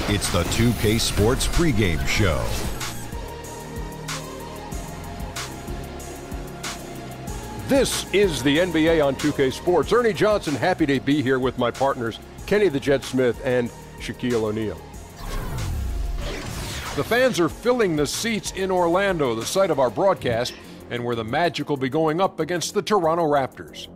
It's the 2K Sports pregame show. This is the NBA on 2K Sports. Ernie Johnson, happy to be here with my partners, Kenny the Jet Smith and Shaquille O'Neal. The fans are filling the seats in Orlando, the site of our broadcast, and where the Magic will be going up against the Toronto Raptors.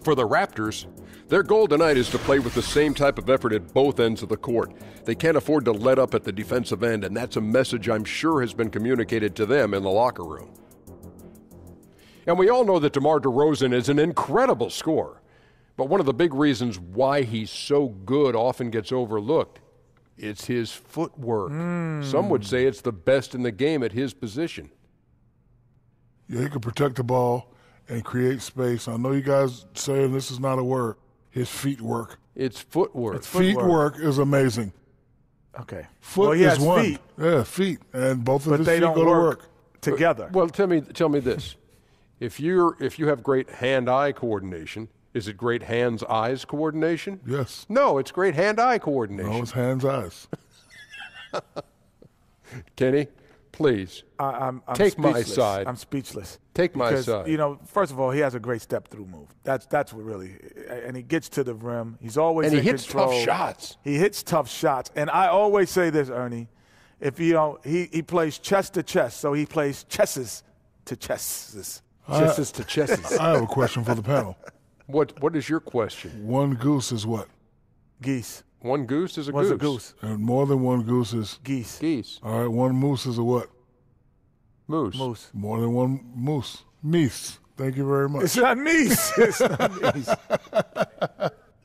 For the Raptors, their goal tonight is to play with the same type of effort at both ends of the court. They can't afford to let up at the defensive end, and that's a message I'm sure has been communicated to them in the locker room. And we all know that DeMar DeRozan is an incredible scorer, but one of the big reasons why he's so good often gets overlooked. It's his footwork. Some would say it's the best in the game at his position. Yeah, he can protect the ball and create space. I know you guys saying this is not a word. His feet work. It's footwork. Feet work is amazing. Okay. Foot he is has one. feet. Yeah, feet. And both of but his they feet don't go to work. Together. Well, tell me this. If you have great hand-eye coordination, is it great hands-eyes coordination? Yes. No, it's great hand-eye coordination. No, it's hands-eyes. Kenny, please. I'm take speechless. my side. I'm speechless. Take my because, side. You know, first of all, he has a great step-through move. That's what really, and he gets to the rim. He's always and he in hits control. tough shots. He hits tough shots, and I always say this, Ernie. If you don't, he plays chest to chest, so he plays chesses to chesses. Chesses to chesses. I have a question for the panel. What is your question? One goose is what? Geese. One goose is a What's goose. a goose? And more than one goose is? Geese. Geese. All right, one moose is a what? Moose. Moose. More than one moose. Meese. Thank you very much. It's not meese. It's not meese.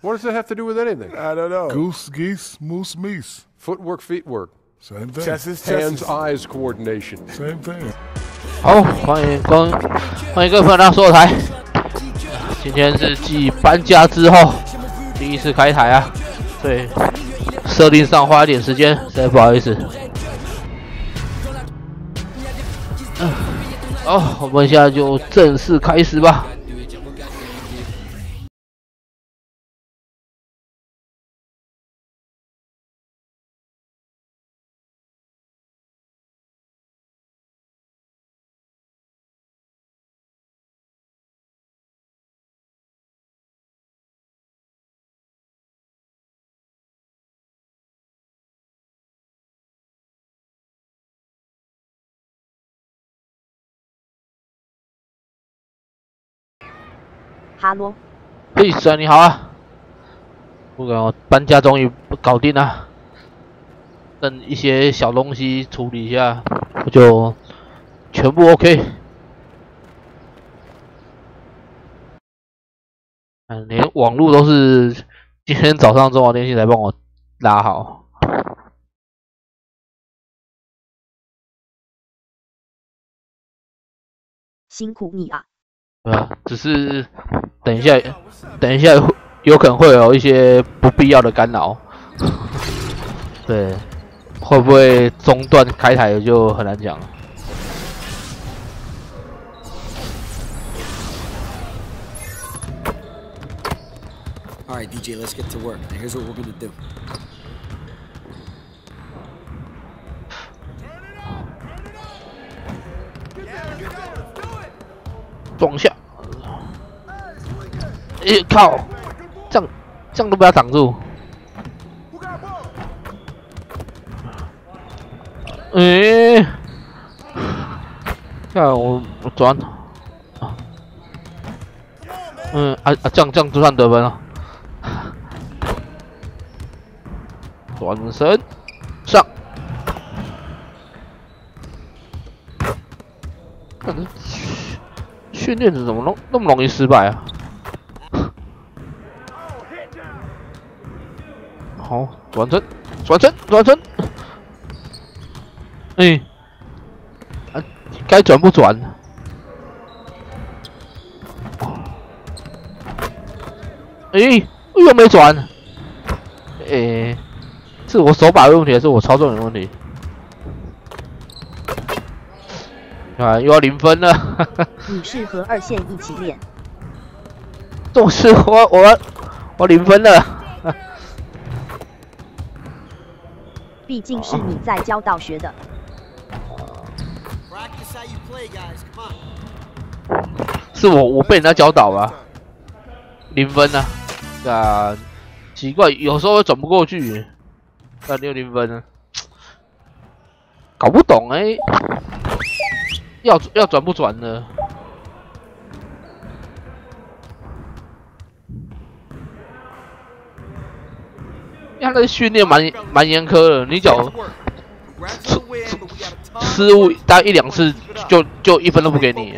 What does that have to do with anything? I don't know. Goose, geese, moose, meese. Footwork, feet work. Same thing. Chesses, Hands-eyes coordination. Same thing. 好，欢迎各位朋友到所有台。今天是继搬家之后第一次开台啊，所以设定上花一点时间，实在不好意思。好，我们现在就正式开始吧。哈喽，嘿，帅你好啊！不管我搬家终于搞定了，等一些小东西处理一下，我就全部 OK。连网络都是今天早上中华电信才帮我拉好。辛苦你啊！对啊，只是等一下有可能会有一些不必要的干扰，对，会不会中断开台就很难讲了。All right, DJ, let's get to work. Now, here's what we're gonna do. 撞下，靠，这样都不要挡住。看我转，这样就算得分了。转身上，训练怎么那么容易失败啊？好，转身，该转不转？又没转，是我手把有问题，还是我操作有问题？啊，又要0分了。你是和2线一起练？这是我0分了。毕竟是你在教导学的。是我被人家教导啊，0分啊！啊，奇怪，有时候会转不过去，但你有0分啊，搞不懂哎、要转不转呢？他那训练蛮严苛的，你只要失误大概1、2次就1分都不给你。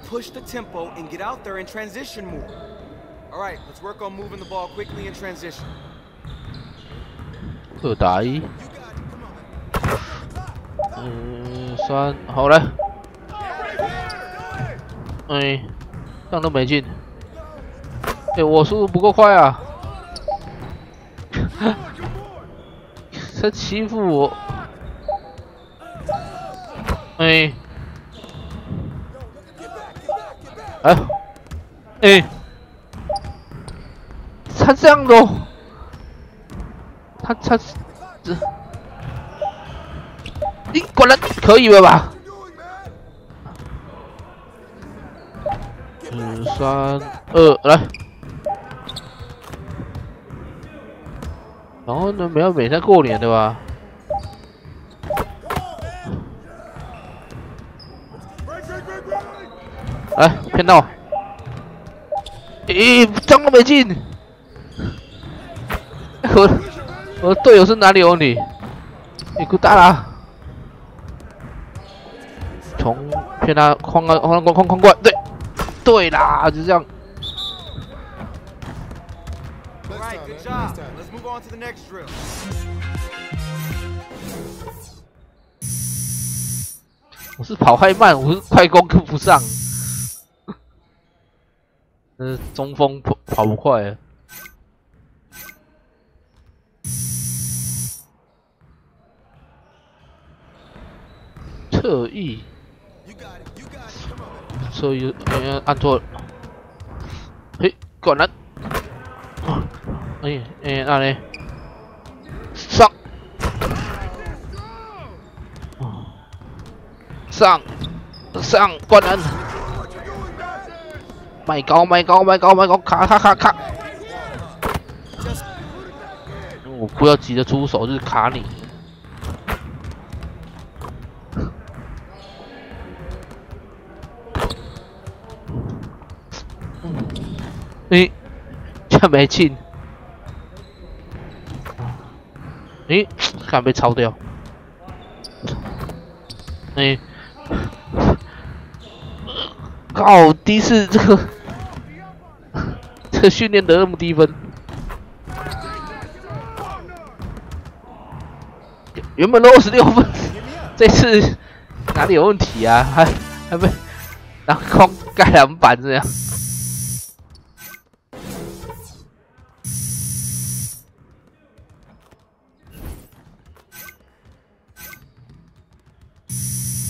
Push the tempo and get out there and transition more. All right, let's work on moving the ball quickly in transition. 2打1，3，好来，这样都没进。我速度不够快啊！他欺负我，他这样的、哦，你果然可以了吧？3、2，来。然后呢，没有每天过年对吧？来骗到，这样都没进。我的队友是哪里有你？你滚蛋啦！从骗他框过来，对啦，就这样。我是跑太慢，我是快攻跟不上。中锋跑不快啊。侧翼，按错了。嘿，果然。那嘞，上，灌篮，迈高，卡！我不要急着出手，就是卡你。这没进。看被抄掉。靠！第一次这个训练得那么低分，原本都26分，这次哪里有问题啊？还被当空盖篮板这样。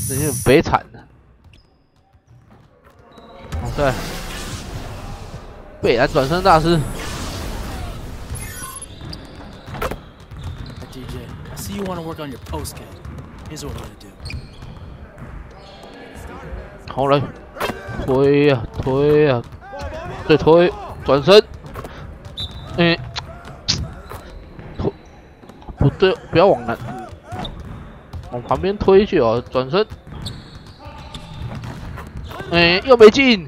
真是很悲惨的。对，贝兰转身大师。DJ, I see you want to work on your post game. Here's what I'm gonna do. 好来，推呀，对推，转身，不对，不要往南。往旁边推去哦，转身，又没进，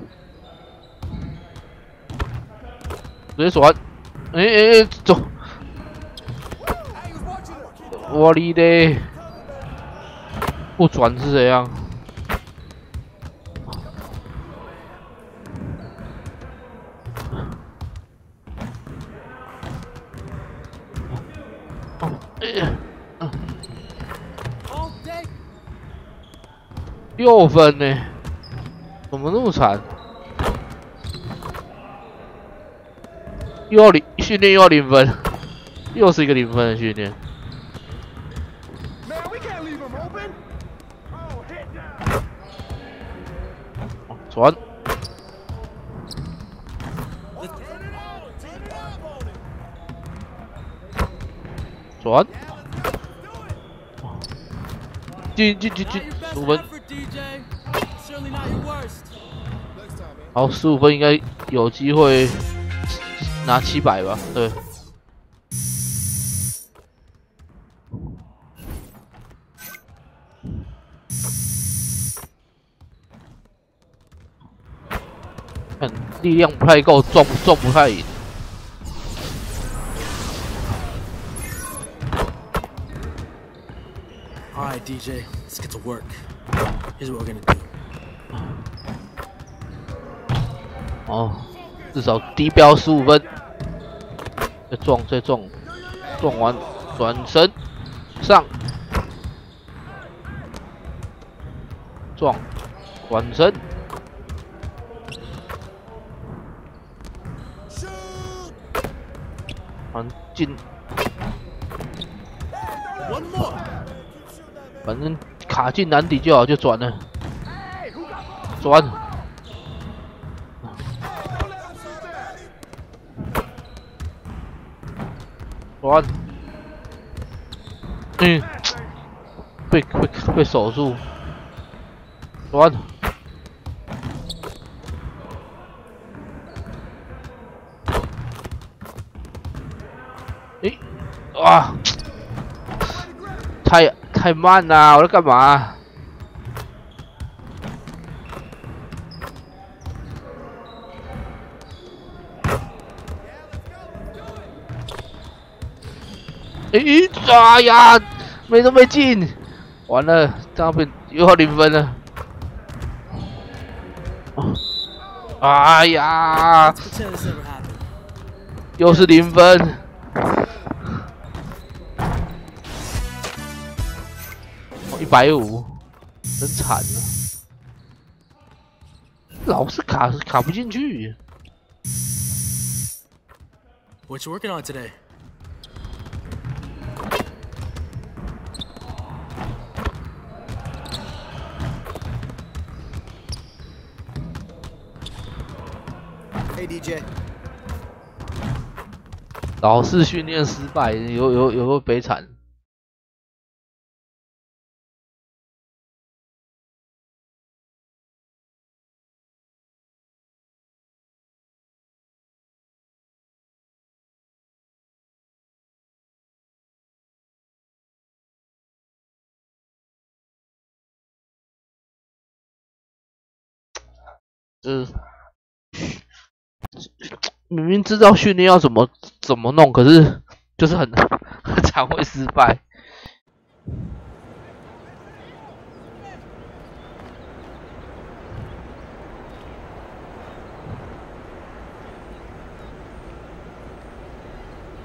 直接转，走，我哩嘞，不转是怎样？6分呢？怎么那么惨？训练又要0分，又是一个0分的训练。传，转，进，15分。好，15分应该有机会拿700吧？对。看力量不太够，撞不太赢。All right, DJ, let's get to work. Here's what we're gonna do. 哦，至少低标15分。再撞，撞完转身上，撞，转身。 进，反正卡进难敌就好，就转了，转，被守住，转。 哇，太慢啦！我在干嘛？哎呀，都没进，完了，这样变又要0分了。哎呀，又是0分。 150，真惨啊！老是卡不进去。What you working on today? Hey DJ. 老是训练失败，有个悲惨。 明明知道训练要怎么弄，可是就是很常会失败。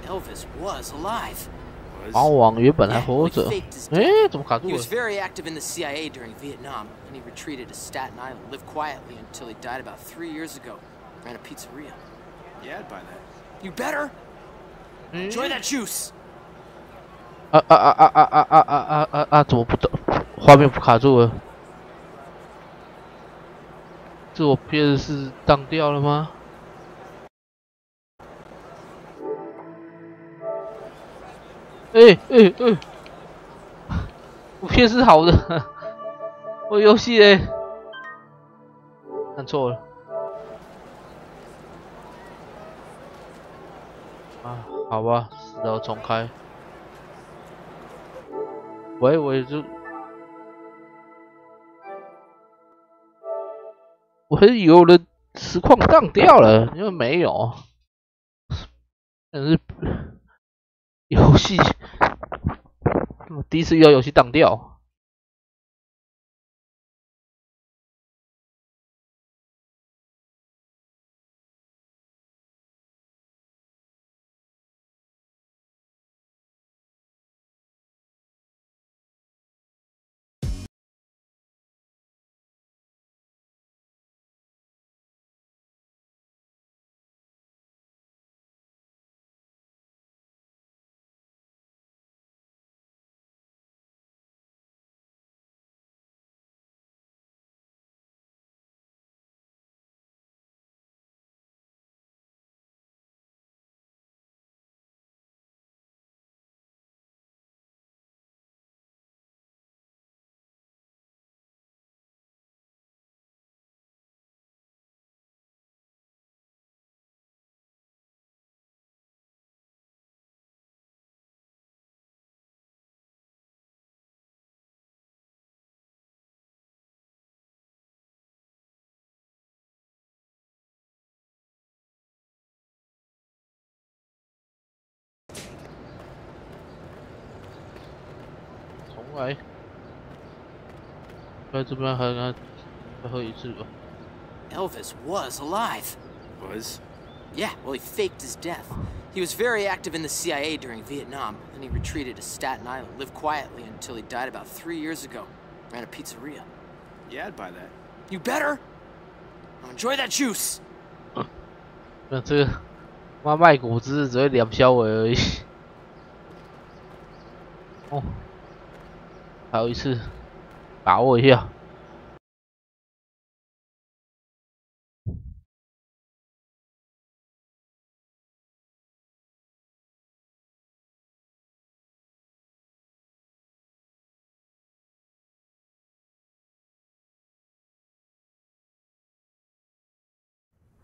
Elvis was alive. 猫王原本还活着，怎么卡住了 He was very active in the CIA during Vietnam, and he retreated to Staten Island, lived quietly until he died about 3 years ago. Ran a pizzeria. Yeah, I'd buy that. You better. Enjoy that juice. 怎么不动？画面不卡住了？是我 PS4当掉了吗？我 PS4好的，我游戏看错了。啊，好吧，死了重开。我还以为我的实况当掉了，因为没有。但是游戏，我第一次遇到游戏当掉。来，在这边还再喝一次吧。 Elvis was alive. Was? Yeah, well, he faked his death. He was very active in the CIA during Vietnam, then he retreated to Staten Island, lived quietly until he died about 3 years ago. Ran a pizzeria. Yeah, I'd buy that. You better. Now enjoy that juice. 那这个妈卖果汁只会2小尾而已。哦，还有一次，把握一下。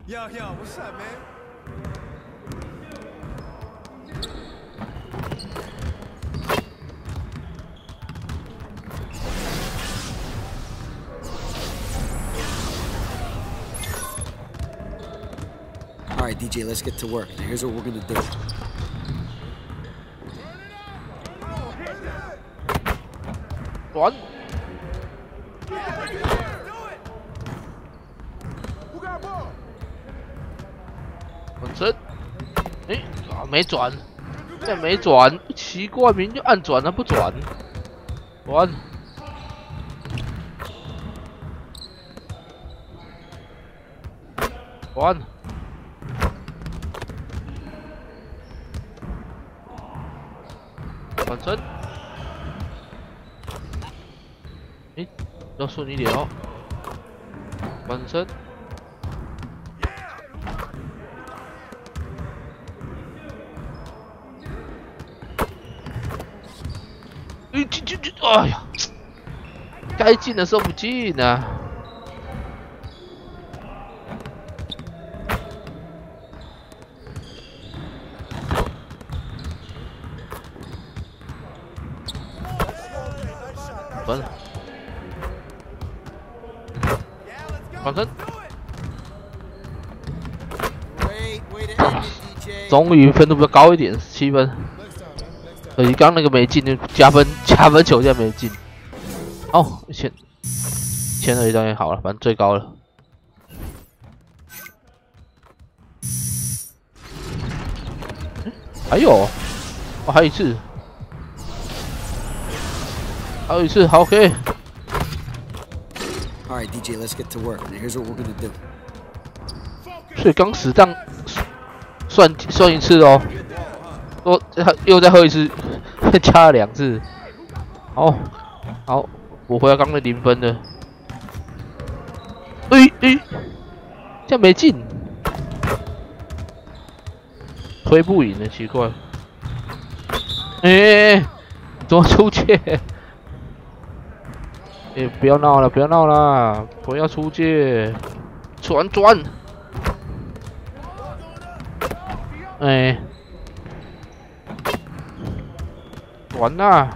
Yo, what's up, man? All right, DJ, let's get to work. Now, here's what we're gonna do. Run. Run. 哎，没转，这没转，奇怪，明明就按转了不转。转。转。 转身，诶，要顺一点哦。转身，进，哎呀，该进的时候不进啊。 转，转身，终于分数比较高一点，7分。可惜刚那个没进，加分球现在没进。哦，签了一张也好了，反正最高了。还有，哦，还有一次。 还有一次，好 ，OK。All right, DJ, let's get to work. Now, here's what we're gonna do. 所以刚死当算一次哦，又再喝一次，加了2次。好，补回来刚那0分的。这样没进，推不赢的，奇怪。怎么出界？ 不要闹了，不要闹了，不要出界，转，转呐！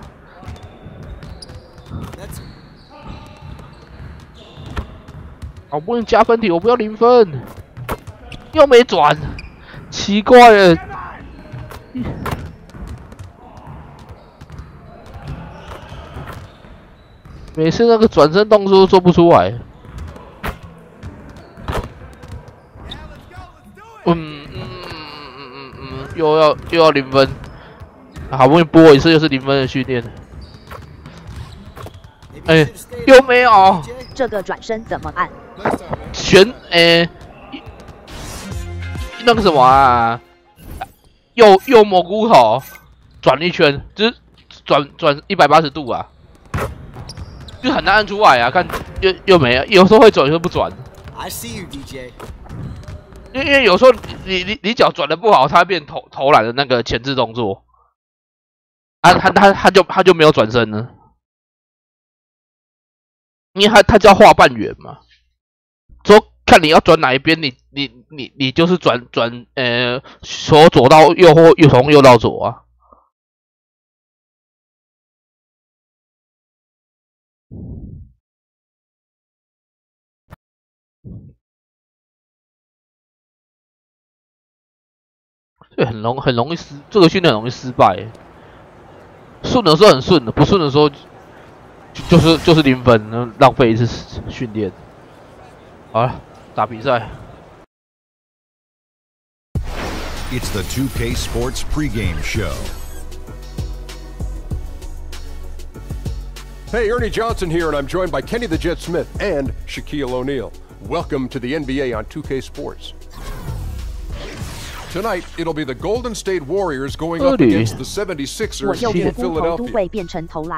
好不容易加分题，我不要0分，又没转，奇怪了。每次那个转身动作都做不出来。又要0分，好不容易播一次又是0分的训练。又没有。这个转身怎么按？那个什么啊，右蘑菇头转一圈，就是转180度啊。 就很难按出来啊！看又没了，有时候会转，有时候不转。I see you, DJ. 因为有时候你脚转的不好，它会变投篮的那个前置动作。他就没有转身了，因为他就要画半圆嘛。说看你要转哪一边，你就是转从左到右或从右到左啊。 对，很容易这个训练很容易失败。顺的时候很顺的，不顺的时候就是0分，浪费一次训练。好了，打比赛。It's the 2K Sports pregame show. Hey, Ernie Johnson here, and I'm joined by Kenny the Jet Smith and Shaquille O'Neal. Welcome to the NBA on 2K Sports. Tonight, it'll be the Golden State Warriors going up against the 76ers in Philadelphia.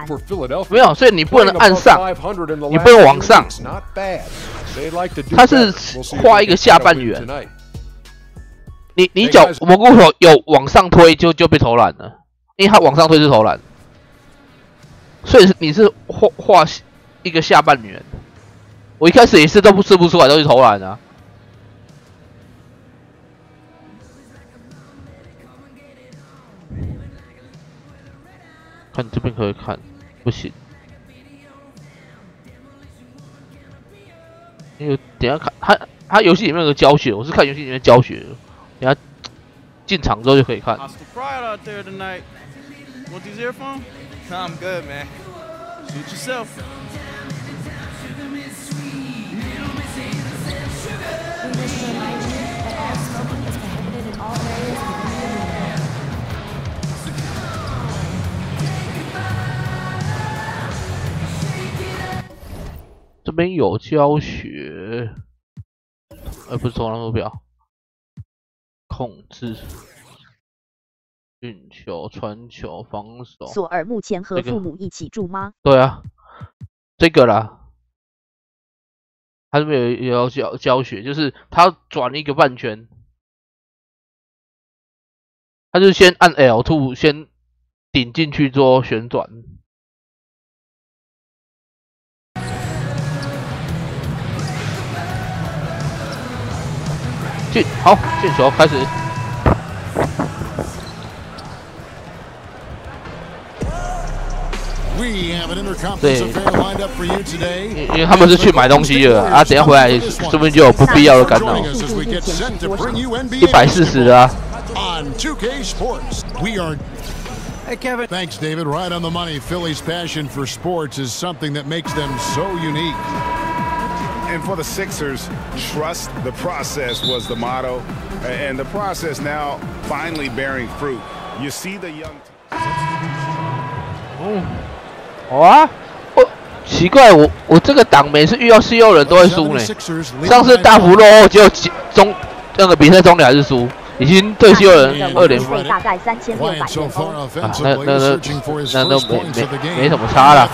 For Philadelphia, 没有，所以你不能按上，你不能往上。它是画一个下半圆。你脚蘑菇头有往上推就被投篮了，因为它往上推是投篮。所以你是画一个下半圆。我一开始也是都试不出来，都是投篮啊。看这边可以看，不行。因为等一下看他游戏里面有个教学，我是看游戏里面教学，等一下进场之后就可以看。I'm good, man. Shoot yourself. .这边有教学，不是投篮目标，控制。运球、传球、防守。索尔目前和父母一起住吗？对啊，这个啦，他这边也要教学，就是他转一个半圈，他就先按 L2 先顶进去做旋转。好，进球开始。对，因为他们是去买东西了啊，等一下回来说不定就有不必要的干扰。140啊。Hey, Kevin. Thanks, David. Right on the money. Philly's passion for sports is something that makes them so unique. And for the Sixers, trust the process was the motto. And the process now finally bearing fruit. You see the young... 哇，奇怪，我这个档每次遇到西欧人都会输呢。上次大幅落后，结果那个比赛终点还是输，已经对西欧人2连负。大概3600元那都没什么差了。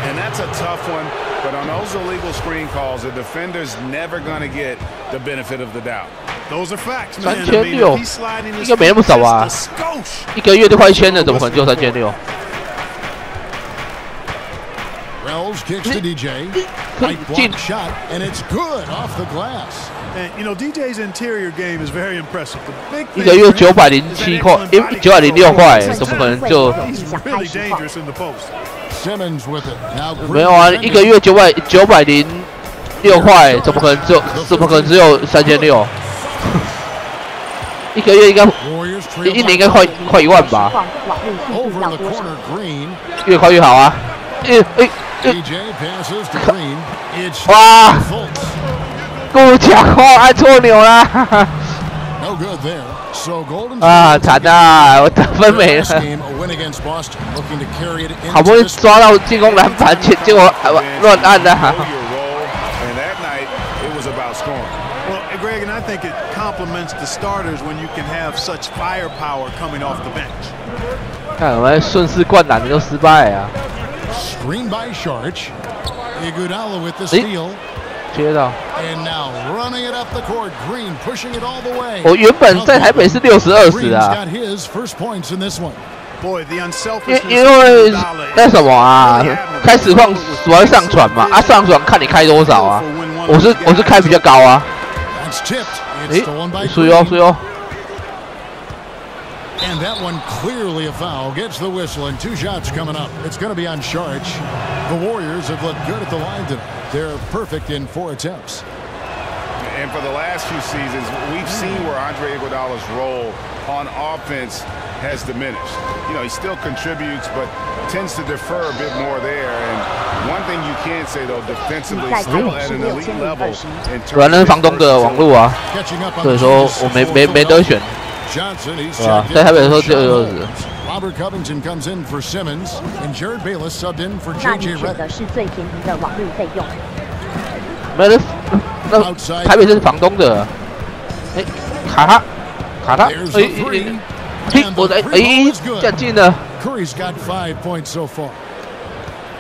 And that's a tough one, but on those illegal screen calls, the defender's never going to get the benefit of the doubt. Those are facts, man. 3600，应该没那么少吧？一个月就快1000了，怎么可能就3600 ？Wells kicks to DJ. Tight block shot, and it's good off the glass. And you know, DJ's interior game is very impressive. 一个月907块，906块，怎么可能就？ Simmons with it. Now 没有啊，一个月906块，怎么可能只有3600？一个月应该一年应该快1万吧？越快越好啊！哇！够强哦，按错钮啦！啊，惨啊！我得分没了。好不容易抓到进攻篮板，结果乱按的。Greg, and I think it complements the starters when you can have such firepower coming off the bench. 看我们顺势灌篮的都失败啊 ！Screen by Sharch, Iguodala with the steal. 接到。And now running it up the court, Green pushing it all the way. 我原本在台北是60-20啊。Got his first points in this one. Boy, the unselfishness. 因为那什么啊，开实况主要上传嘛，啊上传看你开多少啊，我是开比较高啊。 诶，输哟！ And that one clearly a foul. Gets the whistle and 2 shots coming up. It's going to be on Sharch. The Warriors have looked good at the line tonight. They're perfect in 4 attempts. And for the last few seasons, we've seen where Andre Iguodala's role on offense has diminished. You know, he still contributes, but tends to defer a bit more there. And one thing you can say though, defensively still at an elite level. 主要那是房东的网路啊，所以说我没得选，对吧？在台北的时候只有60。Robert Covington comes in for Simmons, and Jared Bayless subbed in for JJ Redick. 那的是最便宜的网路费用。没人，那台北是房东的。哎，卡他，我在站进了。Curry's got 5 points so far.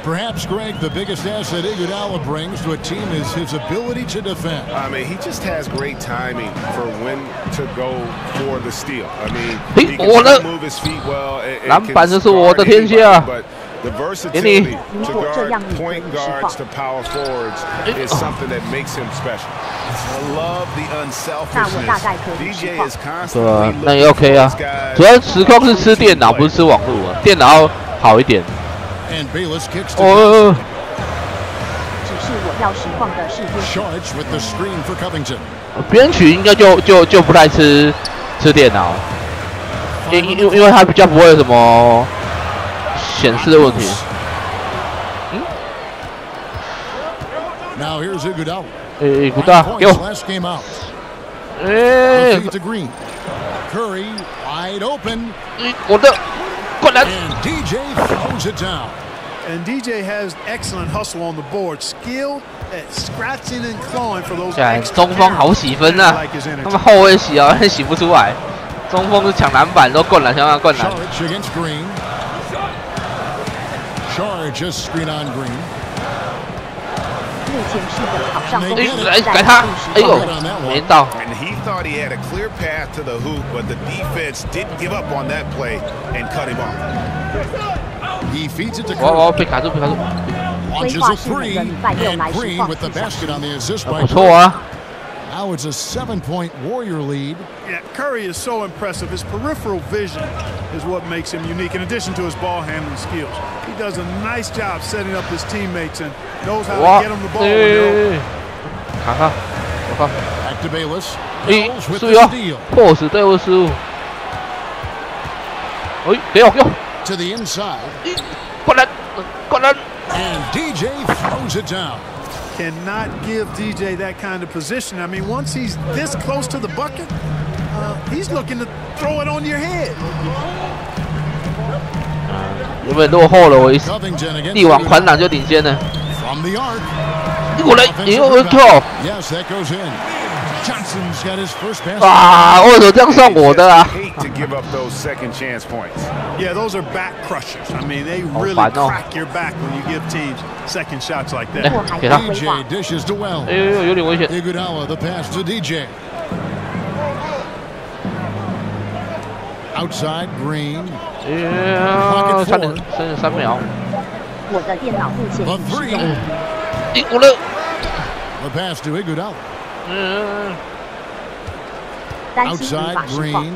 Perhaps, Greg, the biggest asset Iguodala brings to a team is his ability to defend. I mean, he just has great timing for when to go for the steal. I mean, he can move his feet well. 篮板这是我的天下。 The versatility to guard point guards to power forwards is something that makes him special. I love the unselfishness. DJ is constantly 那也 OK 啊，主要实况是吃电脑，不是吃网络啊，电脑好一点。哦。只是我要实况的是编曲应该就不太吃电脑，因为它比较不会有什么。 显示的问题。嗯。Now here's Iguodala. Iguodala， 给我。Curry wide open. 我的灌篮。 And DJ throws it down. And DJ has excellent hustle on the board, skill at scratching and clawing for those. 中锋好洗分啊，他们后卫洗啊，洗不出来。中锋是抢篮板，都灌篮，想要灌篮。 Charge just screen on Green. 目前是个好上攻，改他，哎呦，没到。 And he thought he had a clear path to the hoop, but the defense didn't give up on that play and cut him off. He feeds it to 我被卡住，被卡住。 Launches a three, and Green with the basket on the assist by 不错啊。 Now it's a 7-point Warrior lead. Yeah, Curry is so impressive. His peripheral vision is what makes him unique, in addition to his ball handling skills. He does a nice job setting up his teammates and knows how to get them the ball. Back to Bayless. 注意哦，迫使队伍失误。哎，给我。 To the inside. 灌篮。 And DJ throws it down. Cannot give DJ that kind of position. I mean, once he's this close to the bucket, he's looking to throw it on your head. 有没有落后了？我力挽狂澜就领先了。我来，你又跳。Yes, that goes in. Johnson's got his first pass. 啊，为什么这样算我的啊 To give up those second chance points. Yeah, those are back crushers. I mean, they really crack your back when you give teams second shots like that. DJ dishes to Wells. 哎呦，有点危险。 Iguodala, the pass to DJ. Outside Green. 差点33秒。我的电脑目前已我的。 The pass to Iguodala. Outside Green.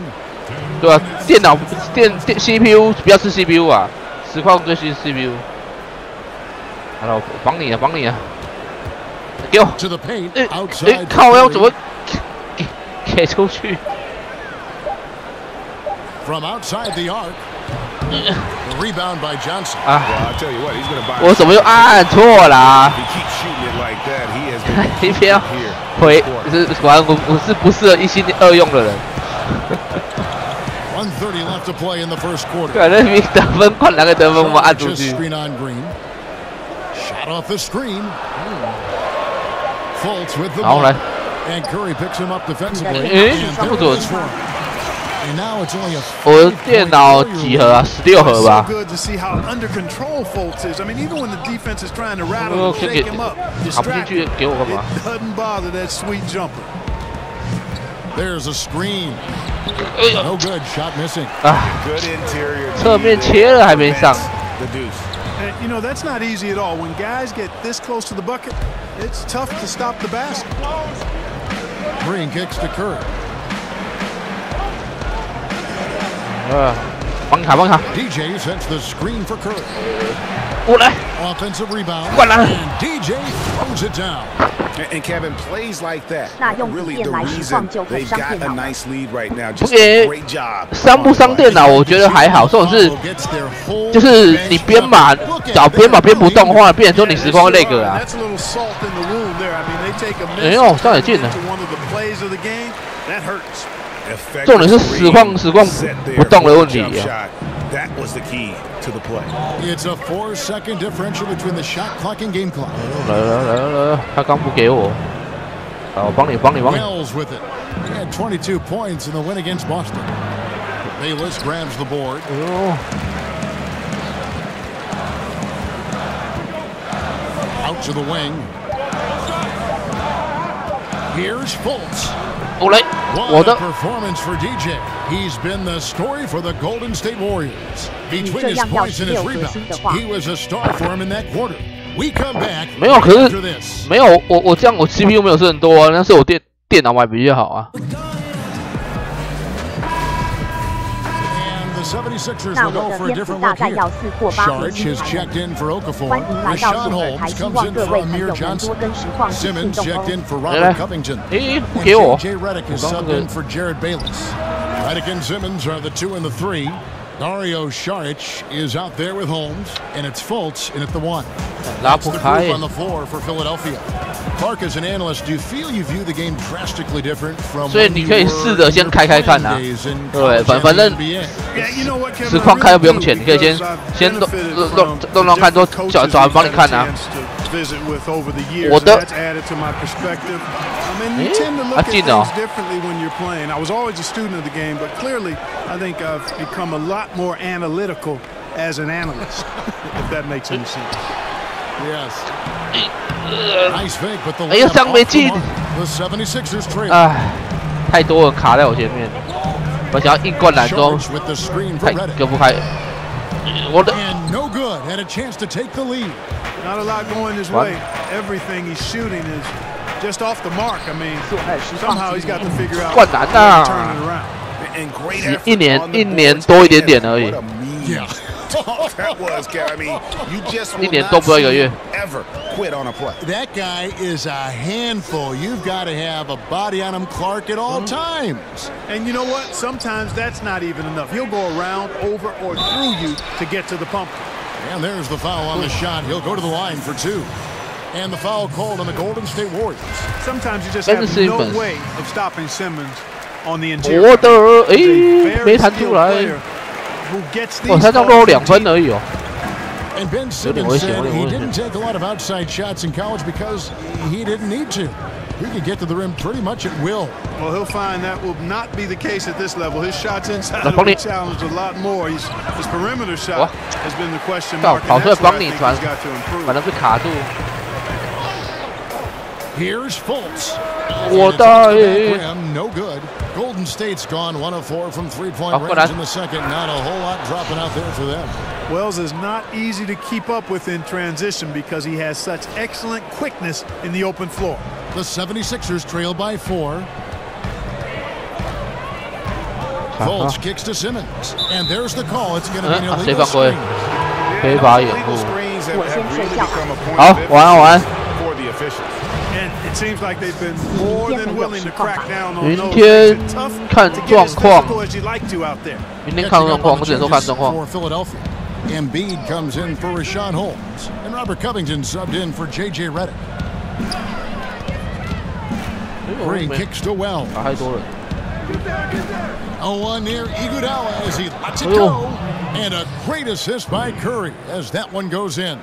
对吧？电脑CPU 不要吃 CPU 啊，实况最新 CPU。好了，帮你啊，给我。靠，我要怎么给出去 ？From outside the arc. Rebound by Johnson. 啊！我怎么又按错啦？一边回，果然我是不适合一心二用的人。 1:30 left to play in the first quarter. 对，那边得分，灌篮个得分，我按出去。 Shot off the screen. Fultz with the 好来 and Curry picks him up defensively. 不准。 And now it's only a 我的电脑几盒啊？16盒吧。 Good to see how under control Fultz is. I mean, even when the defense is trying to rattle him, shake him up, distract him, it doesn't bother that sweet jumper. There's a screen. No good. Shot missing. 啊，侧面切了还没上。 And, you know, that's not easy at all. When guys get this close to the bucket, it's tough to stop the basket. Green kicks to Curry. 帮卡。 DJ sets the screen for Curry. 我来。 Offensive rebound. 灌篮。 And DJ throws it down. And Kevin plays like that. 那用笔电来实况就很伤电脑。不给伤不伤电脑，我觉得还好。这种是就是你边码找边码边不动的话，变成说你实况会那个啊。没有，上也进了。重点是实况不动的问题啊。 That was the key to the play. It's a 4-second differential between the shot clock and game clock. 来，他刚不给我，我帮你。Wells with it. He had 22 points in the win against Boston. Bayless grabs the board. Out to the wing. Here's Fultz. 我的 performance for DJ. He's been the story for the Golden State Warriors. Between his points and his rebounds, he was a star for him in that quarter. We come back. 没有，可是没有我这样我 CPU 没有是很多啊，但是我电脑买比较好啊。 76ers will go for a different look here. Sharch has checked in for Okafor. Rashawn Holmes comes in for Amir Johnson. Simmons checked in for Robert Covington. And J.J. Redick is subbed in for Jared Bayless. Redick and Simmons are the 2 and the 3. Dario Saric is out there with Holmes, and it's Fultz in at the 1. That's the group on the floor for Philadelphia. Clark, as an analyst, do you feel you view the game drastically different from? 所以你可以试着先开看啊，对，反正实况开又不用钱，你可以先弄看，都找人帮你看啊。我的，进了。 I was always a student of the game, but clearly, I think I've become a lot more analytical as an analyst, if that makes any sense. Yes. Nice fake, but the 76ers trail. 太多人卡在我前面，我想要硬灌篮中，太割不开。我的。 And no good. Had a chance to take the lead. Not a lot going his way. Everything he's shooting is just off the mark. I mean, somehow he's got to figure out how to turn it around. 一年多一点点而已。 Yeah. That was, I mean, you just will 1年多不到1个月。 ever quit on a play. That guy is a handful. You've got to have a body on him, Clark, at all times. And you know what? Sometimes that's not even enough. He'll go around, over, or through you to get to the pump. And there's the foul on the shot. He'll go to the line for 2. And the foul called on the Golden State Warriors. Sometimes you just have no way of stopping Simmons on the interior. 我的，没弹出来。 哦，他这样落2分而已哦。 And Ben Simmons said he didn't take a lot of outside shots in college because he didn't need to. He could get to the rim pretty much at will. Well, he'll find that will not be the case at this level. His shots inside will be challenged a lot more. His perimeter shot has been the question mark. And that's what I think he's got to improve. 反正是卡住。 Here's Fultz. 我的 no good. Golden State's gone 1 of 4 from 3-point range in the second. Not a whole lot dropping out there for them. Wells is not easy to keep up with in transition because he has such excellent quickness in the open floor. The 76ers trail by 4. Fultz kicks to Simmons. And there's the call. It's going to be an illegal screen. 非法掩护。好，玩。 And it seems like they've been more than willing to crack down on 明 those. 天看状况。 As you like to out there. 明天看状况，我只能说看状况。 Embiid comes in for Rashawn Holmes, and Robert Covington subbed in for J.J. Redick. Green kicks to Wells. 打太多了。 0-1 near Iguodala as he lets it go, and a great assist by Curry as that one goes in.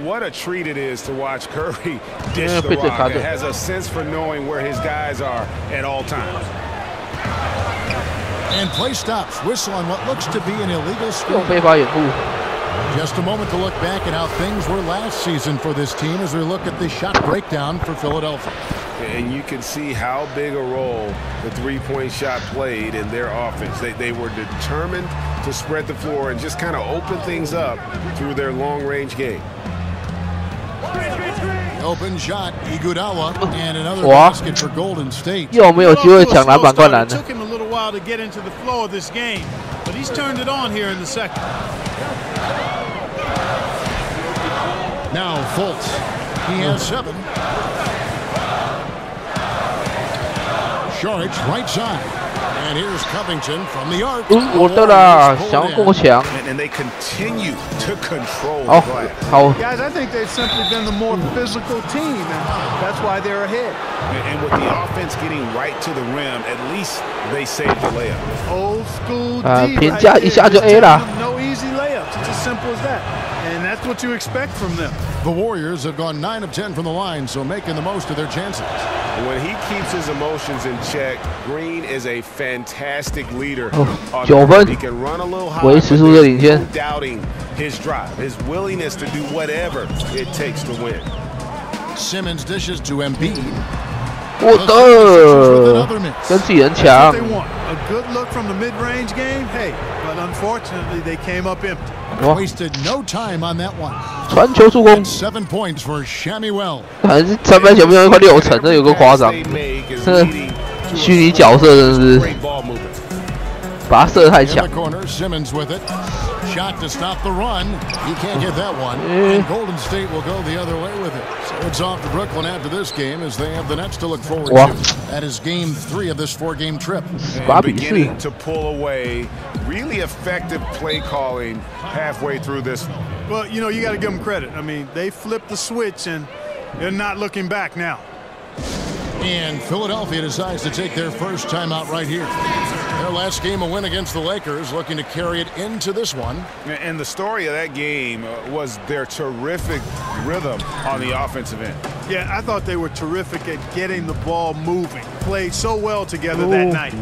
What a treat it is to watch Curry dish the rock. It has a sense for knowing where his guys are at all times. And play stops. Whistle on what looks to be an illegal screen. Just a moment to look back at how things were last season for this team as we look at the shot breakdown for Philadelphia. And you can see how big a role the three-point shot played in their offense. They were determined to spread the floor and just kind of open things up through their long-range game. Open shot, Iguodala, and another basket for Golden State. 又没有机会抢篮板灌篮的。 Took him a little while to get into the flow of this game, but he's turned it on here in the second. Now Fultz, he has 7. Sharich right side. And here's Covington from the arc. 我的啦，想要过墙。And they continue to control 好，好。Guys, I think they've simply been the more physical team, and that's why they're ahead. And with the offense getting right to the rim, at least they saved the layup. Old school D 评价一下就 A 啦。 No easy layups. It's as simple as that. And that's what you expect from them. The Warriors have gone 9 of 10 from the line, so making the most of their chances. When he keeps his emotions in check, Green is a fantastic leader. 9分， He can run a little high, 维持住这领先。 doubting his drive, his willingness to do whatever it takes to win. Simmons dishes to Embiid. 我的，跟自己人抢。 A good look from the mid-range game, hey, but unfortunately they came up empty. Wasted no time on that one. 传球助攻。 7 points for Shammy Well. 还是3分球命中率快60%，这有个夸张。这虚拟角色真是，把他射得太强。 Simmons with it. Shot to stop the run. He can't get that one. And Golden State will go the other way with it. So it's off to Brooklyn after this game as they have the Nets to look forward to. That is game 3 of this 4-game trip. And beginning to pull away. Really effective play calling halfway through this. Well, you know, you got to give them credit. I mean, they flipped the switch and they're not looking back now. And Philadelphia decides to take their first timeout right here. Their last game, a win against the Lakers, looking to carry it into this one. And the story of that game was their terrific rhythm on the offensive end. Yeah, I thought they were terrific at getting the ball moving. Played so well together that night.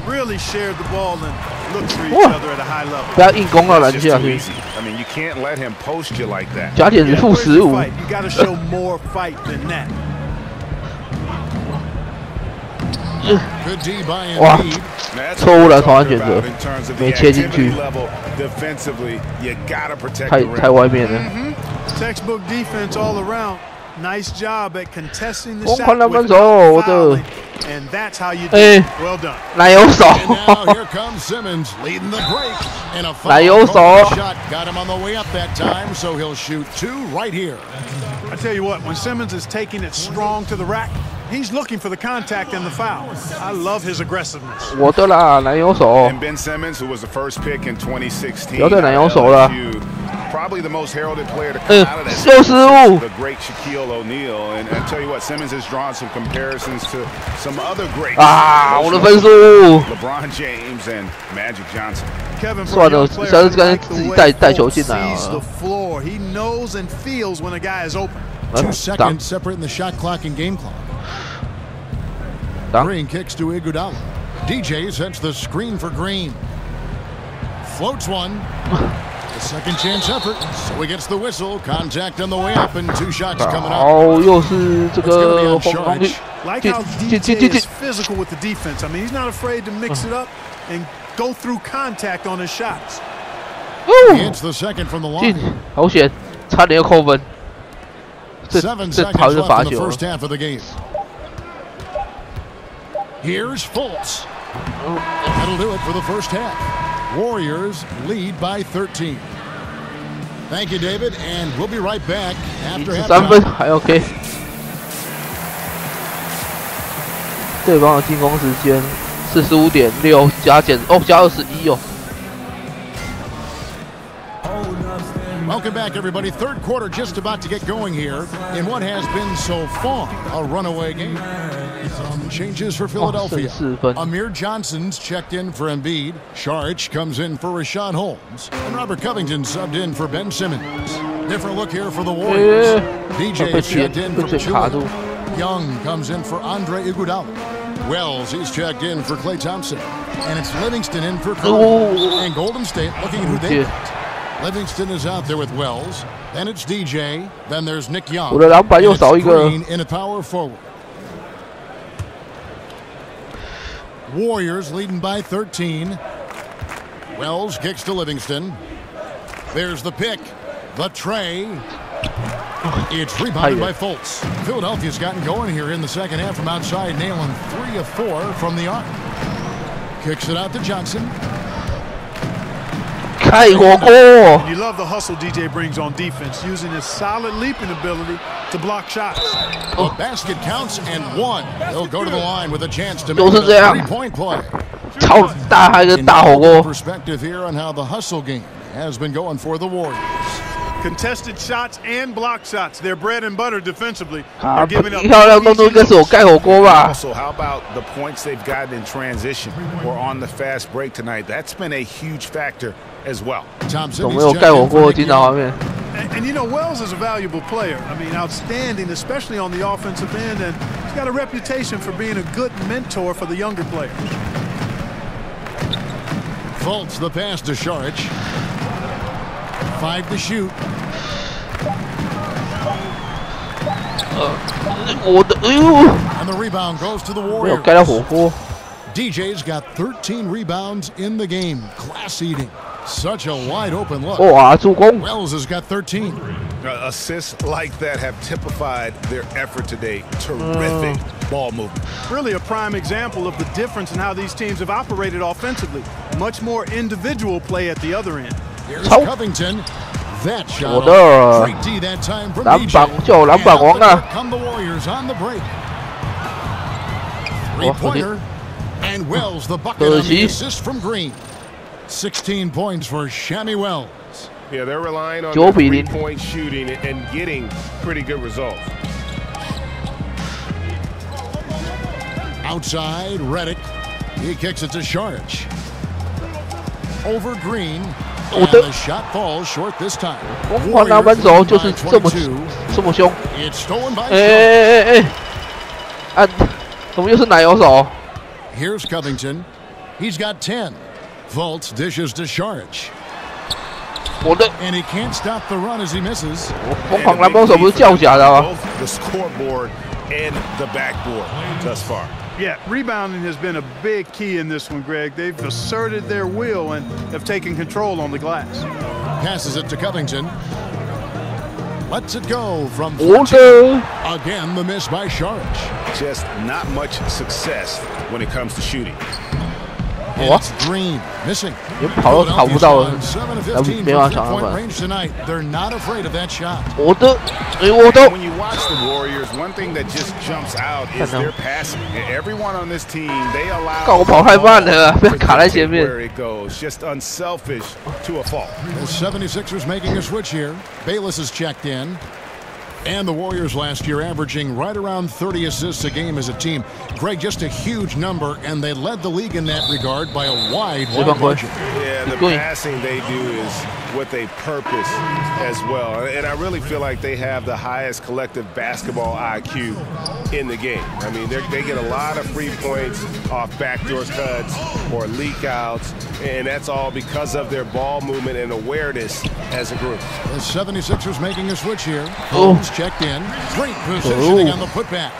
Really shared the ball and looked for each other at a high level. 不要硬攻到篮下去。 I mean, you can't let him post you like that. 加点负15。 You got to show more fight than that. 哇，错误的投篮选择，没切进去，太外面了。Textbook defense all around. Nice job at contesting the 疯 shot 狂篮板 with 手，我的， and that's how you do it. Well done. 奶油手， Now here comes Simmons leading the break. And a 奶油手 shot got him on the way up that time, so he'll shoot 2 right here. I tell you what, when Simmons is taking it strong to the rack, he's looking for the contact and the foul. I love his aggressiveness. 我的啦，奶油手。 And Ben Simmons, who was the first pick in 2016. 有点奶油手了。 Probably the most heralded player to come out of that. 又失误。 The great Shaquille O'Neal, and I tell you what, Simmons has drawn some comparisons to some other greats. 啊，我的分数。 LeBron James and Magic Johnson. 算了，下次干脆自己带球进来啊。 He knows and feels when a guy is open. 2 seconds separating the shot clock and game clock. Green kicks to Iguodala. DJ sets the screen for Green. Floats one. A second chance effort, so he gets the whistle. Contact on the way up, and 2 shots coming up. 哦，又是这个黄黄绿。 Like how DJ is physical with the defense. I mean, he's not afraid to mix it up and go through contact on his shots. He hits the second from the line. 好险，差点要扣分。这 7 这 seconds 好像 left 罚 in the 球。 first half of the game. Here's Fultz. That'll do it for the first half. Warriors lead by 13. Thank you, David, and we'll be right back after 3分 halftime. 还 OK。对方的进攻时间45.6加减加21哦。 Welcome back, everybody. Third quarter just about to get going here in what has been so far a runaway game. Some changes for Philadelphia. Amir Johnson's checked in for Embiid. Sharich comes in for Rashawn Holmes. And Robert Covington subbed in for Ben Simmons. Different look here for the Warriors. DJ checked in for Chua. Young comes in for Andre Iguodala. Wells, he's checked in for Klay Thompson. And it's Livingston in for Curry. And Golden State looking at who they got. Livingston is out there with Wells. Then it's DJ. Then there's Nick Young. And it's Green in a power forward. Warriors leading by 13. Wells kicks to Livingston. There's the pick. The tray. It's rebounded by Fultz. Philadelphia's gotten going here in the second half from outside, nailing 3 of 4 from the arc. Kicks it out to Johnson. 开火锅。You love the hustle DJ brings on defense, using his solid leaping ability to block shots. The basket counts and one. He'll go to the line with a chance to make a 3-point play. 超大还跟大火锅。 Perspective here on how the hustle game has been going for the Warriors. Contested shots and block shots. They're bread and butter defensively. 啊，漂亮动作应该是我盖火锅吧。 Also, how about the points they've gotten in transition or on the fast break tonight? That's been a huge factor as well. 有没有盖火锅的精彩画面？ And you know, Wells is a valuable player. I mean, outstanding, especially on the offensive end, and he's got a reputation for being a good mentor for the younger players. Fultz the pass to Sharich. 5 to shoot. 我的哎呦 And the rebound goes to the 没有 Warriors. 盖到火锅。 DJ's got 13 rebounds in the game. Class eating. Such a wide open look. 哇，助攻。 Wells has got 13. Assists like that have typified their effort today. Terrific ball movement. Really a prime example of the difference in how these teams have operated offensively. Much more individual play at the other end. Here's Covington. That shot. 我的 Great D that time from 篮板 DJ. 叫篮板王啊！ Come the Warriors on the break. 3-pointer. And Wells the bucket on the assist from Green. 16 points for Shammy Wells. Yeah, they're relying on their three-point shooting and getting pretty good results. Outside, Redick. He kicks it to Sharich. Over Green. And the shot falls short this time. 疯狂篮板手就是这么凶。 It's stolen by 哎！啊，怎么又是奶油手 Here's Covington. He's got 10. Fultz dishes to Sharich. 我的 And he can't stop the run as he misses. 疯狂篮板手不是叫假的吗 Both the scoreboard and the backboard thus far. Yeah, rebounding has been a big key in this one, Greg. They've asserted their will and have taken control on the glass. Passes it to Covington. Lets it go from 14. Again, the miss by Sharich. Just not much success when it comes to shooting. And it's Green missing. 连跑都跑不到了， 没办法想办法。 range tonight. They're not afraid of that shot. 我的，我的。 When you watch the Warriors, one thing that just jumps out is their passing. Everyone on this team, they allow. 告我跑太慢了，被卡在前面。 Where it goes, just unselfish to a fault. The 76ers making a switch here. Bayless is checked in. And the Warriors last year averaging right around 30 assists a game as a team. Greg, just a huge number, and they led the league in that regard by a wide margin. Yeah, the passing they do is with a purpose as well. And I really feel like they have the highest collective basketball IQ in the game. I mean, they get a lot of free points off backdoor cuts or leak outs, and that's all because of their ball movement and awareness as a group. The 76ers making a switch here. Holmes checked in. Great positioning on the putback.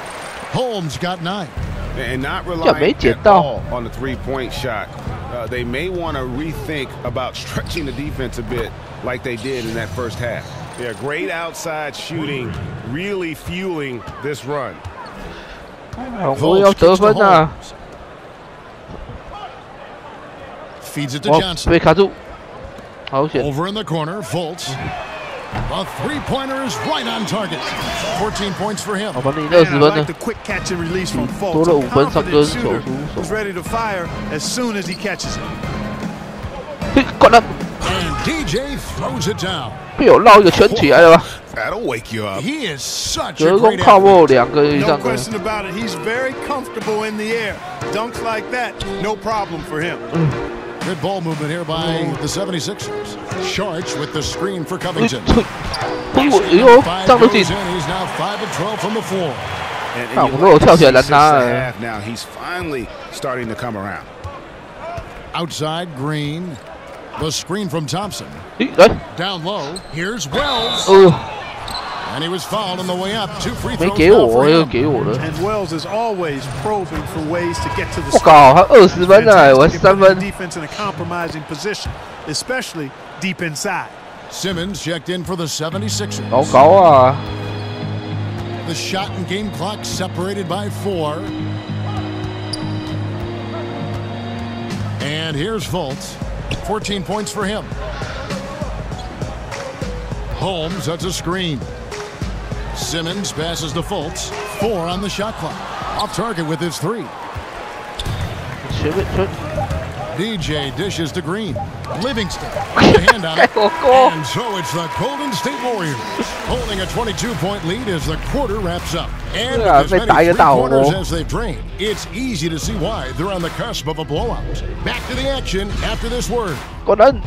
Holmes got 9. And not relying at all on the three-point shot. They may want to rethink about stretching the defense a bit like they did in that first half. Yeah, great outside shooting, really fueling this run. 我要得分啊！ Feeds it to Johnson. 被卡住，好险！ Over in the corner, Fultz. A three-pointer is right on target. 14 points for him. 好吧，你20分呢， The quick catch and release from 多 Fultz. 了5分，上 Confident 跟手 shooter 出 who's 手。 ready to fire as soon as he catches it. 灌篮， And DJ throws it down. 被我绕一个圈起来了吧？ That'll wake you up. He is such a 隔空 great 靠 athlete. 过2个以 No 上的， question about it. He's very comfortable in the air. Dunks like that, no problem for him. Good ball movement here by the 76ers. Sharich with the screen for Covington. 哎呦，这样都进！ He's now 5 of 12 from the floor. 看我如果跳起来拦他， Now he's finally starting to come around. Outside Green. The screen from Thompson. 来， Down low. Here's Wells. And he was fouled on the way up. 2 free 没 throws 给 now 我， for 又 him. 给我的。 And Wells is always probing for ways to get to the 我靠，他20分呢，我3分。 Defense in a compromising position, especially deep inside. Simmons checked in for the 76ers. 好高啊！ The shot and game clock separated by 4. And here's Fultz. 14 points for him. Holmes, that's a screen. Simmons passes to Fultz. 4 on the shot clock. Off target with his 3. DJ dishes to Green. Livingston with a hand on it. And so it's the Golden State Warriors holding a 22-point lead as the quarter wraps up. And with as many three-pointers as they've drained, it's easy to see why they're on the cusp of a blowout. Back to the action after this word. Go done.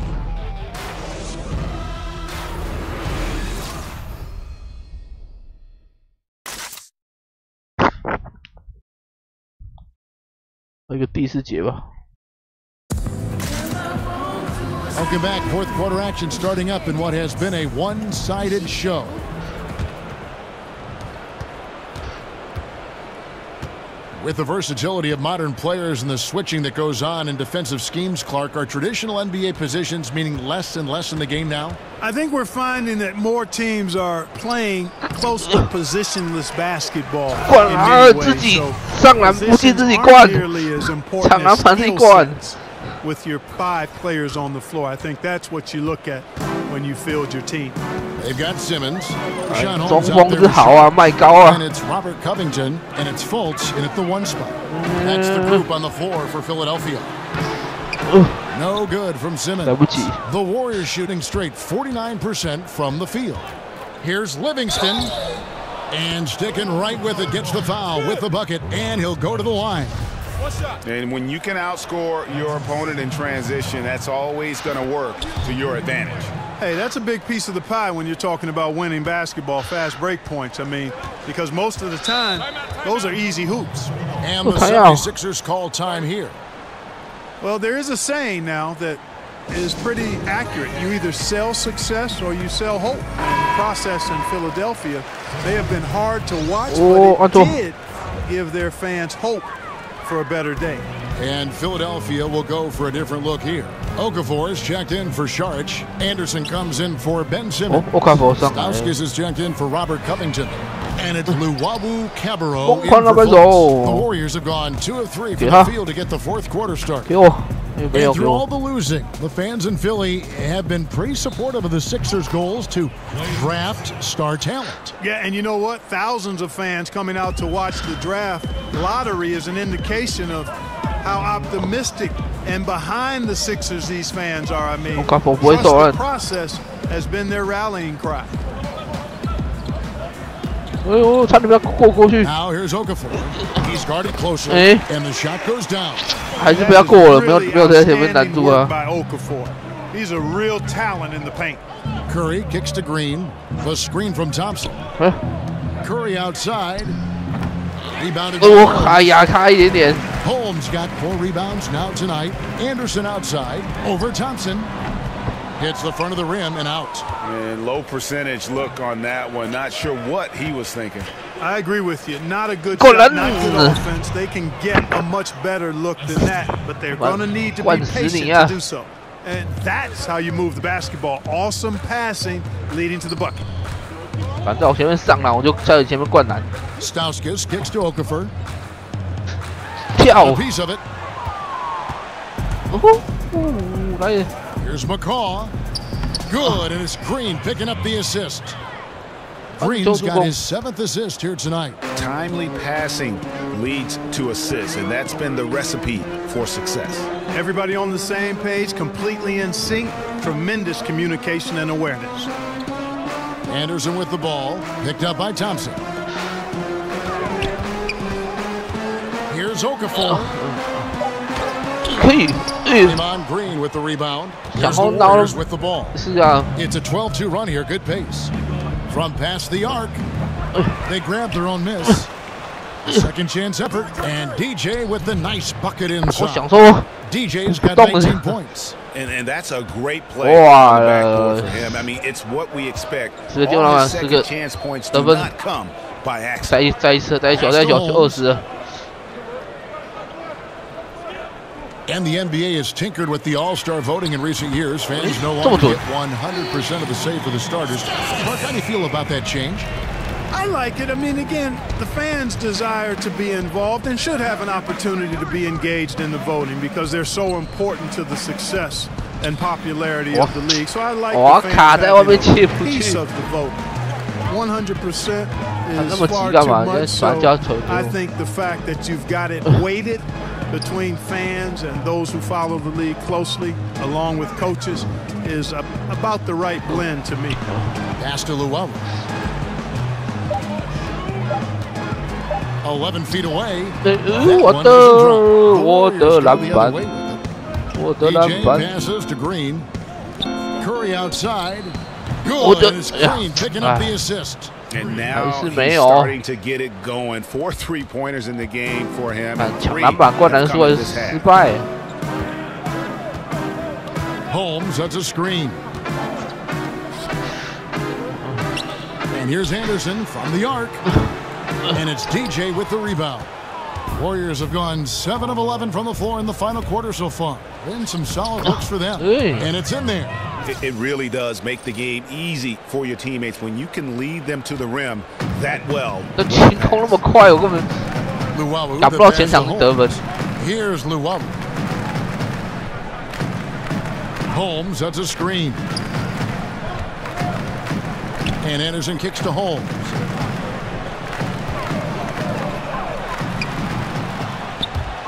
一个第4节吧。 Welcome back. Fourth quarter action starting up in what has been a one-sided show. With the versatility of modern players and the switching that goes on in defensive schemes, Clark, are traditional NBA positions meaning less and less in the game now? I think we're finding that more teams are playing close to positionless basketball. 灌篮自己上篮不进自己灌，抢篮盘自己灌。 With your 5 players on the floor, I think that's what you look at when you field your team. They've got Simmons, 中锋是好啊，麦高啊。 And it's Robert Covington and it's Fultz in at the 1 spot. That's the group on the floor for Philadelphia. No good from Simmons. The Warriors shooting straight 49% from the field. Here's Livingston. And sticking right with it, gets the foul with the bucket, and he'll go to the line. And when you can outscore your opponent in transition, that's always going to work to your advantage. Hey, that's a big piece of the pie when you're talking about winning basketball, fast break points. I mean, because most of the time, those are easy hoops. And the 76ers call time here. Well, there is a saying now that is pretty accurate. You either sell success or you sell hope. And the process in Philadelphia, they have been hard to watch, but it did give their fans hope for a better day. And Philadelphia will go for a different look here. Okafor is checked in for Saric. Anderson comes in for Ben Simmons. Stauskas is checked in for Robert Covington. And it's Luwawu Cabarro in for Fultz. The Warriors have gone 2 of 3 from the field to get the fourth quarter started. And through all the losing, the fans in Philly have been pretty supportive of the Sixers' goals to draft star talent. Yeah, and you know what? Thousands of fans coming out to watch the draft lottery is an indication of how optimistic and behind the Sixers these fans are. I mean, trust the process has been their rallying cry. Now here's Okafor. He's guarded closely, and the shot goes down. 还是不要过了，没有在前面拦住啊。 He's a real talent in the paint. Curry kicks to Green. The screen from Thompson. Curry outside. Rebounded. Holmes got 4 rebounds now tonight. Anderson outside. Over Thompson. Hits the front of the rim and out. And low percentage look on that one. Not sure what he was thinking. I agree with you. Not a good shot, not good offense. They can get a much better look than that, but they're going to need to be patient to do so. And that's how you move the basketball. Awesome passing leading to the bucket. 反正我前面上篮，我就在前面灌篮。 Stauskas kicks to Okafor. 跳。 A piece of it. Here's McCaw. Good, and it's Green picking up the assist. Green's got his 7th assist here tonight. Timely passing leads to assists, and that's been the recipe for success. Everybody on the same page, completely in sync, tremendous communication and awareness. Anderson with the ball, picked up by Thompson. Here's Okafor. Draymond Green with the rebound. Here's the Warriors with the ball. It's a 12-2 run here, good pace. From past the arc, they grab their own miss. Second chance effort, and DJ with the nice bucket inside. DJ's got 19 points. And that's a great play on the backboard for him. I mean, it's what we expect. All his second chance points do not come by accident. 再20。 And the NBA has tinkered with the All-Star voting in recent years. Fans no longer get 100% of the say for the starters. Mark, how do you feel about that change? I like it. I mean, again, the fans desire to be involved and should have an opportunity to be engaged in the voting because they're so important to the success and popularity of the league. So I like the fans having a piece of the vote. 100% is far too much. So I think the fact that you've got it weighted between fans and those who follow the league closely, along with coaches, is about the right blend to me. Pass to Luau. 11 feet away. 我的篮板，我的篮板。 passes to Green. Curry outside. Good. And it's Green picking up the assist. And now he's starting to get it going. 4 3-pointers in the game for him. 抢篮板灌篮数还是失败。 Holmes, that's a screen. And here's Anderson from the arc. And it's DJ with the rebound. Warriors have gone 7 of 11 from the floor in the final quarter so far. Been some solid looks for them. And it's in there. It really does make the game easy for your teammates when you can lead them to the rim that well. 这清空那么快，我根本打不到前场得分。 Here's Luau. Holmes, that's a screen. And Anderson kicks to Holmes.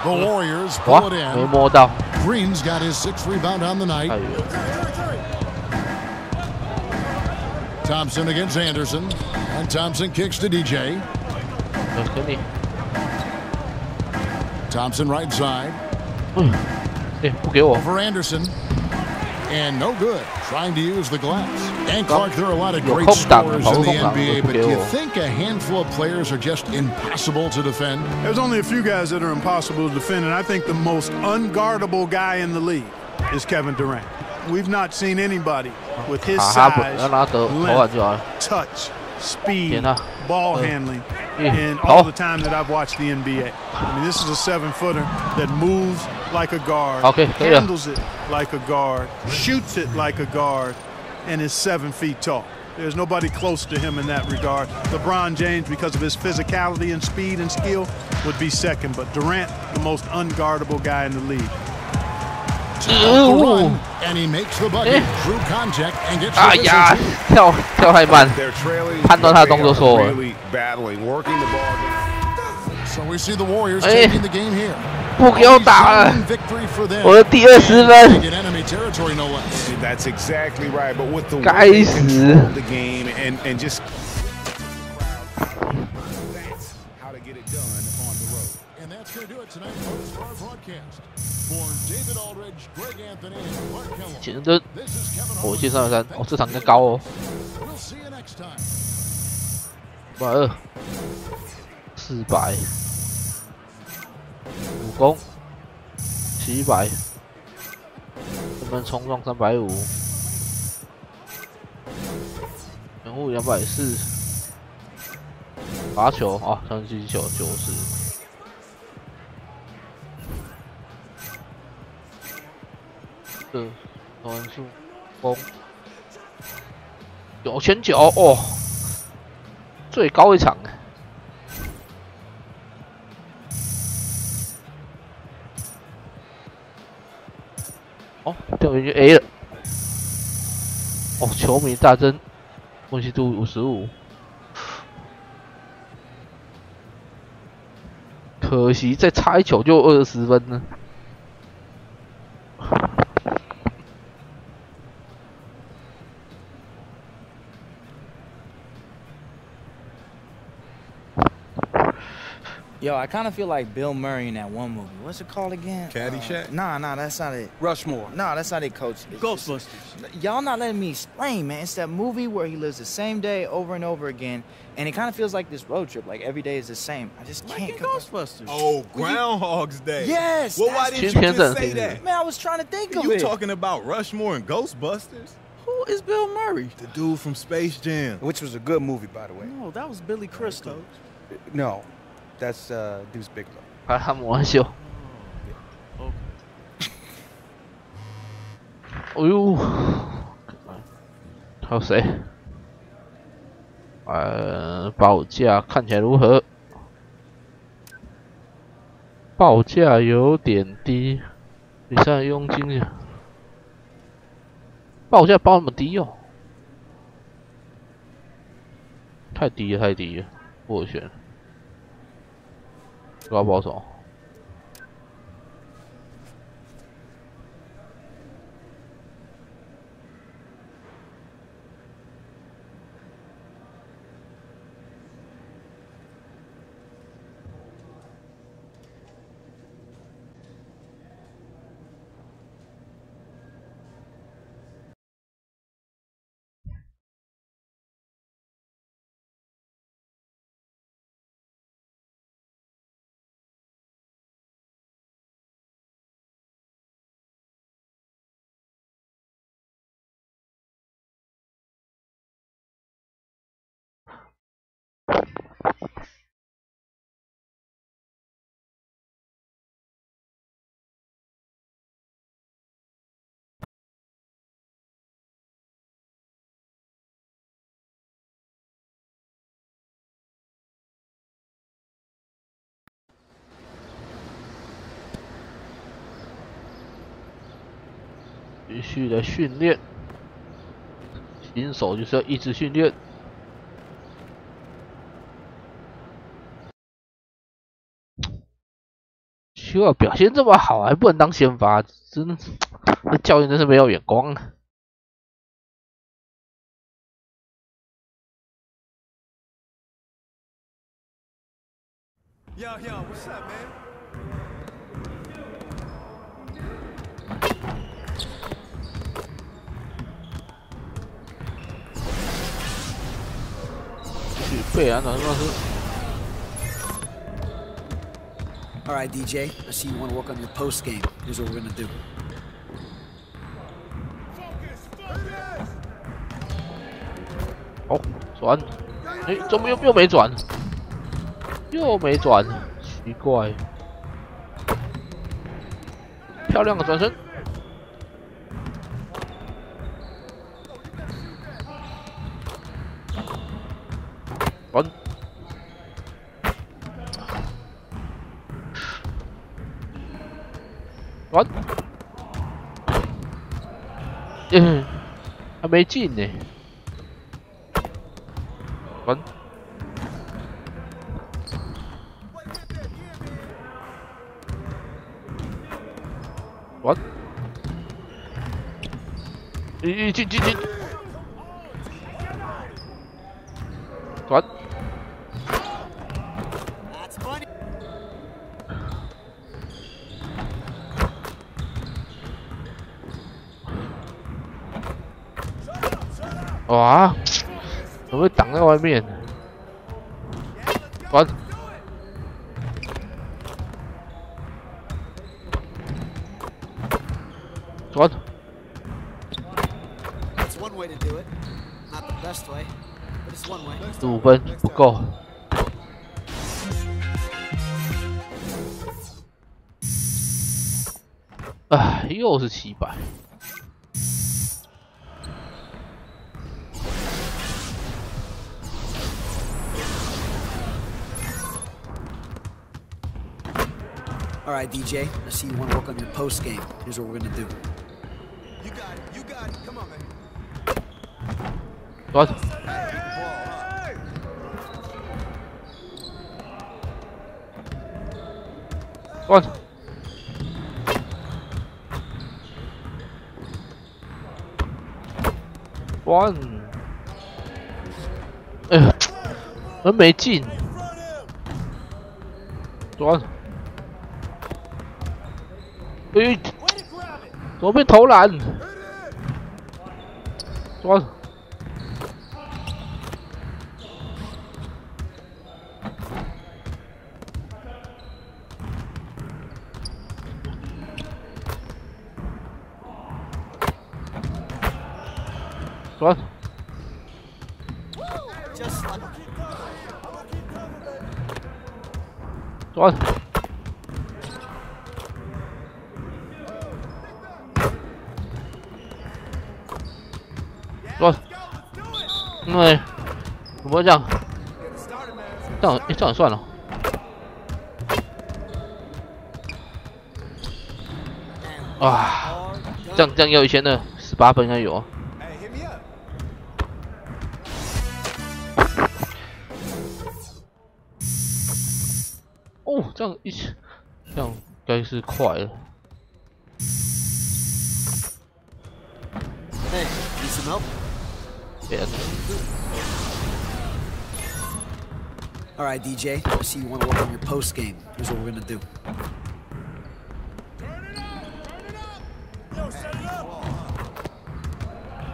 The Warriors pull it in. 没摸到。 Green's got his 6th rebound on the night. Thompson against Anderson. And Thompson kicks to DJ. Thompson right side. Over Anderson. And no good. Trying to use the glass. And Clark, there are a lot of great scorers in the NBA, but do you think a handful of players are just impossible to defend? There's only a few guys that are impossible to defend, and I think the most unguardable guy in the league is Kevin Durant. We've not seen anybody with his size, length, touch, speed, ball handling in all the time that I've watched the NBA. I mean, this is a 7-footer that moves like a guard, handles it like a guard, shoots it like a guard, and is 7 feet tall. There's nobody close to him in that regard. LeBron James, because of his physicality and speed and skill, would be second, but Durant, the most unguardable guy in the league. Run, and he makes the bucket through contact and gets the呀，跳太慢，判断他的动作错了。 So we see the Warriors taking the game here. 不给我打了，我的第20分。 That's exactly right. But with the 该死。 the game and just how to get it done on the road. And that's going to do it tonight for our broadcast. For David Aldridge, Greg Anthony, and Mark Kellogg. 简直，我记323，哦，这场更高哦。120，400，武功700，我们冲撞350，掩护240，罚球啊，上击球90。 投篮数攻9900哦，最高一场。哦，钓鱼就 A 了。哦，球迷大增，温习度55。可惜再差一球就20分呢。 Yo, I kind of feel like Bill Murray in that one movie. What's it called again? Caddyshack? Nah, that's not it. Rushmore. Nah, that's not it, Coach. Ghostbusters. Y'all not letting me explain, man. It's that movie where he lives the same day over and over again, and it kind of feels like this road trip. Like every day is the same. I just can't. Ghostbusters. Oh, Groundhog's Day. Yes. Well, why didn't you just say that? Man, I was trying to think of it. You talking about Rushmore and Ghostbusters? Who is Bill Murray? The dude from Space Jam. Which was a good movie, by the way. No, that was Billy Crystal. No, that's Deuce Bigelow. 他们玩笑。哎呦，还有谁？报价看起来如何？报价有点低，比赛佣金报价报那么低哦，太低了，太低了，不可选。高保守。 继续的训练，新手就是要一直训练。希望表现这么好，还不能当先发，真的，那教练真是没有眼光。Yo, what's up, man? 贝安好像是。 All right, DJ. I see you want to work on your post game. Here's what we're gonna do. 好，转，哎，怎么又没转？又没转，奇怪。漂亮的转身。 转，转，还没进呢。转，转，进，转。 哇！怎么会挡在外面？转，转。15分不够。啊，又是700。 All right, DJ. I see you want to work on your post game. Here's what we're gonna do. You got it. You got it. Come on, man. What? What? One. 哎呀，人没进。转。 哎，左边投篮，转，转，转。 转，对，怎么这样？这样算了。啊，这样要1000的18分应该有啊。哦，这样应该是快了。Hey, need some help? Yeah. All right, DJ. I see you want to work on your post game. Here's what we're gonna do.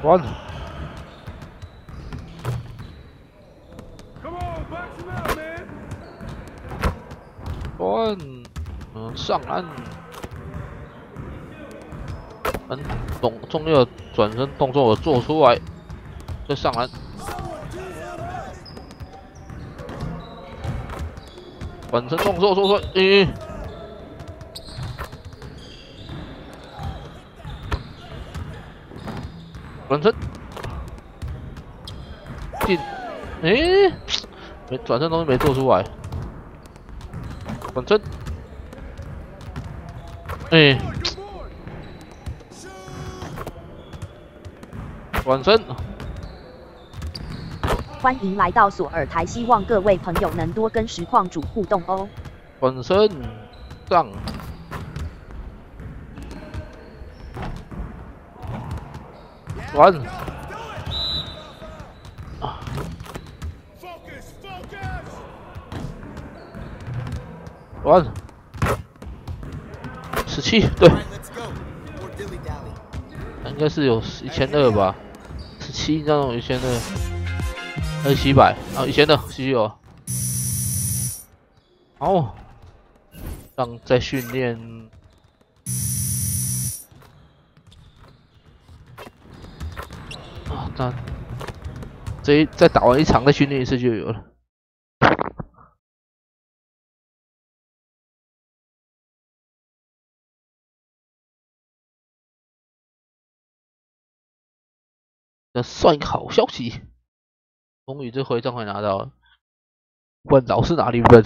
One. Come on, box him out, man. One. 上岸。重要的转身动作我做出来，就上篮。转身动作做出来，转身进，没转身东西没做出来，转身，转身。欢迎来到索尔台，希望各位朋友能多跟实况主互动哦。转身上，转，转，17对，应该是有1200吧，17那种1200，还是700啊？1000的继续有。好，让在训练。啊，那再打完一场再训练一次就有了。这算一个好消息，终于这回账会拿到了，不然老是拿0分。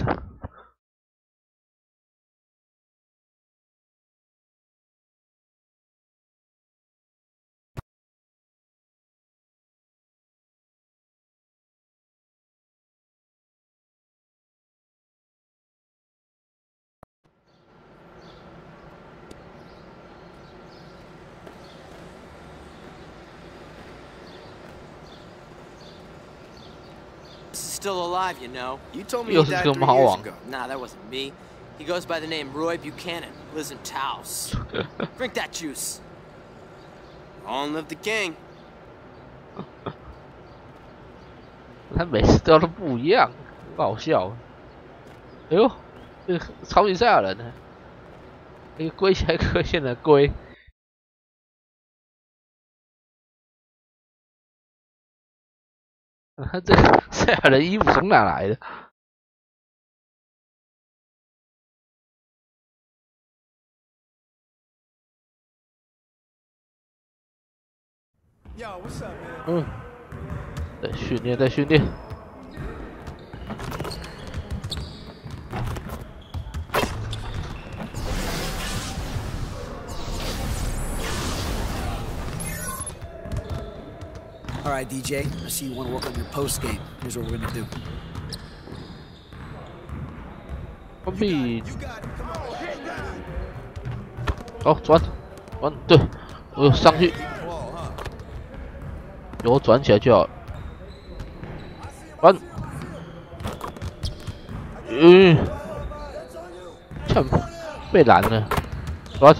Still alive, you know. You told me he died 3 years ago. Nah, that wasn't me. He goes by the name Roy Buchanan. Lives in Taos. Drink that juice. Long live the king. 他每次都不一样，不好笑。哎呦，这个超级赛亚人呢？一个龟才科线的龟。他这个赛亚人衣服从哪来的？在训练，在训练。All right, DJ. I see you want to work on your post game. Here's what we're gonna do. 关闭。好，转，对，我上去，有我转起来就好。转，这被拦了，转。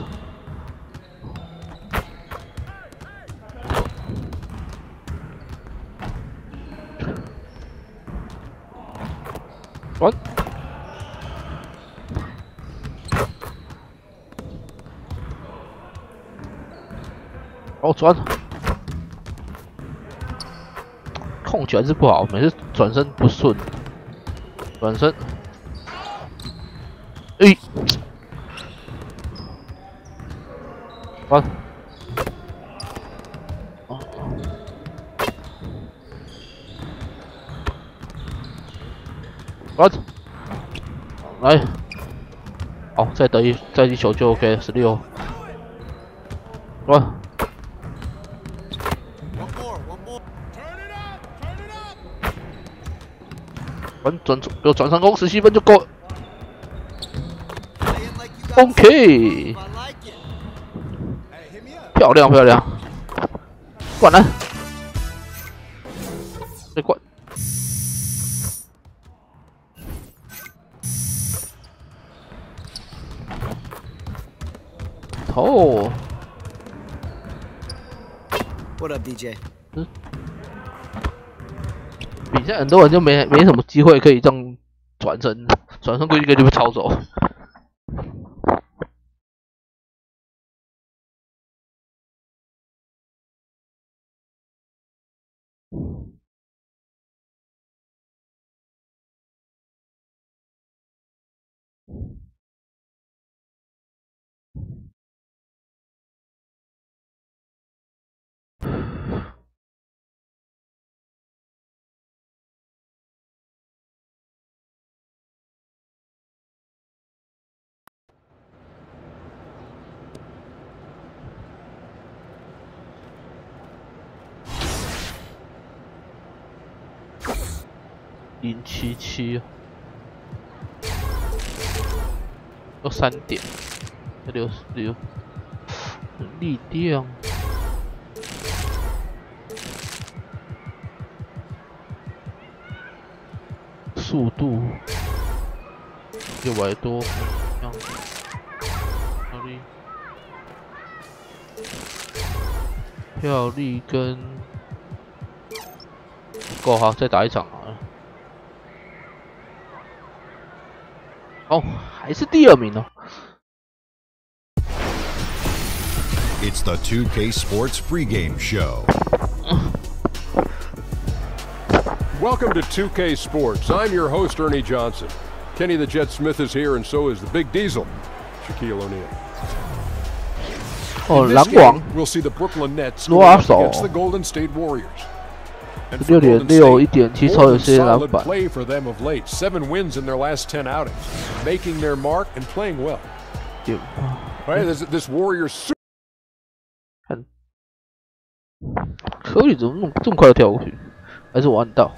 转，哦转，控拳是不好，每次转身不顺，转身，转，转，来，好，再得一球就 OK， 16，转。有转成功17分就够了。OK， 漂亮漂亮，灌篮，被灌。 哦 ，What up, DJ？ 比赛很多人就没什么机会可以这样转身过去就被抄走。077，要3点，要66，力量，速度600多，这样，跳力跟不够好，再打一场好了。 哦，还是第2名哦。It's the 2K Sports pregame show. Welcome to 2K Sports. I'm your host, Ernie Johnson. Kenny the Jet Smith is here, and so is the Big Diesel, Shaquille O'Neal. 哦，篮网 we'll see the Brooklyn Nets against the Golden State Warriors. 6.6 1.7超有些篮板。 play for them of late. 7 wins in their last 10 outings, making their mark and playing well. Right, this Warriors. 看，科里怎么这么快就跳过去？还是我按到？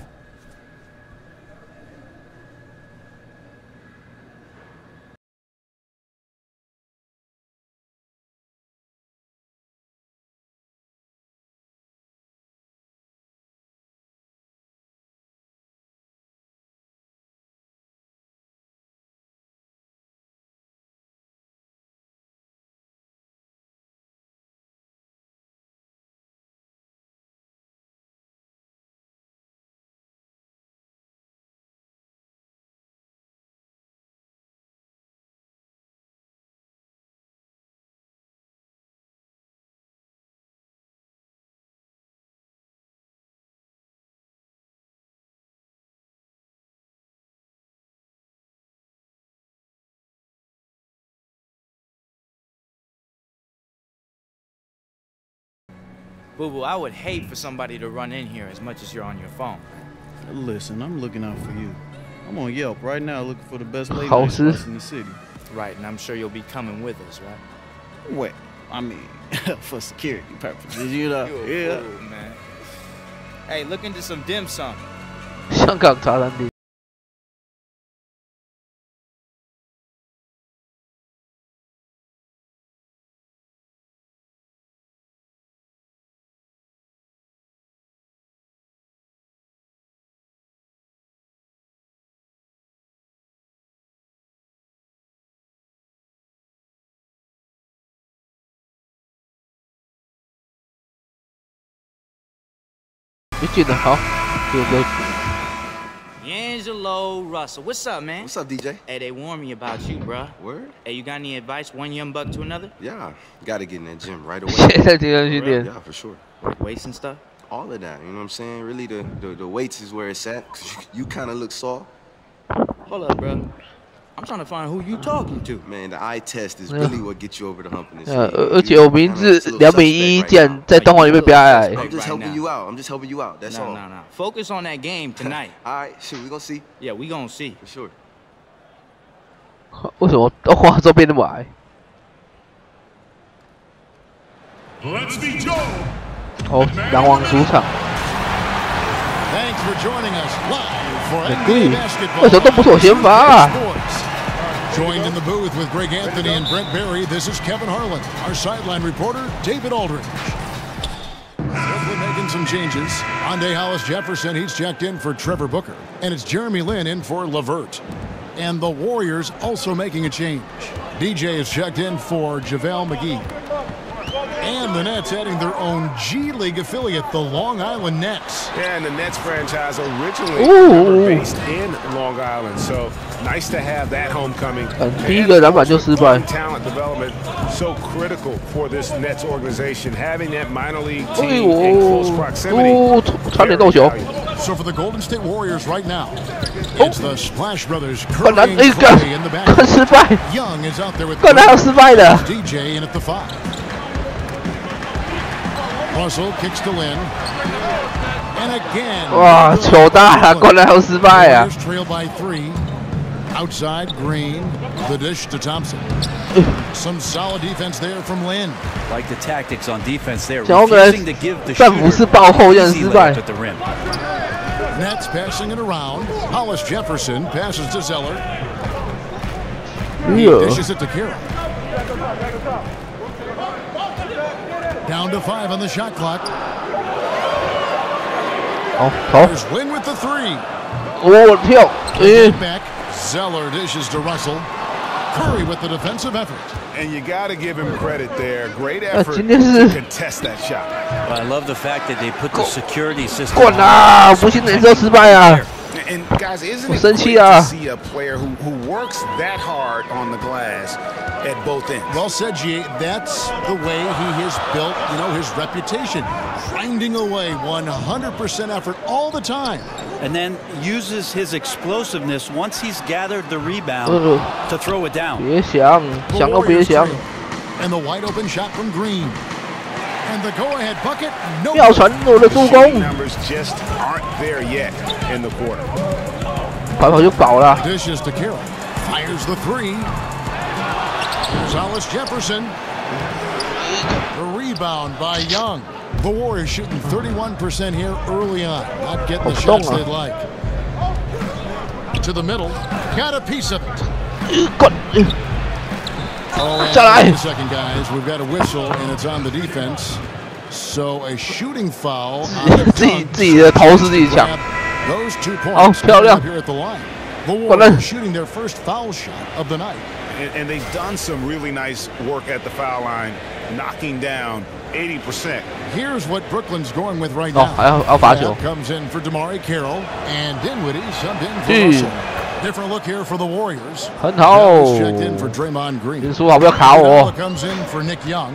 Boo Boo, I would hate for somebody to run in here as much as you're on your phone. Listen, I'm looking out for you. I'm on Yelp right now looking for the best late night spots in the city. Right, and I'm sure you'll be coming with us, right? Well, I mean, for security purposes, you know. You're a fool, man. Hey, look into some dim sum. 香港茶餐厅。 你记得好，对不对？ D'Angelo Russell, what's up, man? What's up, DJ? Hey, they warned me about you, bruh. Word? Hey, you got any advice, one young buck to another? Yeah, gotta get in that gym right away. Yeah, for sure. Weights and stuff? All of that, you know what I'm saying? Really, the weights is where it's at. Cause you kind of look soft. Hold up, bro. I'm trying to find who you talking to. Man, the eye test is really what gets you over the hump in this. 而且我名字2.1米，竟然在动画里面比较矮。 I'm just helping you out. I'm just helping you out. That's all. No. Focus on that game tonight. All right, shit, we gonna see. Yeah, we gonna see for sure. 为什么动画周边那么矮？ Let's be Joe. 哦，篮网主场。 Thanks for joining us live for 为什么都不是我先发啊？ Joined in the booth with Greg Anthony and Brent Barry, this is Kevin Harlan. Our sideline reporter, David Aldridge. Brooklyn making some changes. Andre Hollis Jefferson, he's checked in for Trevor Booker. And it's Jeremy Lin in for LeVert. And the Warriors also making a change. DJ is checked in for JaVale McGee. And the Nets adding their own G League affiliate, the Long Island Nets. Yeah, and the Nets franchise originally based in Long Island, so nice to have that homecoming. 第一个篮板就失败。 Talent development so critical for this Nets organization, having that minor league team in close proximity. 差点漏球。 So for the Golden State Warriors right now, it's the Splash Brothers Curry and Clay in the back. Young is out there with DJ in at the 5. Russell kicks to Lin. And again. 哇，球大了，灌篮还有失败啊 ！Trail by 3. Outside Green, the dish to Thompson. Some solid defense there from Lin. Like the tactics on defense there. 想要个人战斧式爆后让失败。 Nets passing it around. Hollis Jefferson passes to Zeller. He dishes it to Kira. Down to 5 on the shot clock. There's Lin with the 3. 哦，跳！ Back. Zeller dishes to Russell. Curry with the defensive effort. And you got to give him credit there. Great effort to contest that shot. Well, I love the fact that they put the security system. 滚啊！不信哪时候失败啊！ And guys, isn't it great to see a player who works that hard on the glass at both ends? Well said, G. That's the way he has built, his reputation. Grinding away 100% effort all the time. And then uses his explosiveness once he's gathered the rebound to throw it down. 别想，想都别想。 And the wide open shot from Green. And the go-ahead bucket. No. 妙传我的助攻。 Numbers just aren't there yet in the quarter. 跑跑就饱了。 Dishes to Carroll. Fires the 3. Hollis Jefferson. The rebound by Young. The Warriors shooting 31% here early on. Not getting the shots they'd like. To the middle. Got a piece of it. Oh, and a second, guys. We've got a whistle, and it's on the defense. So a shooting foul on the dunk. 自己的头是自己抢。 Those 2 points here at the line. The Warriors shooting their first foul shot of the night. And they've done some really nice work at the foul line, knocking down 80%. Here's what Brooklyn's going with right now. 要罚球。 Comes in for DeMarre Carroll, and Dinwiddie subbed in for Russell. Different look here for the Warriors. 很好。 Checked in for Draymond Green. 林书豪不要卡我。 Comes in for Nick Young.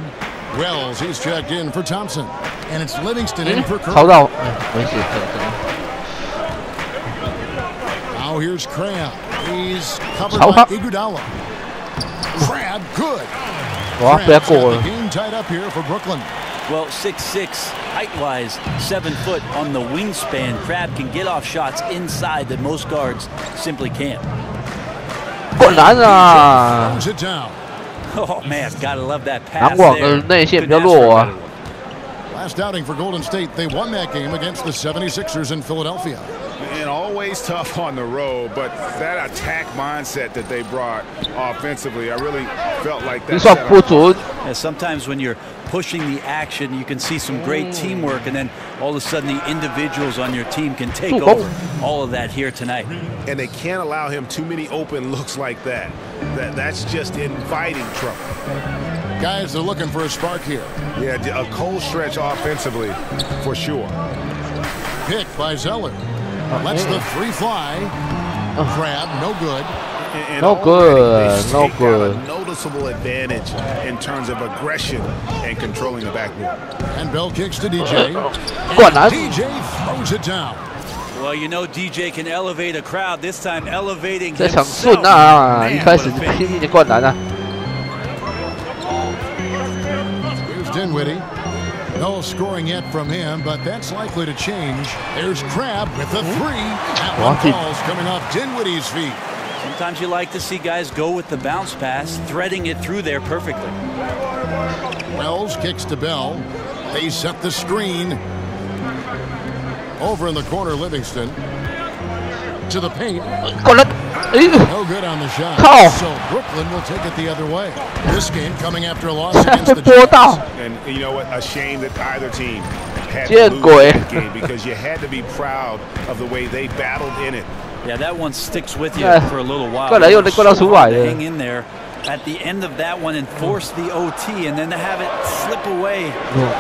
Wells, he's checked in for Thompson, and it's Livingston in for Curry. 抄到，没事。 Now here's Crab. He's covered by Iguodala. Crab, good. 哇，不要过了。 Game tied up here for Brooklyn. Well, 6'6", height-wise, 7 foot on the wingspan. Crab can get off shots inside that most guards simply can't. 灌篮啊！ Oh man, gotta love that pass. 篮网的内线比较弱啊。 Last outing for Golden State, they won that game against the 76ers in Philadelphia. And always tough on the road, but that attack mindset that they brought offensively, I really felt like that. Yeah, sometimes when you're pushing the action, you can see some great teamwork, and then all of a sudden the individuals on your team can take over. All of that here tonight. And they can't allow him too many open looks like that. That's just inviting trouble. Guys, they're looking for a spark here. Yeah, a cold stretch offensively, for sure. Picked by Zeller. Lets the 3 fly. Crab, no good. And no good, no good. A noticeable advantage in terms of aggression and controlling the backboard. And Bell kicks to DJ. And DJ throws it down. Well, you know DJ can elevate a crowd. This time elevating 这场顺啊，一开始拼命的灌篮啊。 Here's Dinwiddie. No scoring yet from him, but that's likely to change. There's Crab with the 3. That one falls coming off Dinwiddie's feet. Sometimes you like to see guys go with the bounce pass, threading it through there perfectly. Wells kicks to Bell. They set the screen. Over in the corner, Livingston. To the paint. No good on the shot. So Brooklyn will take it the other way. This game coming after a loss against the Jazz. And you know what? A shame that either team had to lose that game because you had to be proud of the way they battled in it. Yeah, that one sticks with you for a little while. Hang in there at the end of that one and force the OT, and then to have it slip away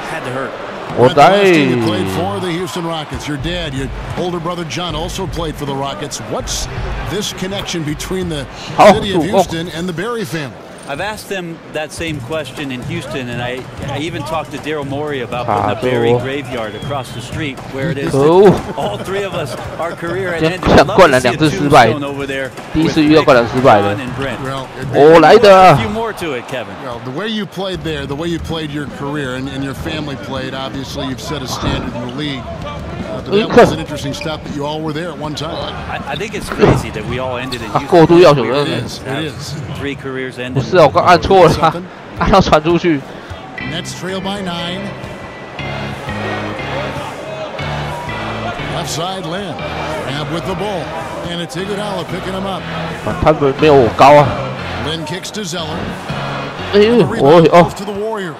had to hurt. The last team you played for, the Houston Rockets. Your dad, your older brother John, also played for the Rockets. What's this connection between the city of Houston and the Barry family? I've asked them that same question in Houston, and I even talked to Daryl Morey about putting a Barry graveyard across the street where it is. All three of us, our career had ended. I'd love to see a tombstone over there. A few more to it, Kevin. Well, the way you played there, the way you played your career, and your family played, obviously you've set a standard in the league. That was an interesting stop that you all were there at one time. I think it's crazy that we all ended in Houston. It is. 3 careers ended. 不是，我刚按错了，按到传出去。Nets trail by 9. Left side, Lynn. Grab with the ball, and it's Iguodala picking him up. 他们没有我高啊。Lynn kicks to Zeller. To the Warriors.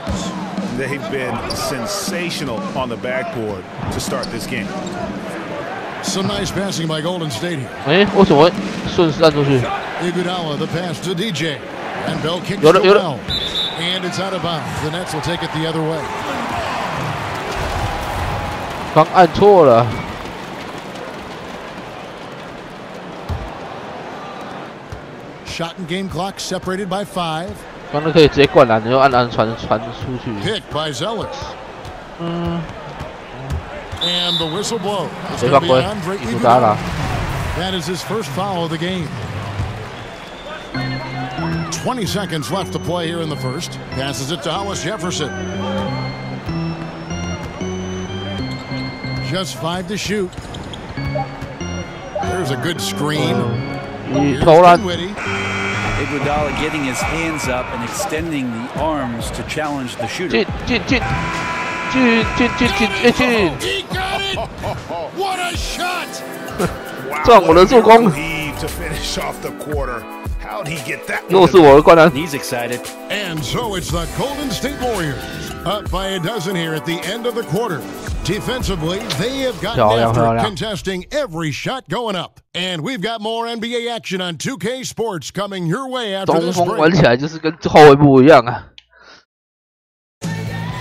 They've been sensational on the backboard to start this game. Some nice passing by Golden State here. 为什么会顺势按出去 ？Iguodala the pass to DJ, and Bell kicks to Bell, and it's out of bounds. The Nets will take it the other way. 刚按错了。Shot and game clock separated by 5. 刚才可以直接灌篮，然后按传出去。Pick by Zeller. And the whistle blows. 谁犯规？艺术打了。That is his first foul of the game. 20 seconds left to play here in the first. Passes it to Hollis Jefferson. Just 5 to shoot. There's a good screen. Iguodala getting his hands up and extending the arms to challenge the shooter. He got it! What a shot! Wow, to finish off the quarter. How'd he get that? He's excited. And so it's the Golden State Warriors up by a dozen here at the end of the quarter. Defensively, they have gotten after it, contesting every shot going up. And we've got more NBA action on 2K Sports coming your way after this break. 玩起来就是跟后卫不一样啊。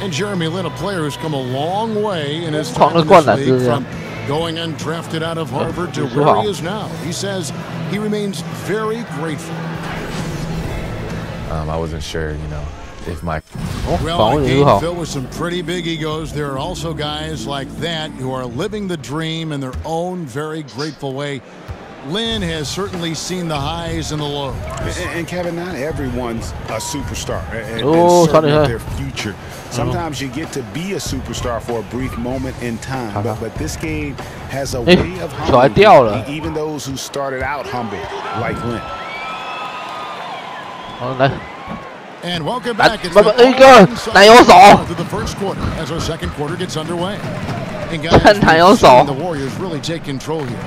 And Jeremy Lin, a player who's come a long way in his time in this league, from going undrafted out of Harvard to where he is now. He says he remains very grateful. I wasn't sure, if my... Well, a game filled with some pretty big egos. There are also guys like that who are living the dream in their own very grateful way. Lynn has certainly seen the highs and the lows. And Kevin, not everyone's a superstar and certain of their future. Sometimes you get to be a superstar for a brief moment in time, but this game has a way of humbling even those who started out humble, like Lynn. And welcome back. It's the first quarter as our second quarter gets underway. And guys, the Warriors really take control here.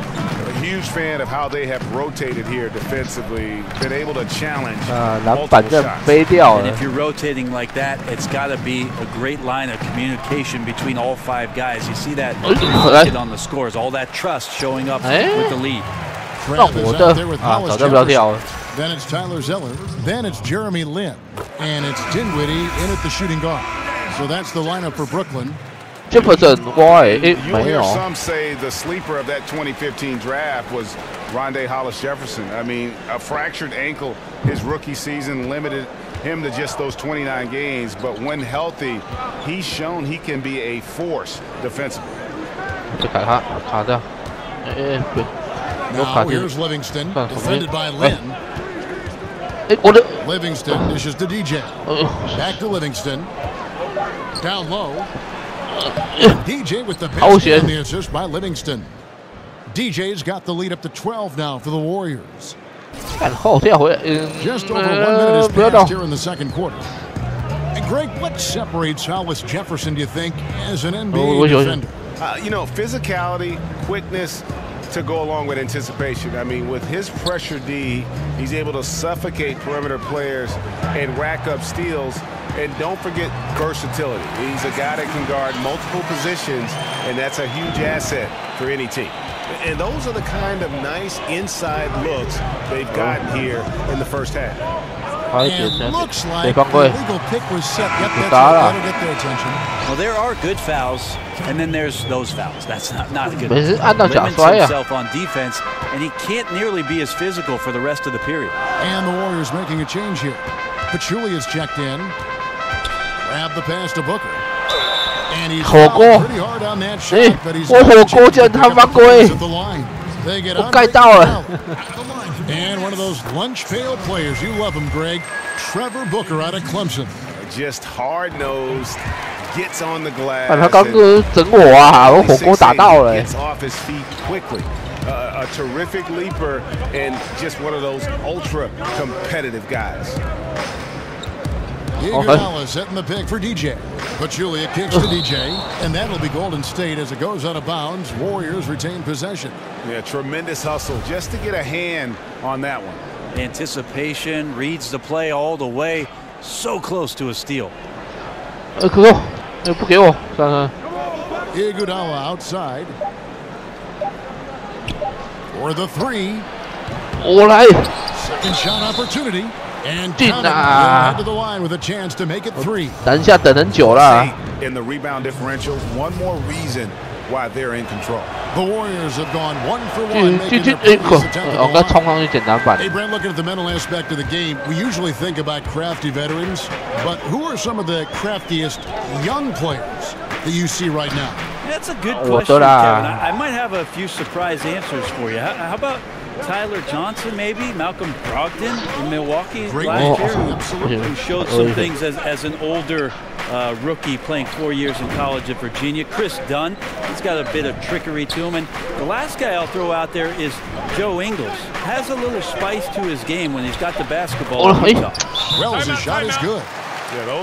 A huge fan of how they have rotated here defensively, been able to challenge 篮板就飞掉了。 And if you're rotating like that, it's got to be a great line of communication between all 5 guys. You see that on the scores, all that trust showing up with the lead. Trav is out there with Hollis Jefferson. Then it's Tyler Zeller. Then it's Jeremy Lin. And it's Dinwiddie in at the shooting guard. So that's the lineup for Brooklyn. Jefferson, you hear some say the sleeper of that 2015 draft was Rondé Hollis Jefferson. I mean, a fractured ankle his rookie season limited him to just those 29 games. But when healthy, he's shown he can be a force defensively. Now here's Livingston, defended by Lynn. Livingston dishes to DJ. Back to Livingston. Down low. DJ with the pass and the assist by Livingston. DJ's got the lead up to 12 now for the Warriors. Just over 1 minute has passed here in the second quarter. And Greg, what separates Hollis Jefferson, do you think, as an NBA defender? Physicality, quickness, to go along with anticipation. I mean, with his pressure D, he's able to suffocate perimeter players and rack up steals. And don't forget versatility. He's a guy that can guard multiple positions, and that's a huge asset for any team. And those are the kind of nice inside looks they've gotten here in the first half. And looks like the legal pick was set. Yep, that's right. That'll get their attention. Well, there are good fouls, and then there's those fouls. That's not good. Limits himself on defense, and he can't nearly be as physical for the rest of the period. And the Warriors making a change here. Pachulia's checked in. Grab the pass to Booker. And he's pretty hard on that shot, but he's at the line. They get and one of those lunch pail players, you love him, Greg. Trevor Booker out of Clemson. Just hard-nosed, gets on the glass. 他刚刚整我啊，我火锅打到了。 Gets off his feet quickly. A terrific leaper and just one of those ultra competitive guys. Iguodala setting the pick for DJ. Pachulia kicks to DJ, and that'll be Golden State as it goes out of bounds. Warriors retain possession. Yeah, tremendous hustle just to get a hand on that one. Anticipation, reads the play all the way. So close to a steal. Iguodala outside. For the three. Second shot opportunity. And head to the line with a chance to make it three. 等一下，等很久了。 In the rebound differential, one more reason why they're in control. The Warriors have gone 1 for 1. Hey, Brent, looking at the mental aspect of the game, we usually think about crafty veterans, but who are some of the craftiest young players that you see right now? That's a good question, Kevin. I might have a few surprise answers for you. How about Tyler Johnson, maybe Malcolm Brogdon in Milwaukee last year, who showed some things as an older rookie playing 4 years in college at Virginia. Chris Dunn, he's got a bit of trickery to him. And the last guy I'll throw out there is Joe Ingles. Has a little spice to his game when he's got the basketball. Wells' shot is good.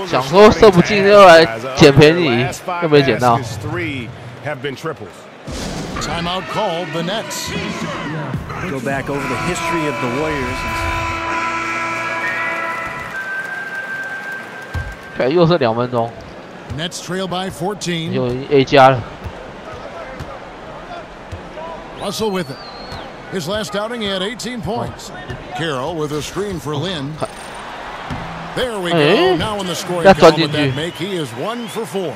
想说射不进就来捡便宜，又没捡到。 Timeout called the Nets. Go back over the history of the Warriors. 又是2分钟。 Nets trail by 14. 有 A 加了。 Russell with it. His last outing, he had 18 points. Carroll with a screen for Lynn. There we go. Now in the scoring column with that make, he is 1 for 4.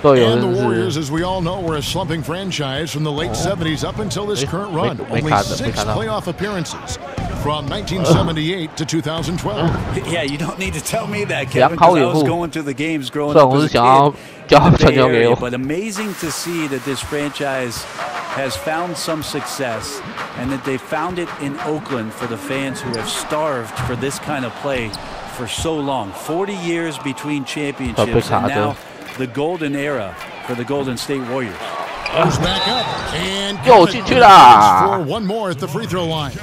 And the Warriors, as we all know, were a slumping franchise from the late 70s up until this current run. Only 6 playoff appearances from 1978 to 2012. Yeah, you don't need to tell me that, Kevin, because I was going to the games growing up as a kid. But amazing to see that this franchise has found some success and that they found it in Oakland for the fans who have starved for this kind of play for so long. 40 years between championships, and now the golden era for the Golden State Warriors. Goes back up and for one more at the free throw line.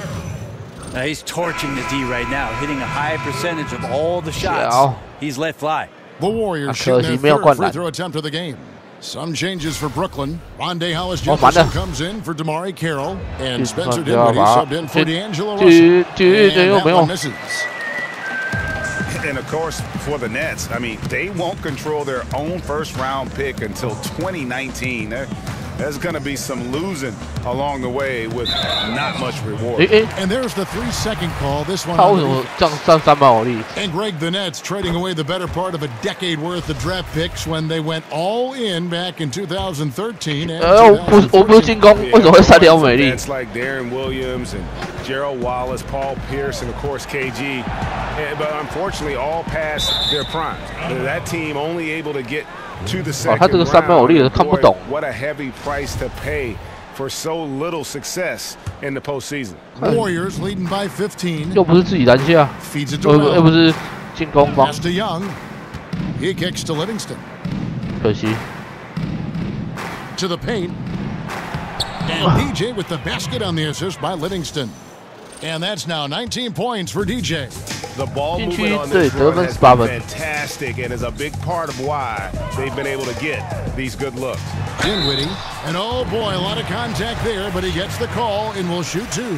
Now he's torching the D right now, hitting a high percentage of all the shots he's let fly. The Warriors shooting their third free throw attempt of the game. Some changes for Brooklyn. Rondae Hollis-Jefferson comes in for Damari Carroll, and Spencer Dinwiddie subbed in for D'Angelo Russell. And that one misses. And of course, for the Nets, I mean, they won't control their own first-round pick until 2019. There's going to be some losing along the way with not much reward. And there's the 3-second call. This one. And Greg, the Nets trading away the better part of a decade worth of draft picks when they went all in back in 2013. And 2014. Nets like Darren Williams and Gerald Wallace, Paul Pierce, and of course KG. But unfortunately, all past their prime. That team only able to get to the second round. Boy, what a heavy price to pay for so little success in the postseason. Warriors leading by 15. Feeds it to Wells. Pass to Young. He kicks to Livingston. To the paint. And DJ with the basket on the assist by Livingston. And that's now 19 points for DJ. The ball movement on this run has been fantastic and is a big part of why they've been able to get these good looks. Dinwiddie, and oh boy, a lot of contact there, but he gets the call and will shoot 2.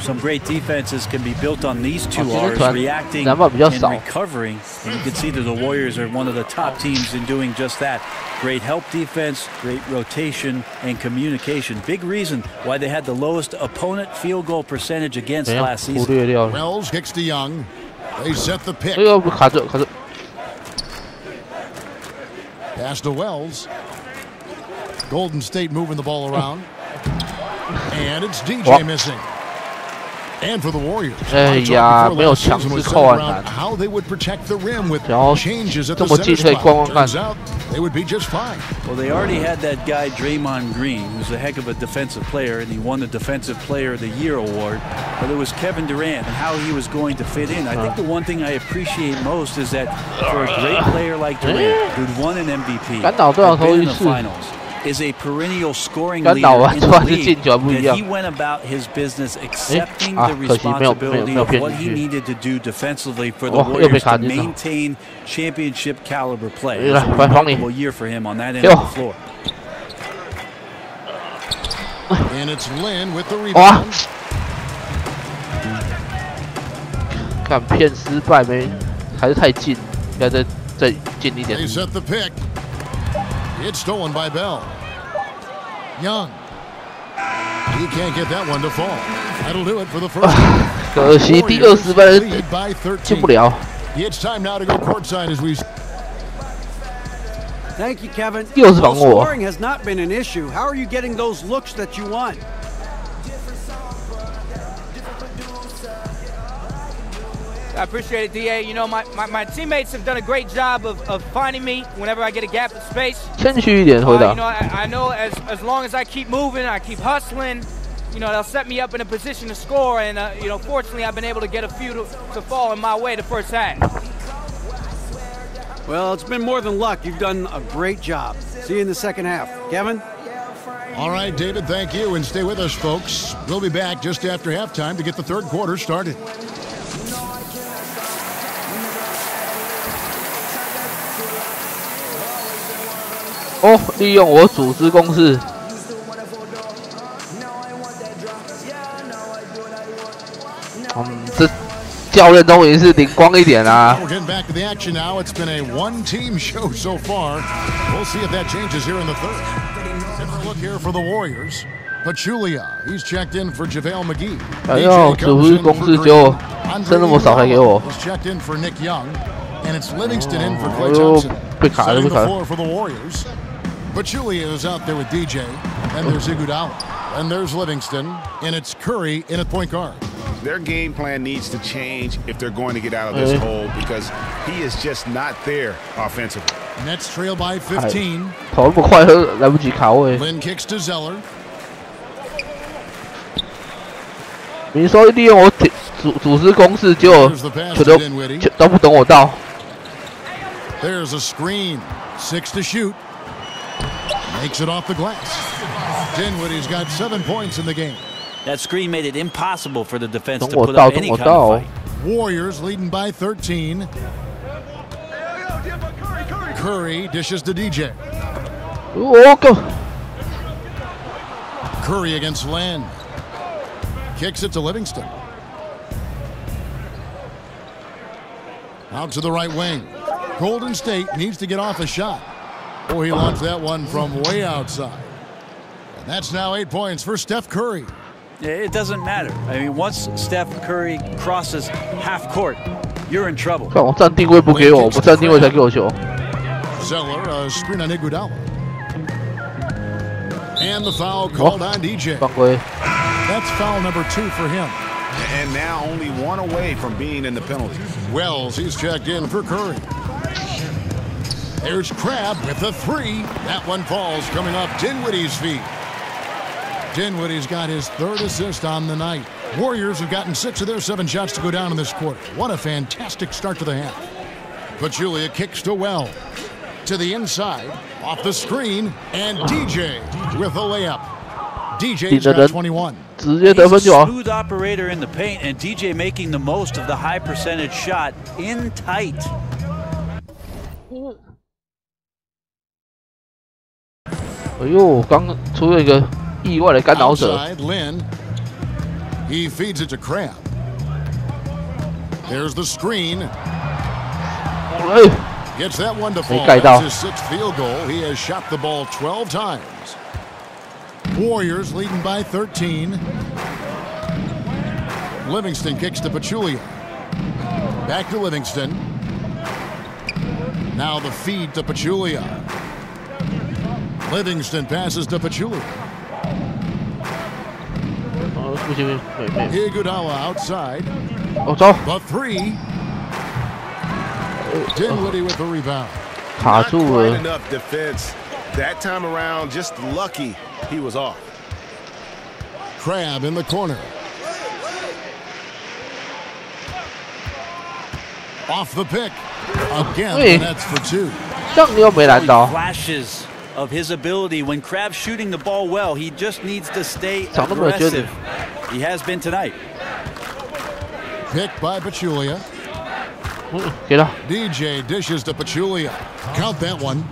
Some great defenses can be built on these 2 R's, reacting and recovering. And you can see that the Warriors are one of the top teams in doing just that. Great help defense, great rotation, and communication. Big reason why they had the lowest opponent field goal percentage against last season. Wells kicks to Young. They set the pick. Pass to Wells. Golden State moving the ball around. And it's DJ missing. And for the Warriors, how they would protect the rim with changes at the center spot. Turns out they would be just fine. Well, they already had that guy Draymond Green, who's a heck of a defensive player, and he won the Defensive Player of the Year award. But it was Kevin Durant and how he was going to fit in. I think the one thing I appreciate most is that for a great player like Durant, who'd won an MVP, been in the finals, is a perennial scoring leader in the league, that he went about his business accepting the responsibility of what he needed to do defensively for the Warriors to maintain championship caliber play. It was a remarkable year for him on that end of the floor. And it's Lin with the rebound. 看骗失败没？还是太近，应该再近一点。 They set the pick. It's stolen by Bell. Young. He can't get that one to fall. That'll do it for the first. 可惜第20分进不了。 It's time now to go courtside as we. Thank you, Kevin. 又是防我。 Scoring has not been an issue. How are you getting those looks that you want? I appreciate it, DA. You know, my teammates have done a great job of finding me whenever I get a gap in space. 谦虚一点，回答。 You know, I know as long as I keep moving, I keep hustling, you know, they'll set me up in a position to score. And, you know, fortunately, I've been able to get a few to fall in my way the first half. Well, it's been more than luck. You've done a great job. See you in the second half. Kevin? All right, David, thank you. And stay with us, folks. We'll be back just after halftime to get the third quarter started. 哦，利用我组织攻势。这教练终于是灵光一点啊。 We're getting back to the action now. It's been a one-team show so far. We'll see if that changes here in the third. Let's look here for the Warriors. Pachulia, he's checked in for JaVale McGee. 哎呦，组织攻势就剩那么少才给我。 He's checked in for Nick Young, and it's Livingston in for Klay Thompson. 被卡了，被卡了。 For the Warriors. Pachulia is out there with DJ, and there's Iguodala, and there's Livingston, and it's Curry in at point guard. Their game plan needs to change if they're going to get out of this hole because he is just not there offensively. Nets trail by 15. 跑那么快，来不及卡位。 Lin kicks to Zeller. 你说利用我组织攻势，就都不等我到。 There's a screen. 6 to shoot. Makes it off the glass. Dinwiddie's got 7 points in the game. That screen made it impossible for the defense to put up any kind of fight. Warriors leading by 13. Curry dishes to DJ. Curry against Len. Kicks it to Livingston. Out to the right wing. Golden State needs to get off a shot. Oh, he launched that one from way outside. And that's now 8 points for Steph Curry. It doesn't matter. I mean, once Steph Curry crosses half court, you're in trouble. 看我站定位不给我，不站定位才给我球。 Zeller, screen on Iguodala. And the foul called on DJ. 犯规。 That's foul number 2 for him. And now only 1 away from being in the penalty. Wells, he's checked in for Curry. There's Crabbe with the 3. That one falls coming off Dinwiddie's feet. Dinwiddie's got his 3rd assist on the night. Warriors have gotten 6 of their 7 shots to go down in this quarter. What a fantastic start to the half. Pachulia kicks to Well. To the inside, off the screen, and DJ with a layup. DJ's got 21. 直接得分就好。 Smooth operator in the paint, and DJ making the most of the high percentage shot in tight. 哎呦，刚出了一个意外的干扰者。 Outside, Lin. He feeds it to Crab. There's the screen. Gets that one to fall. That's his 6th field goal. He has shot the ball 12 times. Warriors leading by 13. Livingston kicks to Pachulia. Back to Livingston. Now the feed to Pachulia. Livingston passes to Pachulia. Iguodala outside. The 3. Dinwiddie with the rebound. Not quite enough defense. That time around, just lucky he was off. Crab in the corner. Off the pick. Again, that's for 2. Flashes of his ability when Crab's shooting the ball well. He just needs to stay aggressive. He has been tonight. Pick by Pachulia. DJ dishes to Pachulia. Count that one.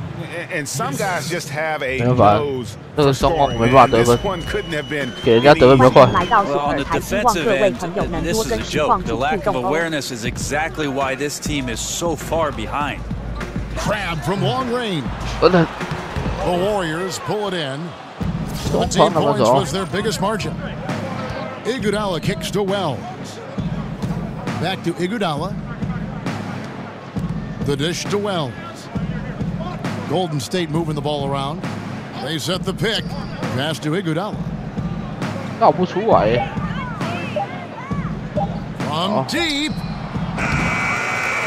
And some guys just have a nose for scoring. This one couldn't have been. Well, on the defensive end, this is a joke. The lack of awareness is exactly why this team is so far behind. Crab from long range. The Warriors pull it in. 17 points was their biggest margin. Iguodala kicks to Wells. Back to Iguodala. The dish to Wells. Golden State moving the ball around. They set the pick. Pass to Iguodala. From deep.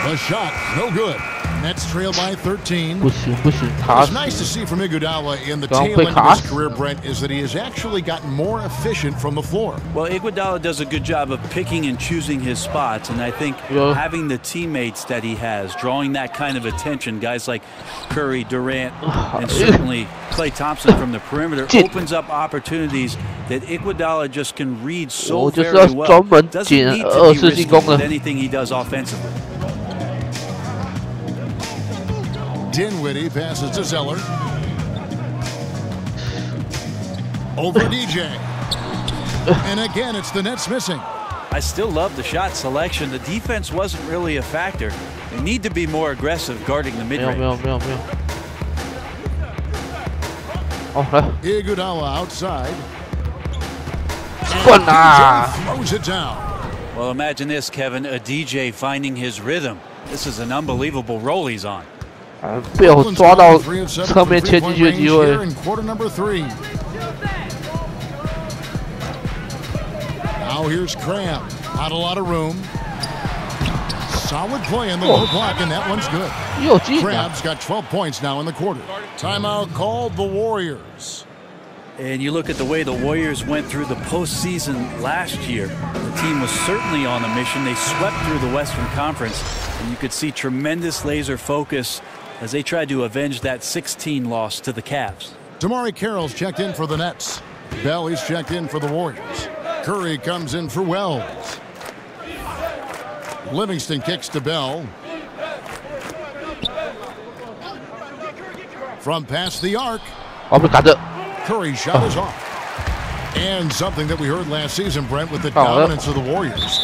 The shot, no good. Nets trail by 13. What's nice to see from Iguodala in the tail end of his career, Brent, is that he has actually gotten more efficient from the floor. Well, Iguodala does a good job of picking and choosing his spots, and I think having the teammates that he has, drawing that kind of attention, guys like Curry, Durant, and certainly Klay Thompson from the perimeter, opens up opportunities that Iguodala just can read so very well. Doesn't need to be risky with anything he does offensively. Dinwiddie passes to Zeller. Over DJ. And again, it's the Nets missing. I still love the shot selection. The defense wasn't really a factor. They need to be more aggressive guarding the mid-range. Iguodala outside. Throws it down. Well, imagine this, Kevin. A DJ finding his rhythm. This is an unbelievable role he's on. 被我抓到侧面切进去的机会。 Now here's Crab. Not a lot of room. Solid play in the low block, and that one's good. Crab's got 12 points now in the quarter. Timeout called the Warriors. And you look at the way the Warriors went through the postseason last year. The team was certainly on a mission. They swept through the Western Conference, and you could see tremendous laser focus as they tried to avenge that 16 loss to the Cavs. Damari Carroll's checked in for the Nets. Bell is checked in for the Warriors. Curry comes in for Wells. Livingston kicks to Bell. From past the arc. Curry's shot is off. And something that we heard last season, Brent, with the dominance of the Warriors.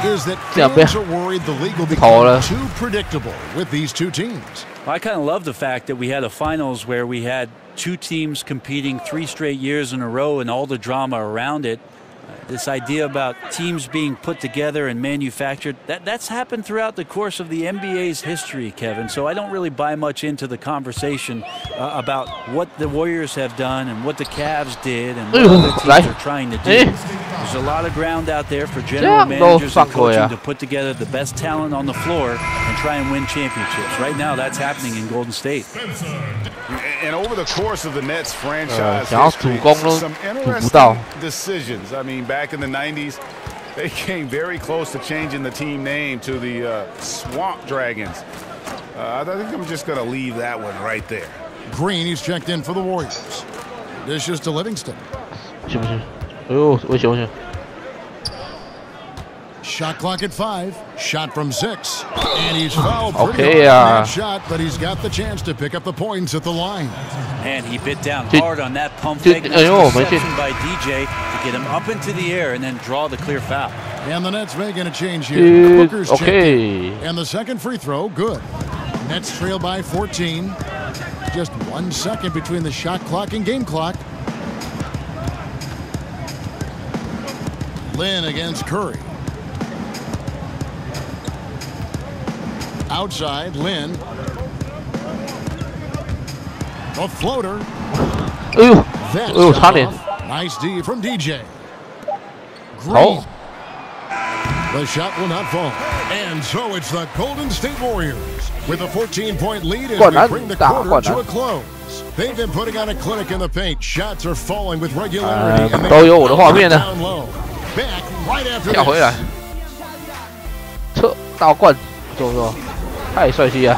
Is that fans are worried the league will become too predictable with these two teams. I kind of love the fact that we had a finals where we had two teams competing 3 straight years in a row and all the drama around it. This idea about teams being put together and manufactured, that's happened throughout the course of the NBA's history, Kevin. So I don't really buy much into the conversation about what the Warriors have done and what the Cavs did and what other teams are trying to do. There's a lot of ground out there for general managers and coaching to put together the best talent on the floor and try and win championships. Right now, that's happening in Golden State. And over the course of the Nets franchise history, some interesting decisions. I mean, back in the 90s, they came very close to changing the team name to the Swamp Dragons. I think I'm just going to leave that one right there. Green, he's checked in for the Warriors. Dishes to Livingston. 行不行？哎呦，危险危险！ Shot clock at 5. Shot from 6. And he's fouled pretty Okay, hard on that shot, but he's got the chance to pick up the points at the line. And he bit down hard on that pump fake interception by DJ to get him up into the air and then draw the clear foul. And the Nets making a change here. Booker's okay. And the second free throw, good. Nets trail by 14. Just 1 second between the shot clock and game clock. Lynn against Curry. Outside, Lynn. A floater. Ooh. That's Ooh, off. Nice D from DJ. Green. The shot will not fall. And so it's the Golden State Warriors with a 14-point lead as we bring the quarter to a close. They've been putting on a clinic in the paint. Shots are falling with regularity. And 都有我的画面呢。 Back right after 跳回来，侧倒灌，做不做？太帅气了！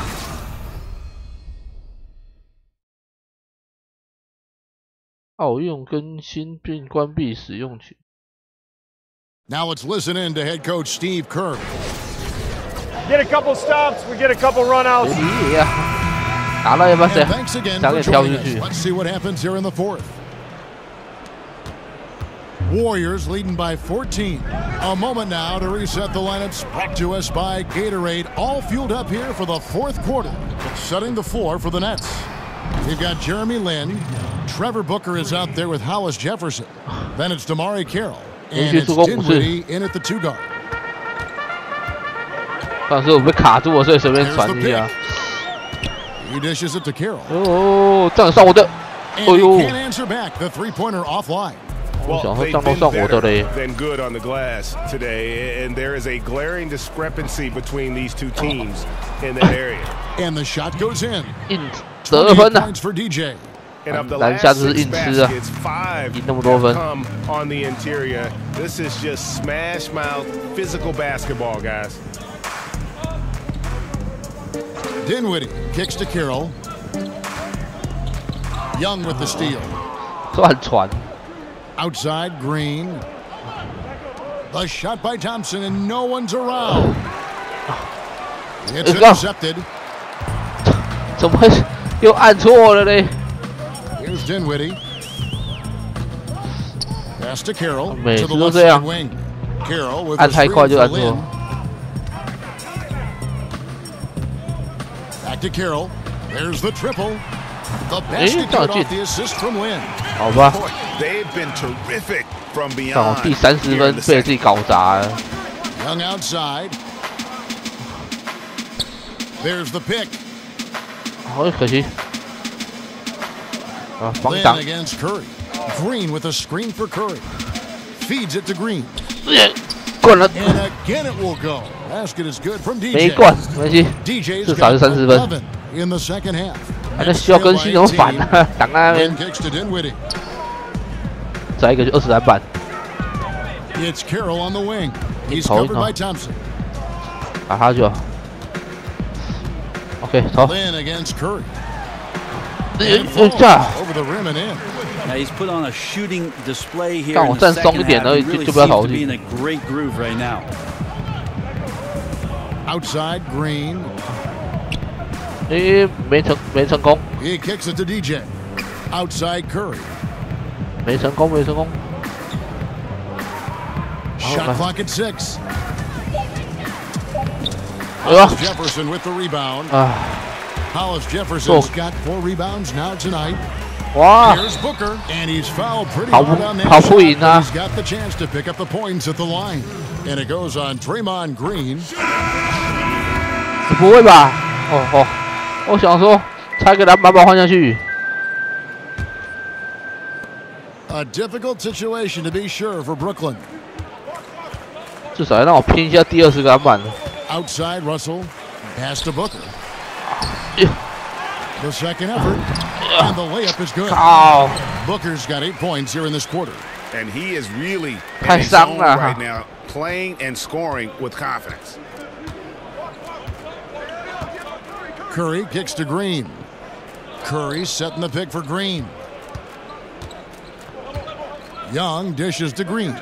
奥用更新并关闭使用权。 Now let's listen in to head coach Steve Kerr. Get a couple stops, we get a couple runouts. 打了要不要谁？ Thanks again 想 for 给跳 joining 进去。 us. Let's see what happens here in the fourth. Warriors leading by 14. A moment now to reset the lineups. Brought to us by Gatorade. All fueled up here for the fourth quarter. Setting the floor for the Nets. We've got Jeremy Lin. Trevor Booker is out there with Hollis Jefferson. Then it's Damari Carroll. And it's Dinwiddie in at the 2 guard. 但是我被卡住了，所以随便传一下。 He dishes it to Carroll. 哦，这样上我的。 And he can't answer back. The three-pointer offline. Well, they've been better than good on the glass today, and there is a glaring discrepancy between these two teams in that area. And the shot goes in. 得分呐 points for DJ. And of the 篮 last 下就是 6硬吃啊， baskets, 5赢那么多分。 come on the interior. This is just smash mouth physical basketball, guys. Dinwiddie kicks to Carroll. Young with the steal. 乱传。 Outside, Green. The shot by Thompson, and no one's around. It's intercepted. 怎么会又按错了嘞？ Here's Dinwiddie. Pass to Carroll. 每 To 次 the 都 left 这样 side wing. Carroll with 按 a 太 screen 快就 for 按错。 Lynn. Back to Carroll. There's the triple. The basket got off the assist from Lynn. 好吧。 They've been terrific from 但我 beyond. 第30分被自己搞砸了。 Young outside. There's the pick. 好可惜。啊，防 Lynn 挡。 against Curry. Green with a screen for Curry. Feeds it to Green. 灌了。 And again it will go. Basket is good from DJ. 没灌，没关系。 DJ's 至少是 got 30分。 11 in the second half. 还在需要更新怎么反呢？挡在那边。 Kicks to Dinwiddie. 再一个就20篮板。 It's Carroll on the wing. He's covered by Thompson. 打他就好。OK， 投。 Lynn against Curry. 下。 Over the rim and in. Now he's put on a shooting display here 但 in 我 the 站松 second 一点 half. 而已， He really 就不要 seems 投 to be 进 in。a great groove right now. Outside Green. 没成功。 He kicks it to DJ. Outside Curry. 没成功。 Shot clock at 6. 哎呦 Jefferson with the rebound. 啊 Hollis Jefferson's got 4 rebounds now tonight. 哇 Here's Booker, and he's fouled pretty 跑 hard 不 on that 跑 shot, 不赢 but 啊 he's got the chance to pick up the points at the line. And it goes on Draymond Green. 不会吧？哦，我想说差个篮板把换下去。 A difficult situation to be sure for Brooklyn. 至少要让我拼一下第20个篮板。 Outside Russell, pass to Booker. The second effort, and the layup is good. Booker's got 8 points here in this quarter. And he is really in 太 his 伤 zone 了 right now, playing and scoring with confidence. Curry kicks to Green. Curry setting the pick for Green. Young dishes to Green.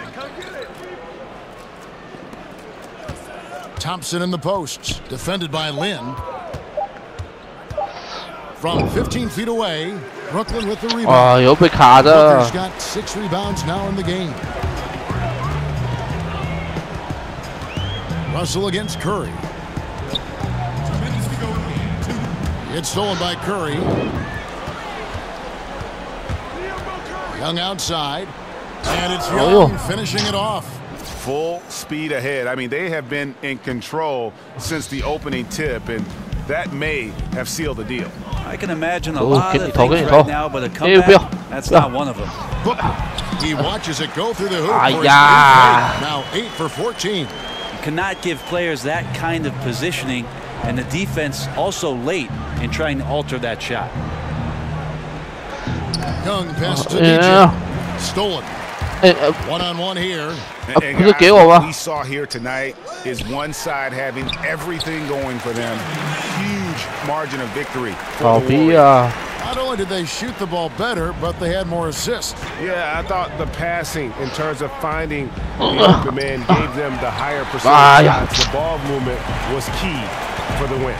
Thompson in the posts, defended by Lynn. From 15 feet away, Brooklyn with the rebound. 有被卡的。 Brooklyn's got 6 rebounds now in the game. Russell against Curry. It's stolen by Curry. Young outside. And it's Young finishing it off. Full speed ahead. I mean, they have been in control since the opening tip, and that may have sealed the deal. I can imagine a lot of things right now, but a comeback, that's not one of them. He watches it go through the hoop. Now 8 for 14. You cannot give players that kind of positioning, and the defense also late in trying to alter that shot. Young pass to DJ. Stolen. One-on-one here. And guys, what we saw here tonight is one side having everything going for them. Huge margin of victory for the Warriors. Not only did they shoot the ball better, but they had more assists. Yeah, I thought the passing in terms of finding the open man gave them the higher percentage shots. The ball movement was key for the win.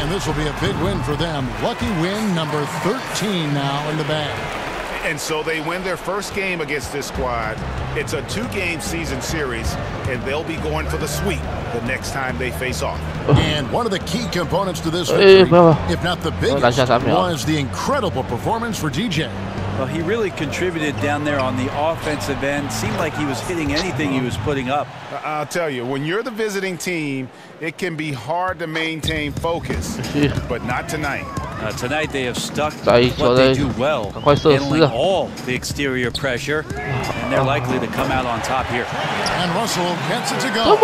And this will be a big win for them. Lucky win number 13 now in the bag. And so they win their first game against this squad. It's a 2-game season series, and they'll be going for the sweep the next time they face off. And one of the key components to this victory, if not the biggest, was the incredible performance for DJ. Well, he really contributed down there on the offensive end. Seemed like he was hitting anything he was putting up. I'll tell you, when you're the visiting team, it can be hard to maintain focus, but not tonight. Tonight they have stuck with what they do well, handling all the exterior pressure, and they're likely to come out on top here. And Russell gets it to go.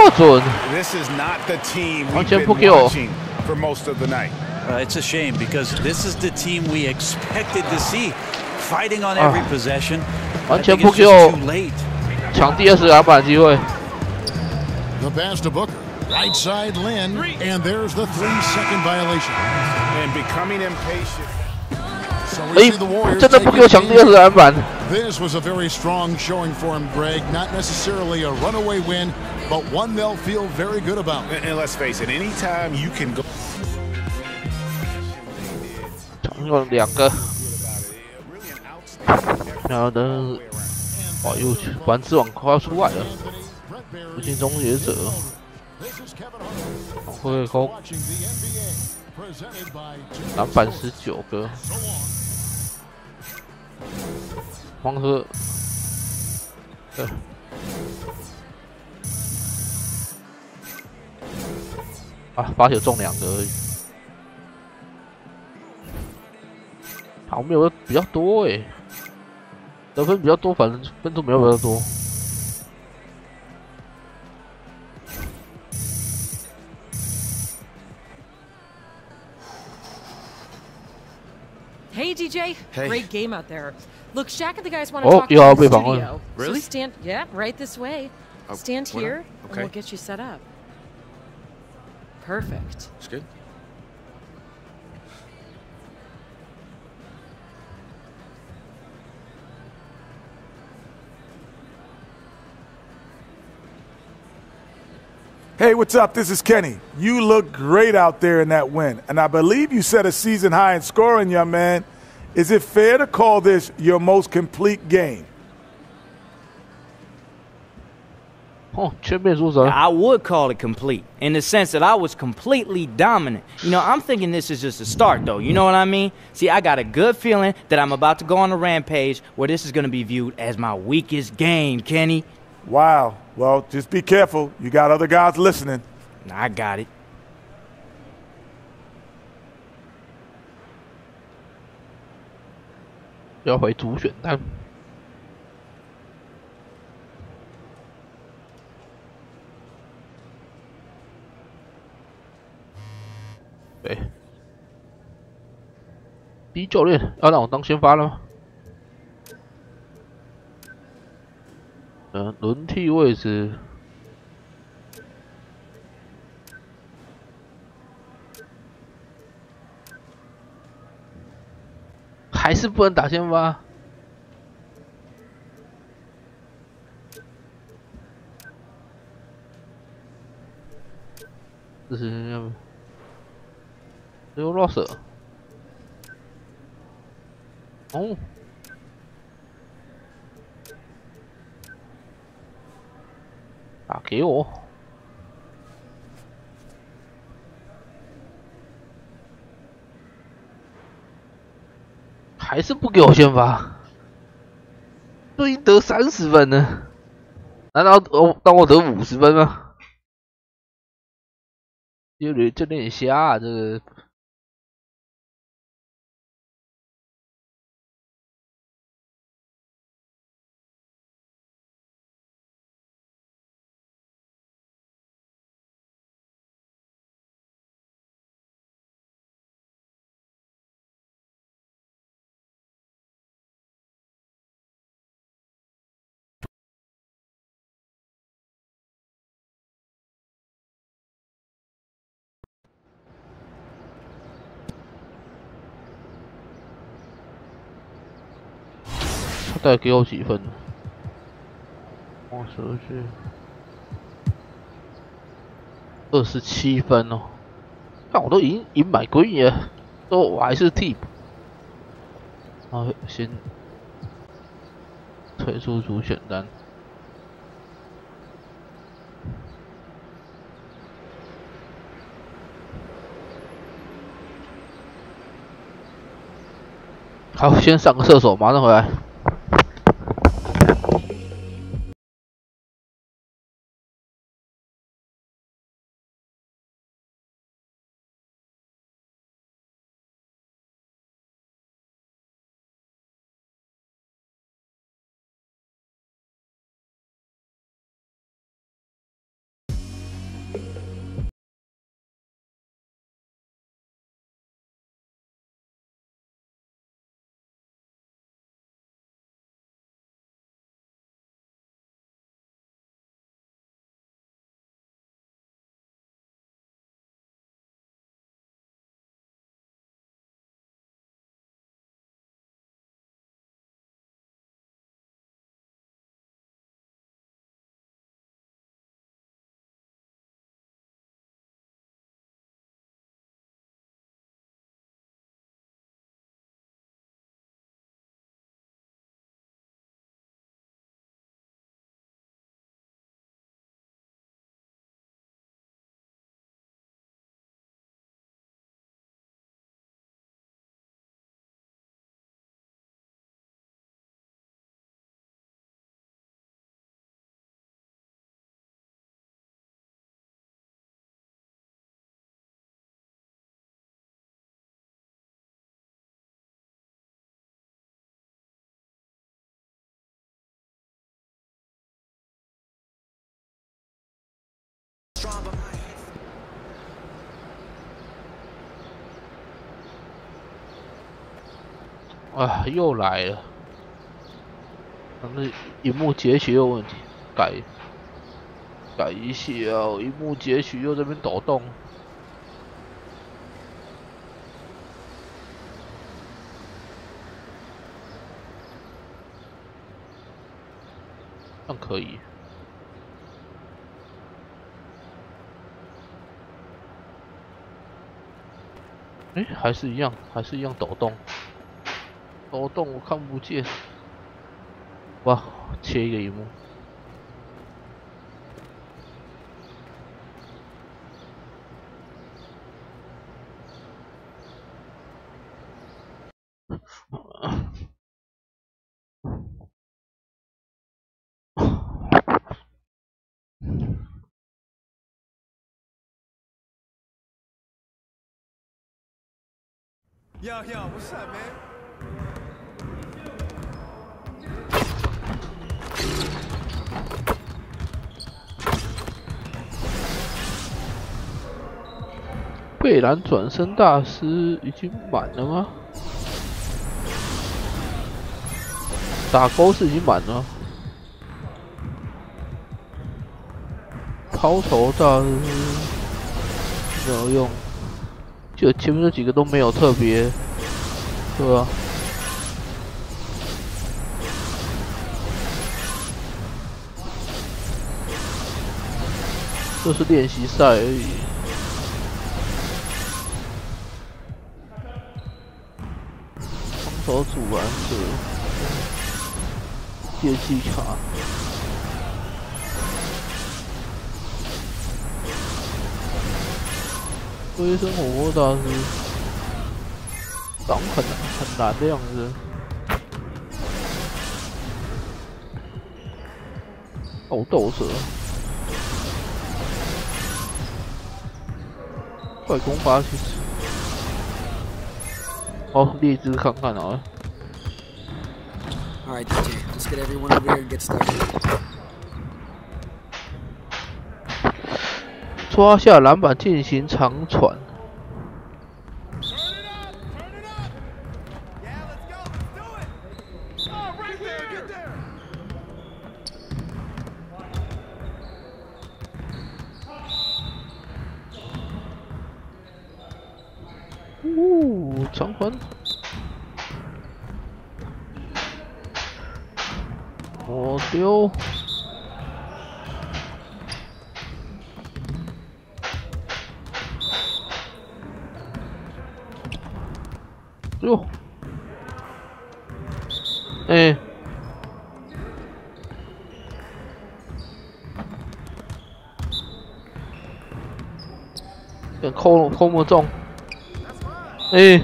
This is not the team we've been watching for most of the night. It's a shame because this is the team we expected to see, fighting on every possession. I think it's just too late. 抢第20篮板机会。 The pass to Booker. Right side Lynn, and there's the 3-second violation. And becoming impatient. So we see the Warriors take the lead. This was a very strong showing for him, Greg. Not necessarily a runaway win, but one they'll feel very good about. And let's face it, anytime you can go. 用2个，然后呢，哇，又完之网快要出来了，无尽终结者。 会攻，篮板19个，黄河，对，罚球中2个而已，好没有比较多哎，得分比较多，反正分数没有比较多。 Hey DJ, hey. Great game out there. Look, Shaq and the guys want to talk to you in the studio. Really? So stand, right this way. Stand here, and we'll get you set up. Perfect. That's good. Hey, what's up? This is Kenny. You look great out there in that win, and I believe you set a season high in scoring, young man. Is it fair to call this your most complete game? I would call it complete in the sense that I was completely dominant. You know, I'm thinking this is just a start, though. You know what I mean? See, I got a good feeling that I'm about to go on a rampage where this is going to be viewed as my weakest game, Kenny. Wow. Well, just be careful. You got other guys listening. I got it. Yo, 回主选单。对 ，B 教练要让我当先发了吗？轮替位置，还是不能打先发。这是这有 loss 哦，打给我，还是不给我先发，都已经得30分了，难道当我得50分吗？有点瞎啊，这个。大概给我几分？我说是27分哦。但我都已经赢买归赢了，我还是替补。然后先退出主选单。好，先上个厕所，马上回来。啊，又来了！那荧幕截取有问题，改一下哦，荧幕截取又这边抖动。这样可以。哎，还是一样抖动。抖动我看不见，哇！切一个荧幕，Yo, what's up, man? 贝兰转身大师已经满了吗？打勾是已经满了。抛投大师没有用，就前面这几个都没有特别，对吧？这是练习赛而已。手阻拦者，借记卡。龟生火锅大师，挡很难的样子。哦，斗蛇，快攻发起。哦，猎只看看好了。All right, DJ, let's get everyone over here and get started. 抓下篮板进行长传。长传。我丢。哟，哎，扣不中，哎，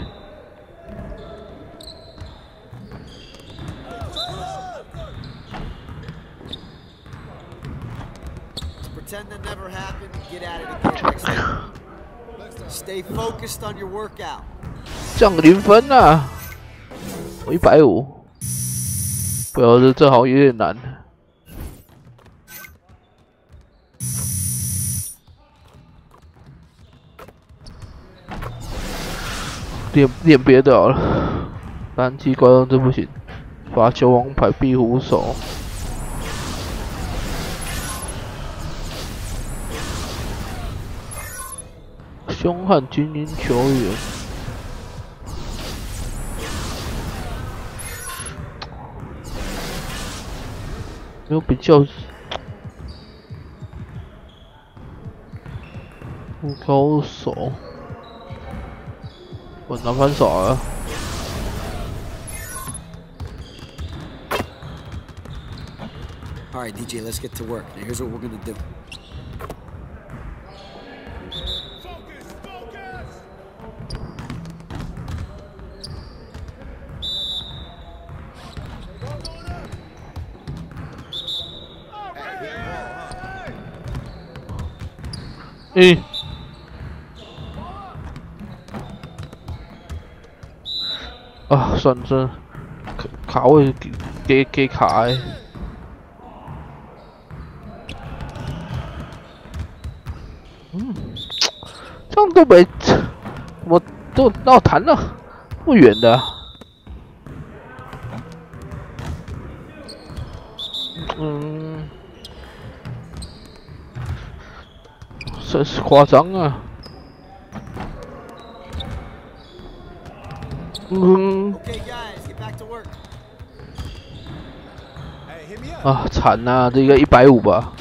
降0分啊！我150，不要这好像有点难。练别的好了，单机观众真不行。罚球王牌壁虎手。凶悍精英球员，没有比较不高手，我拿反手啊！ All right, DJ, let's get to work. Now, here's what we're gonna do. Ah, 算了，卡位给卡欸。 这样都没，我都闹弹了，不远的。真是夸张啊！啊，惨啊！这个150吧。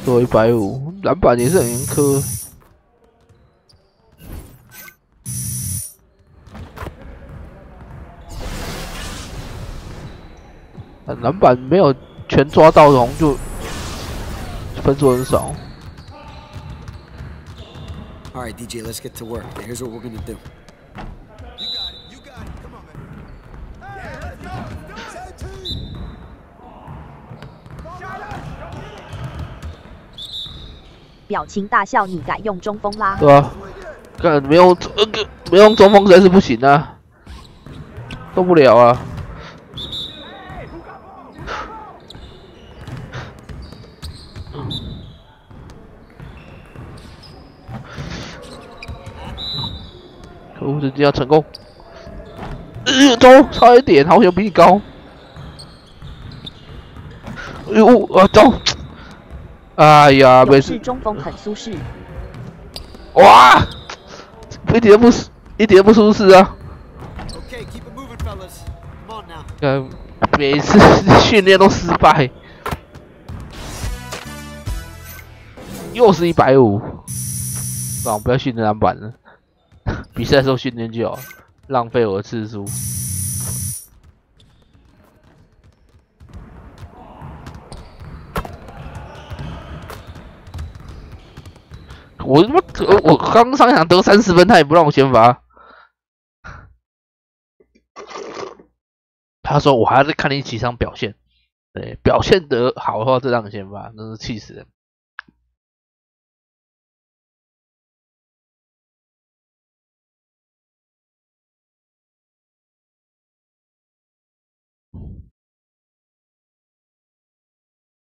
做150，篮板也是很严苛。篮板没有全抓到的，就分数很少。All right, DJ, let's get to work. Here's what we're gonna do. 表情大笑，你改用中锋啦？对啊，干没用没用中锋实在是不行啊，动不了啊。可恶，人家成功。中差一点，好像比你高。哎呦，中！ 哎呀，没事。中锋很舒适。哇，一点都不舒适啊！每次训练都失败，又是150。那我不要训练篮板了，比赛的时候训练就好。浪费我的次数。我他妈我刚上场得30分，他也不让我先发。他说我还要再看你几场表现，对，表现得好的话再让你先发，真是气死人。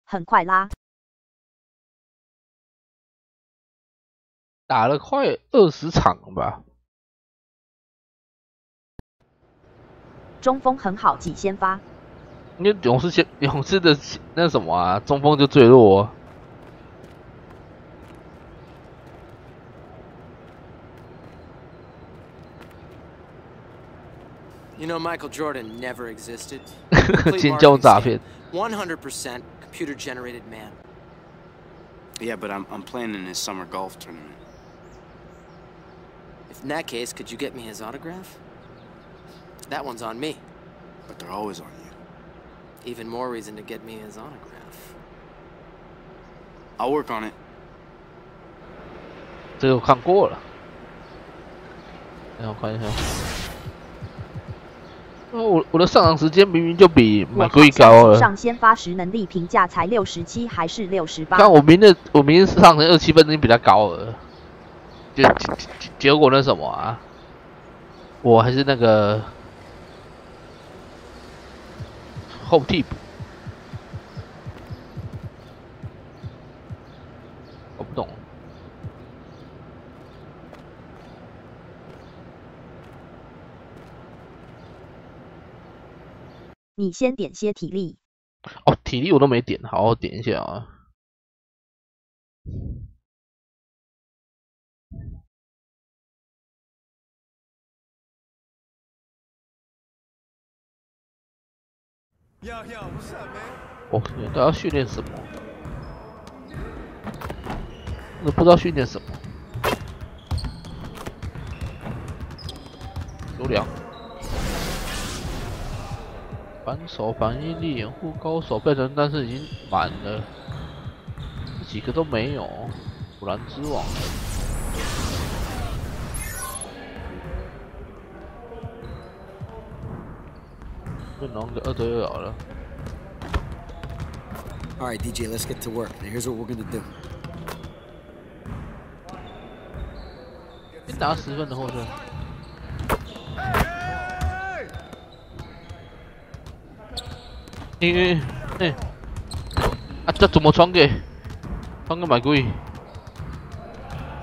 很快啦。打了快20场了吧？中锋很好，几先发。因为勇士的那什么啊，中锋就最弱、啊。You know Michael Jordan never existed. 尖叫诈骗。100% computer-generated man. Yeah, but I'm playing in his summer golf tournament. If in that case, could you get me his autograph? That one's on me. But they're always on you. Even more reason to get me his autograph. I'll work on it. 这个我看过了。让我看一下。我的上场时间明明就比买贵高了。上先发时能力评价才67还是68？但我明天上场27分已经比他高了。结果那什么啊？我还是那个后替补。我不懂。你先点些体力。哦，体力我都没点，好好点一下啊。哦，大家训练什么？我不知道训练什么。有两。反手反应力、掩护高手变成，但是已经满了，这几个都没有。腐兰之王，就弄个2对2好了。All right, DJ, let's get to work. Now here's what we're gonna do. 先打10分的后盾。啊，这怎么传给买贵？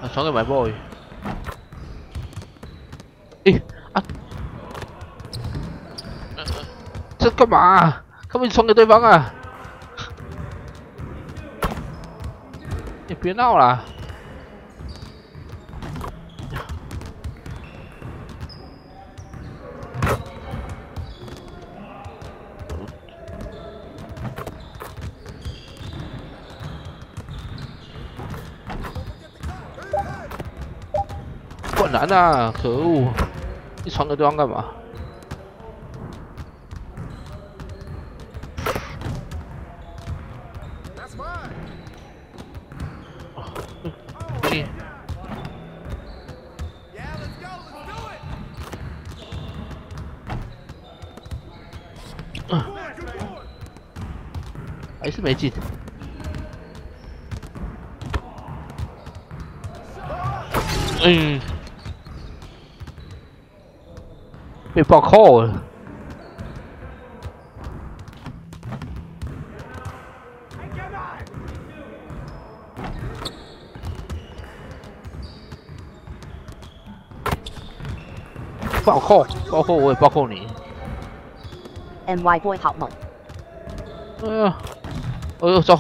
啊，传给买 boy。这干嘛、啊？干嘛你传给对方啊？你别闹了。灌篮啊！可恶！你传给对方干嘛？还是没进。被暴扣了。暴扣，我也暴扣你。MY boy 好猛。哎呦走！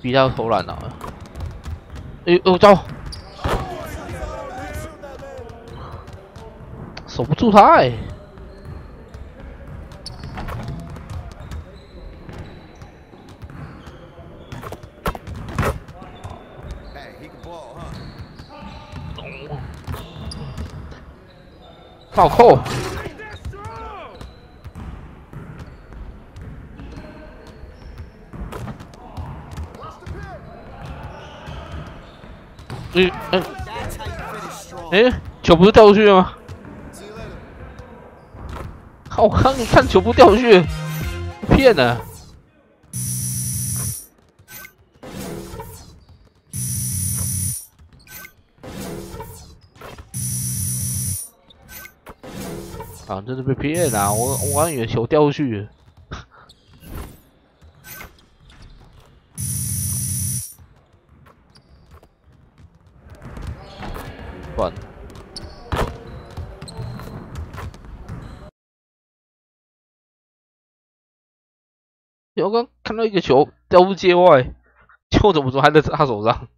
比他投篮了。哎呦走！守不住他哎。暴扣。球不是掉出去了吗？我刚你看球不掉出去，骗了。啊，真是被骗了！我刚以为球掉出去了。算了。我刚看到一个球掉入界外，球怎么说还在他手上？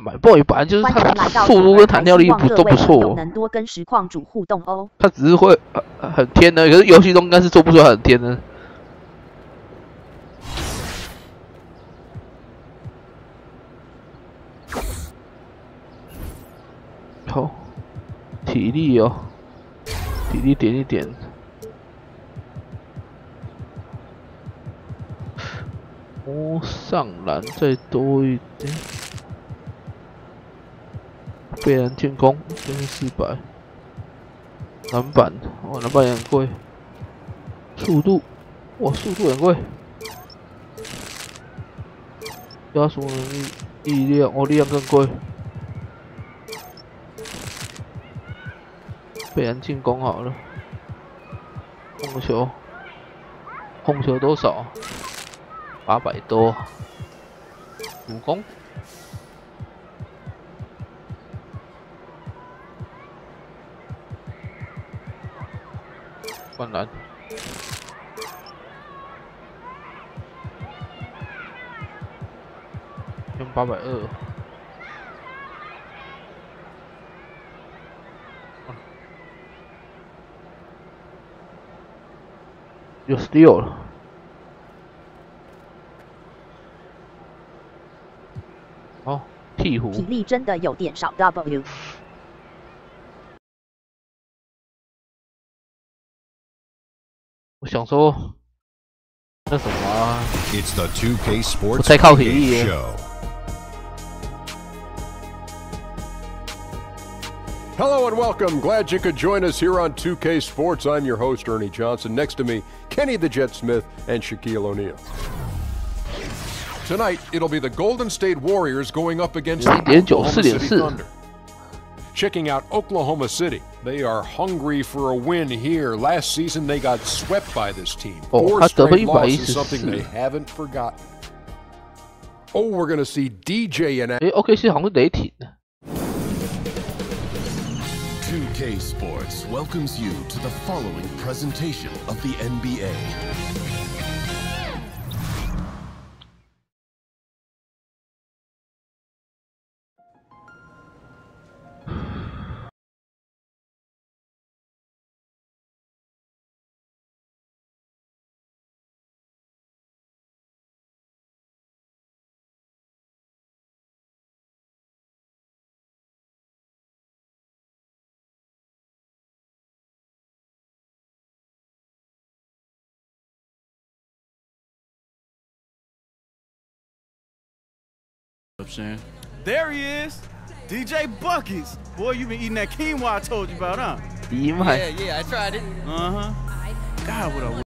买 boy 本来就是他速度跟弹跳力都不错，能多跟实况主互动哦。他只是会很天的，可是游戏中应该是做不出来很天的。好，体力哦，体力点一点。上篮再多一点。被人进攻，这是400。篮板，篮板也很贵。速度，速度很贵。加速能力、力量，力量更贵。被人进攻好了。控球多少？800多。主攻。灌篮，用820。有 steal 了。哦，鹈鹕。体力真的有点少 W。我想说，那什么啊？ It's the 2K Sports 我才靠体力耶。Hello and welcome. Glad you could join us here on 2K Sports. I'm your host, Ernie Johnson. Next to me, Kenny the Jet Smith and Shaquille O'Neal. Tonight, it'll be the Golden State Warriors going up against the Oklahoma City Thunder. Checking out Oklahoma City. They are hungry for a win here. Last season, they got swept by this team. 4 straight losses, something they haven't forgotten. Oh, we're going to see DJ in action. OK 是好像雷霆。2K Sports welcomes you to the following presentation of the NBA. There he is, DJ Buckets. Boy, you been eating that quinoa I told you about, huh? Yeah, I tried it. God, what a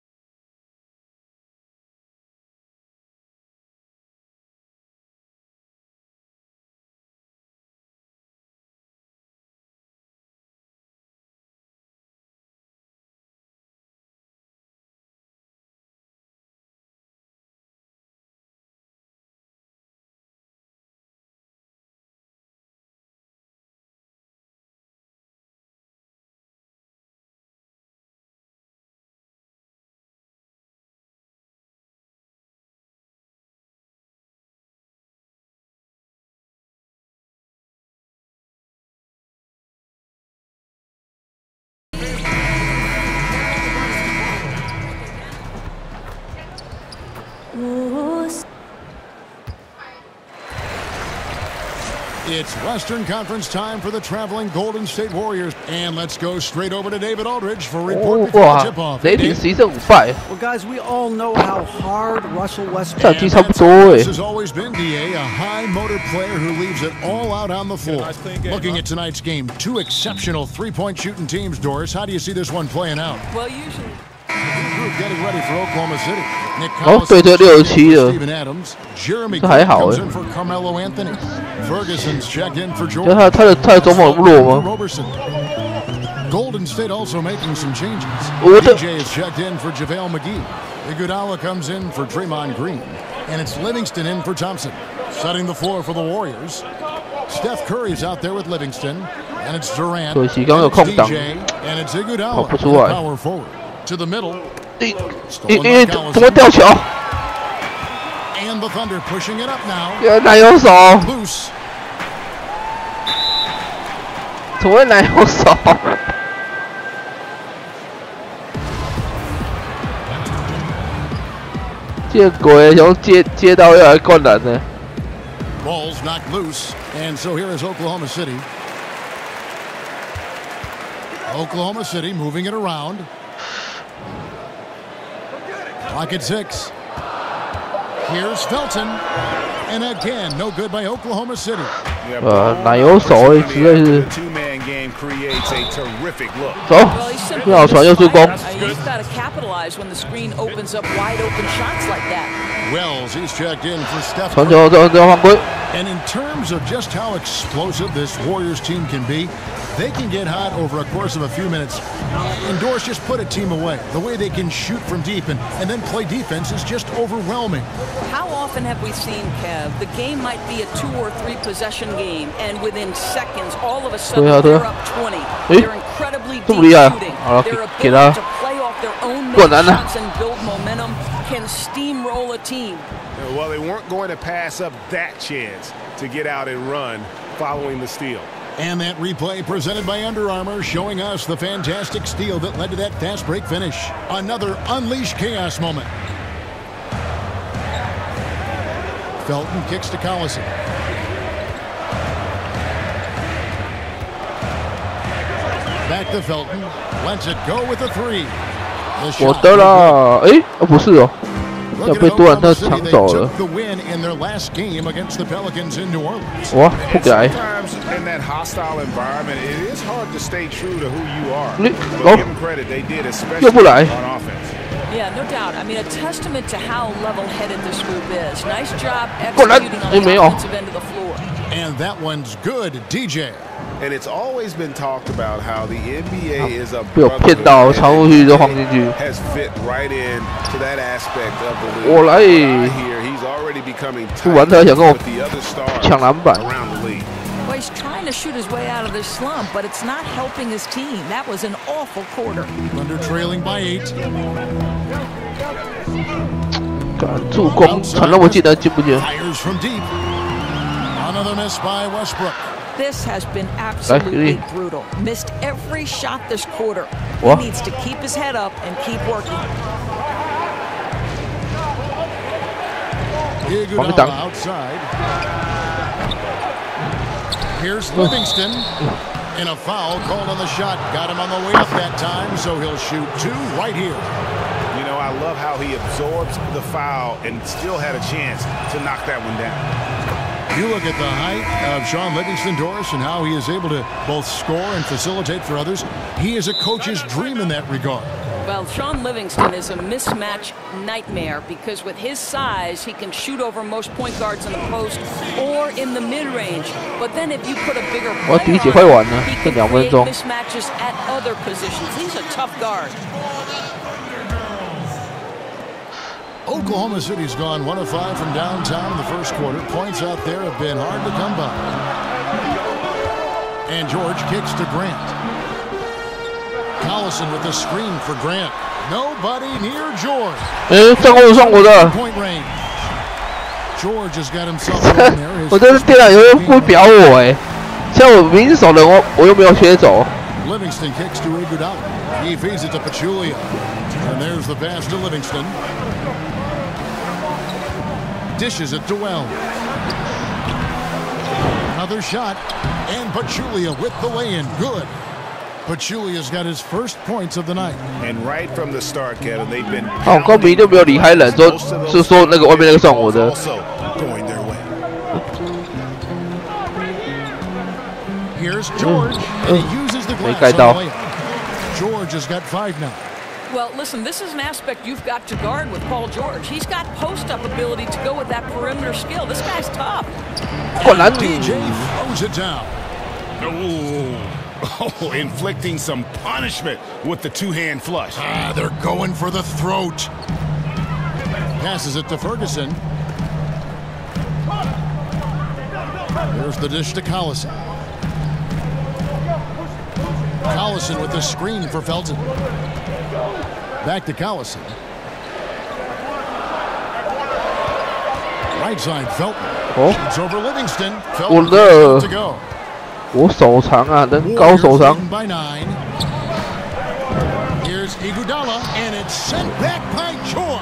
It's Western Conference time for the traveling Golden State Warriors. And let's go straight over to David Aldridge for a report before the tip-off. Well, guys, we all know how hard Russell Westbrook This has always been DA, a high-motor player who leaves it all out on the floor. Looking at tonight's game, two exceptional three-point shooting teams, Doris. How do you see this one playing out? Well, usually... Getting ready for Oklahoma City. Nick 对对67了 Stephen Adams, Jeremy 这还好 comes 哎 in for Carmelo Anthony. Ferguson's checked in for 就 Jordan. 他的中锋不弱吗？ Roberson. Golden State also making some changes. 我的 DJ is checked in for JaVale McGee. Iguodala comes in for Draymond Green. And it's Livingston in for Thompson. Setting the floor for the Warriors. Steph Curry's out there with Livingston. And it's Durant. 可惜刚刚有空档 DJ. And it's Iguodala. 跑不出来 Power forward. To the middle. 因为怎么吊球？ And the Thunder pushing it up now. 原来有手， Loose. 怎么会哪有手？见鬼！从接到要来灌篮呢。 Ball's knocked loose. And so here is Oklahoma City. Oklahoma City moving it around. Clock at 6. Here's Felton. And again, no good by Oklahoma City. 哪有手欸，实在是。走，又好传又助攻。 You've got to capitalize when the screen opens up wide open shots like that. Wells, he's checked in for Steph. 传球，犯规。 And in terms of just how explosive this Warriors team can be, they can get hot over a course of a few minutes. And Doris just put a team away. The way they can shoot from deep and then play defense is just overwhelming. How often have we seen, Kev, the game might be a 2 or 3 possession game, and within seconds, all of a sudden they're up 20. They're incredibly deep shooting. Their ability to play off their own shots and build momentum can steamroll a team. Well, they weren't going to pass up that chance to get out and run following the steal. And that replay presented by Under Armour showing us the fantastic steal that led to that fast break finish. Another unleashed chaos moment. Felton kicks to Collison. Back to Felton. Lets it go with a 3. 我的啦，哎，不是哦，要被杜兰特抢走了。哇，不给。又不来。 Yeah, no doubt. I mean, a testament to how level-headed this group is. Nice job executing on the offensive end of the floor. And that one's good, DJ. And it's always been talked about how the NBA is a 被我骗到，传过去就晃进去。 has fit right in to that aspect of the league. 我来。 Here, he's already becoming 杜兰特想跟我 with the other stars 抢篮板。 around the league. Well, he's trying to shoot his way out of this slump, but it's not helping his team. That was an awful quarter. Thunder trailing by 8. 助攻传那么近的进不进？ Fires from deep. Another miss by Westbrook. This has been absolutely brutal. Missed every shot this quarter. He needs to keep his head up and keep working. Iguodala outside. Here's Livingston. And a foul called on the shot. Got him on the way up that time, so he'll shoot 2 right here. You know, I love how he absorbs the foul and still had a chance to knock that one down. You look at the height of Sean Livingston, Doris, and how he is able to both score and facilitate for others. He is a coach's dream in that regard. Well, Sean Livingston is a mismatch nightmare because with his size, he can shoot over most point guards in the post or in the mid-range. But then if you put a bigger player on him, he can create mismatches at other positions. He's a tough guard. Oklahoma City's gone 1 of 5 from downtown in the first quarter. Points out there have been hard to come by. And George kicks to Grant. Collison with the screen for Grant. Nobody near George. Point range. George has got himself in there. 我真是电脑有人不表我哎，像我明手的我又没有切走。 Livingston kicks to Iguodala. He feeds it to Pachulia. And there's the pass to Livingston. Dishes it to Wells. Another shot, and Pachulia with the lay-in. Good. Pachulia's got his first points of the night. And right from the start, Kevin, they've been. 哦，公民就没有离开人，就说那个外面那个算我的。 Here's George, and he uses the glass on the layup. George has got 5 now. Well, listen, this is an aspect you've got to guard with Paul George. He's got post-up ability to go with that perimeter skill. This guy's tough. DJ throws it down. Oh, inflicting some punishment with the two-hand flush. They're going for the throat. Passes it to Ferguson. There's the dish to Collison. Collison with the screen for Felton. Back to Collison. Right side, Felton. It's over Livingston. Felton to go. 我手长啊，人高手长。 By 9. Here's Iguodala, and it's sent back by George.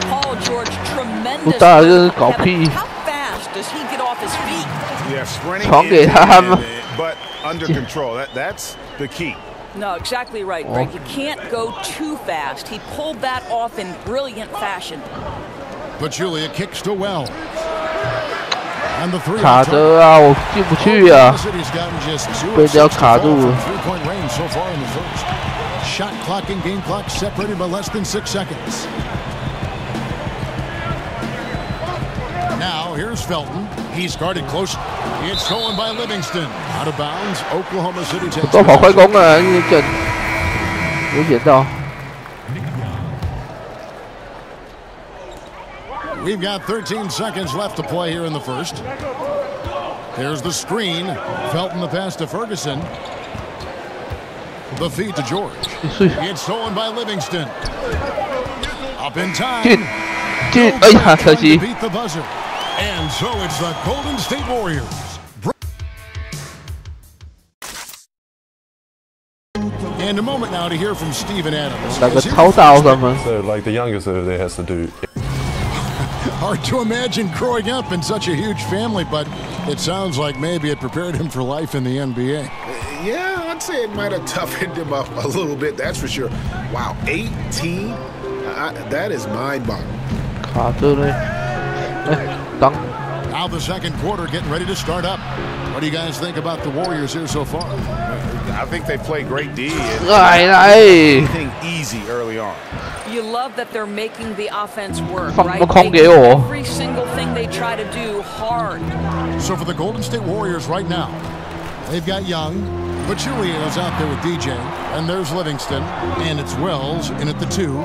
Paul George, tremendous. 不大就是搞屁。 How fast does he get off his feet? Yeah, sprinting 传给他们。 But under control. That's the key. No, exactly right, Greg. You can't go too fast. He pulled that off in brilliant fashion. Pachulia kicks to Wells. And the 3. 卡着啊，我进不去啊，被人家卡住了。 Shot clock and game clock separated by less than 6 seconds. Now here's Felton. He's guarded close. It's stolen by Livingston. Out of bounds. Oklahoma City takes. 都跑快攻了，有捡到。 We've got 13 seconds left to play here in the first. There's the screen. Felton the pass to Ferguson. The feed to George. It's stolen by Livingston. Up in time. 哎呀，可惜。 Beat the buzzer. And so it's the Golden State Warriors. And a moment now to hear from Steven Adams. 那个超大三分。 So like the youngest of it has to do. Hard to imagine growing up in such a huge family, but it sounds like maybe it prepared him for life in the NBA. Yeah, I'd say it might have toughened him up a little bit, that's for sure. Wow, 18? That is mind-boggling. 卡着嘞，当。 Now the second quarter getting ready to start up. What do you guys think about the Warriors here so far? I think they play great D. Anything easy early on. You love that they're making the offense work, 放 right? 个空给我。 Every single thing they try to do hard. So for the Golden State Warriors right now, they've got Young, Pachulia is out there with DJ, and there's Livingston, and it's Wells in at the 2.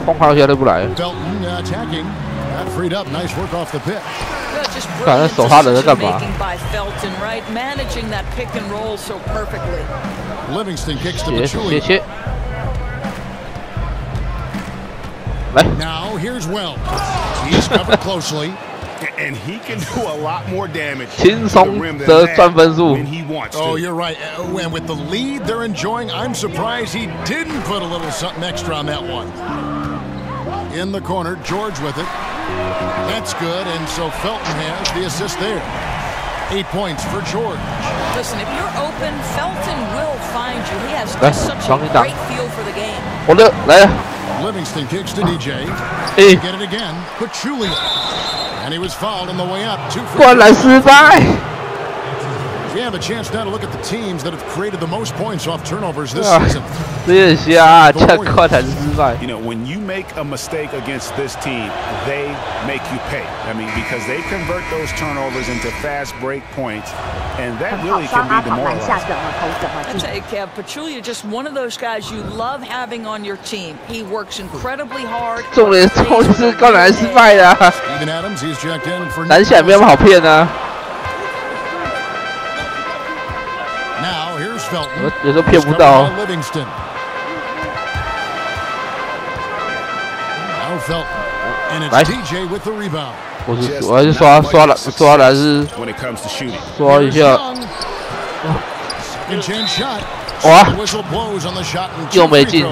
空号现在不来。 Felton attacking, got freed up, nice work off the pitch. Just 看他守他的在干嘛？ by Felton, right? Managing that pick and roll so perfectly. Livingston kicks to Pachulia. 切。来。 Now here's Wells. He's covered closely. And he can do a lot more damage. 轻松的赚分数。 Oh, you're right. And with the lead they're enjoying, I'm surprised he didn't put a little something extra on that one. In the corner, George with it. That's good, and so Felton has the assist there. 8 points for George. Listen, if you're open, Felton will find you. He has such a great feel for the game. 我的来了。 Livingston kicks to DJ. Get it again. Pachulia. And he was fouled on the way up. 2 free. 灌篮失败。 We have a chance now to look at the teams that have created the most points off turnovers this season. 这瞎，这灌篮失败。 You know, when you make a mistake against this team, they make you pay. I mean, because they convert those turnovers into fast break points, and that really can be demoralizing. I tell you, Kev, Pachulia just one of those guys you love having on your team. He works incredibly hard. 重点是灌篮失败的。 Steven Adams, he's checked in for. 篮下没那么好骗啊。 Now here's Felton. 有时候骗不到。 Livingston. Now Felton. And it's DJ with the rebound. 我还是刷篮是刷一下。哇！又没进。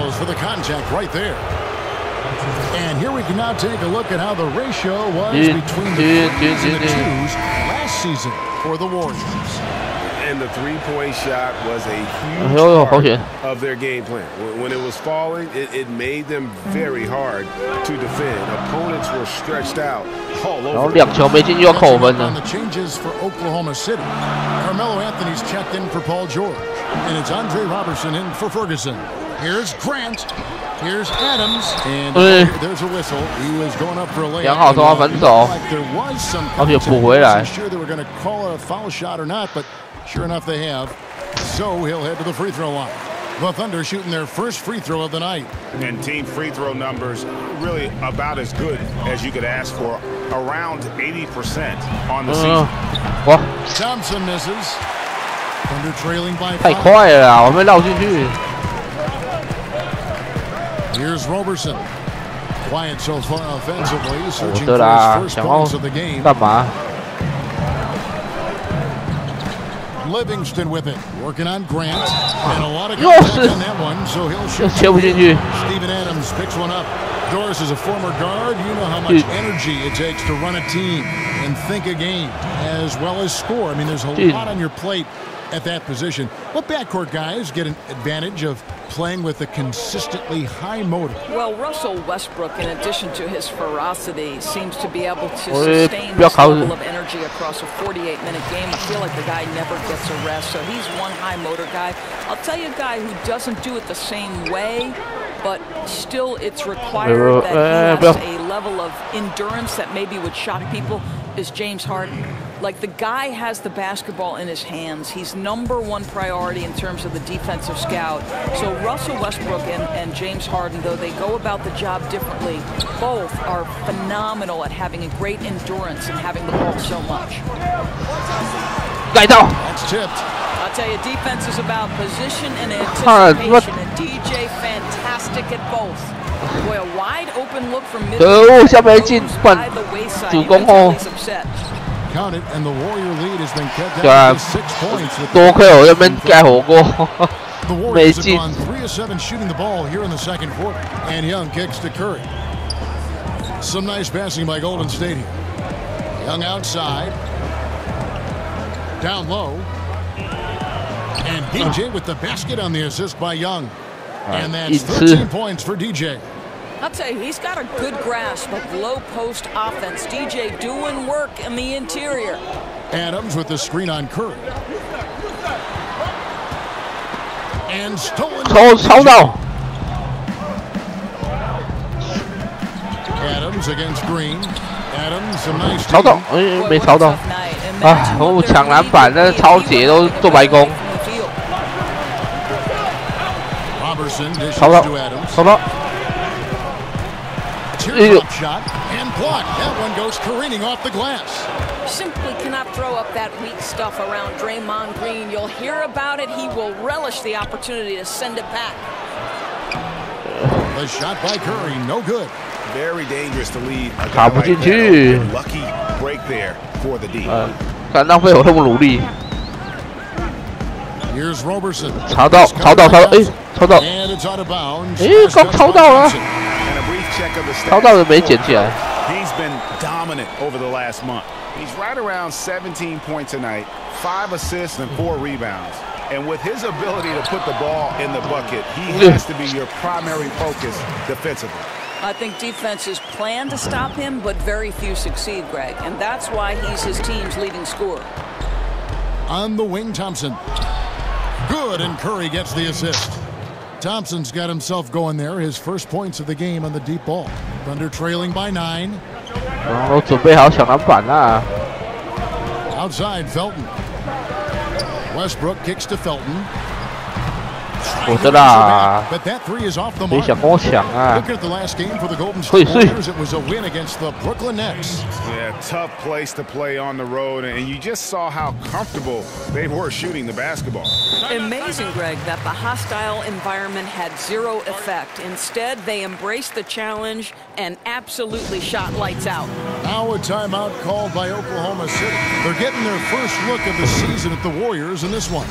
And here we can now take a look at how the ratio was between the twos last season. for the Warriors. And the three-point shot was a huge part of their game plan. When it was falling, it made them very hard to defend. Opponents were stretched out all over. 2球没进就要扣分了。 On the changes for Oklahoma City. Carmelo Anthony's checked in for Paul George. And it's Andre Robertson in for Ferguson. Here's Grant. Here's Adams. And there's a whistle. He was going up for a layup. 两好都要分手，而且补回来。 Sure they were going to call it a foul shot or not, but sure enough they have. So he'll head to the free throw line. The Thunder shooting their first free throw of the night. And team free throw numbers really about as good as you could ask for. Around 80% on the season. Thompson misses. Thunder trailing by 太快了啦，我没绕进去。 Here's Roberson. Quiet so far offensively, searching for his first points of the game. 干嘛？ Livingston with it, working on Grant, and a lot of contact on that one, so he'll shoot. Steven Adams picks one up. Doris is a former guard. You know how much energy it takes to run a team and think a game, as well as score. I mean, there's a lot on your plate at that position. But backcourt guys get an advantage of playing with a consistently high motor. Well, Russell Westbrook, in addition to his ferocity, seems to be able to sustain this level of energy across a 48-minute game. I feel like the guy never gets a rest, so he's one high motor guy. I'll tell you a guy who doesn't do it the same way, but still it's required that he has a level of endurance that maybe would shock people, is James Harden. Like, the guy has the basketball in his hands. He's #1 priority in terms of the defensive scout. So Russell Westbrook and James Harden, though they go about the job differently, both are phenomenal at having a great endurance and having the ball so much. That's tipped. I'll tell you, defense is about position and anticipation, and DJ fantastic at both. Boy, a wide open look from middle by the wayside. He was upset. Count it, and the Warrior lead has been kept down to 6 points. The Warriors have gone 3 of 7 shooting the ball here in the second quarter. And Young kicks to Curry. Some nice passing by Golden State here. Young outside. Down low. And DJ with the basket on the assist by Young. And that's 13 points for DJ. I'll tell you, he's got a good grasp of low post offense. DJ doing work in the interior. Adams with the screen on Curry. And stolen. Adams against Green. Adams, some nice. 抄到，没抄到。啊，我抢篮板，那抄截都做白工。抄到，抄到。 Shot and blocked. That one goes careening off the glass. Simply cannot throw up that weak stuff around Draymond Green. You'll hear about it. He will relish the opportunity to send it back. The shot by Curry, no good. Very dangerous to lead. 卡不进去。 Lucky break there for the D. 敢浪费我那么努力。 Here's Roberson. 抄到，抄到，抄到，哎，抄到。 And it's out of bounds. 哎，刚抄到了。 抄到的没捡起来。 He's been dominant over the last month. He's right around 17 points a night, 5 assists and 4 rebounds. And with his ability to put the ball in the bucket, he has to be your primary focus defensively. I think defenses plan to stop him, but very few succeed, Greg. And that's why he's his team's leading scorer. On the wing, Thompson. Good, and Curry gets the assist. Thompson's got himself going there. His first points of the game on the deep ball. Thunder trailing by 9. 我准备好抢篮板啦。 Outside, Felton. Westbrook kicks to Felton. 我的啦！ But that three is off the 别 mark. 想跟我抢啊！ Look at the last game for the Golden State Warriors. It was a win against the Brooklyn Nets. Yeah, tough place to play on the road, and you just saw how comfortable they were shooting the basketball. Amazing, Greg, that the hostile environment had zero effect. Instead, they embraced the challenge and absolutely shot lights out. Now a timeout called by Oklahoma City. They're getting their first look of the season at the Warriors in this one.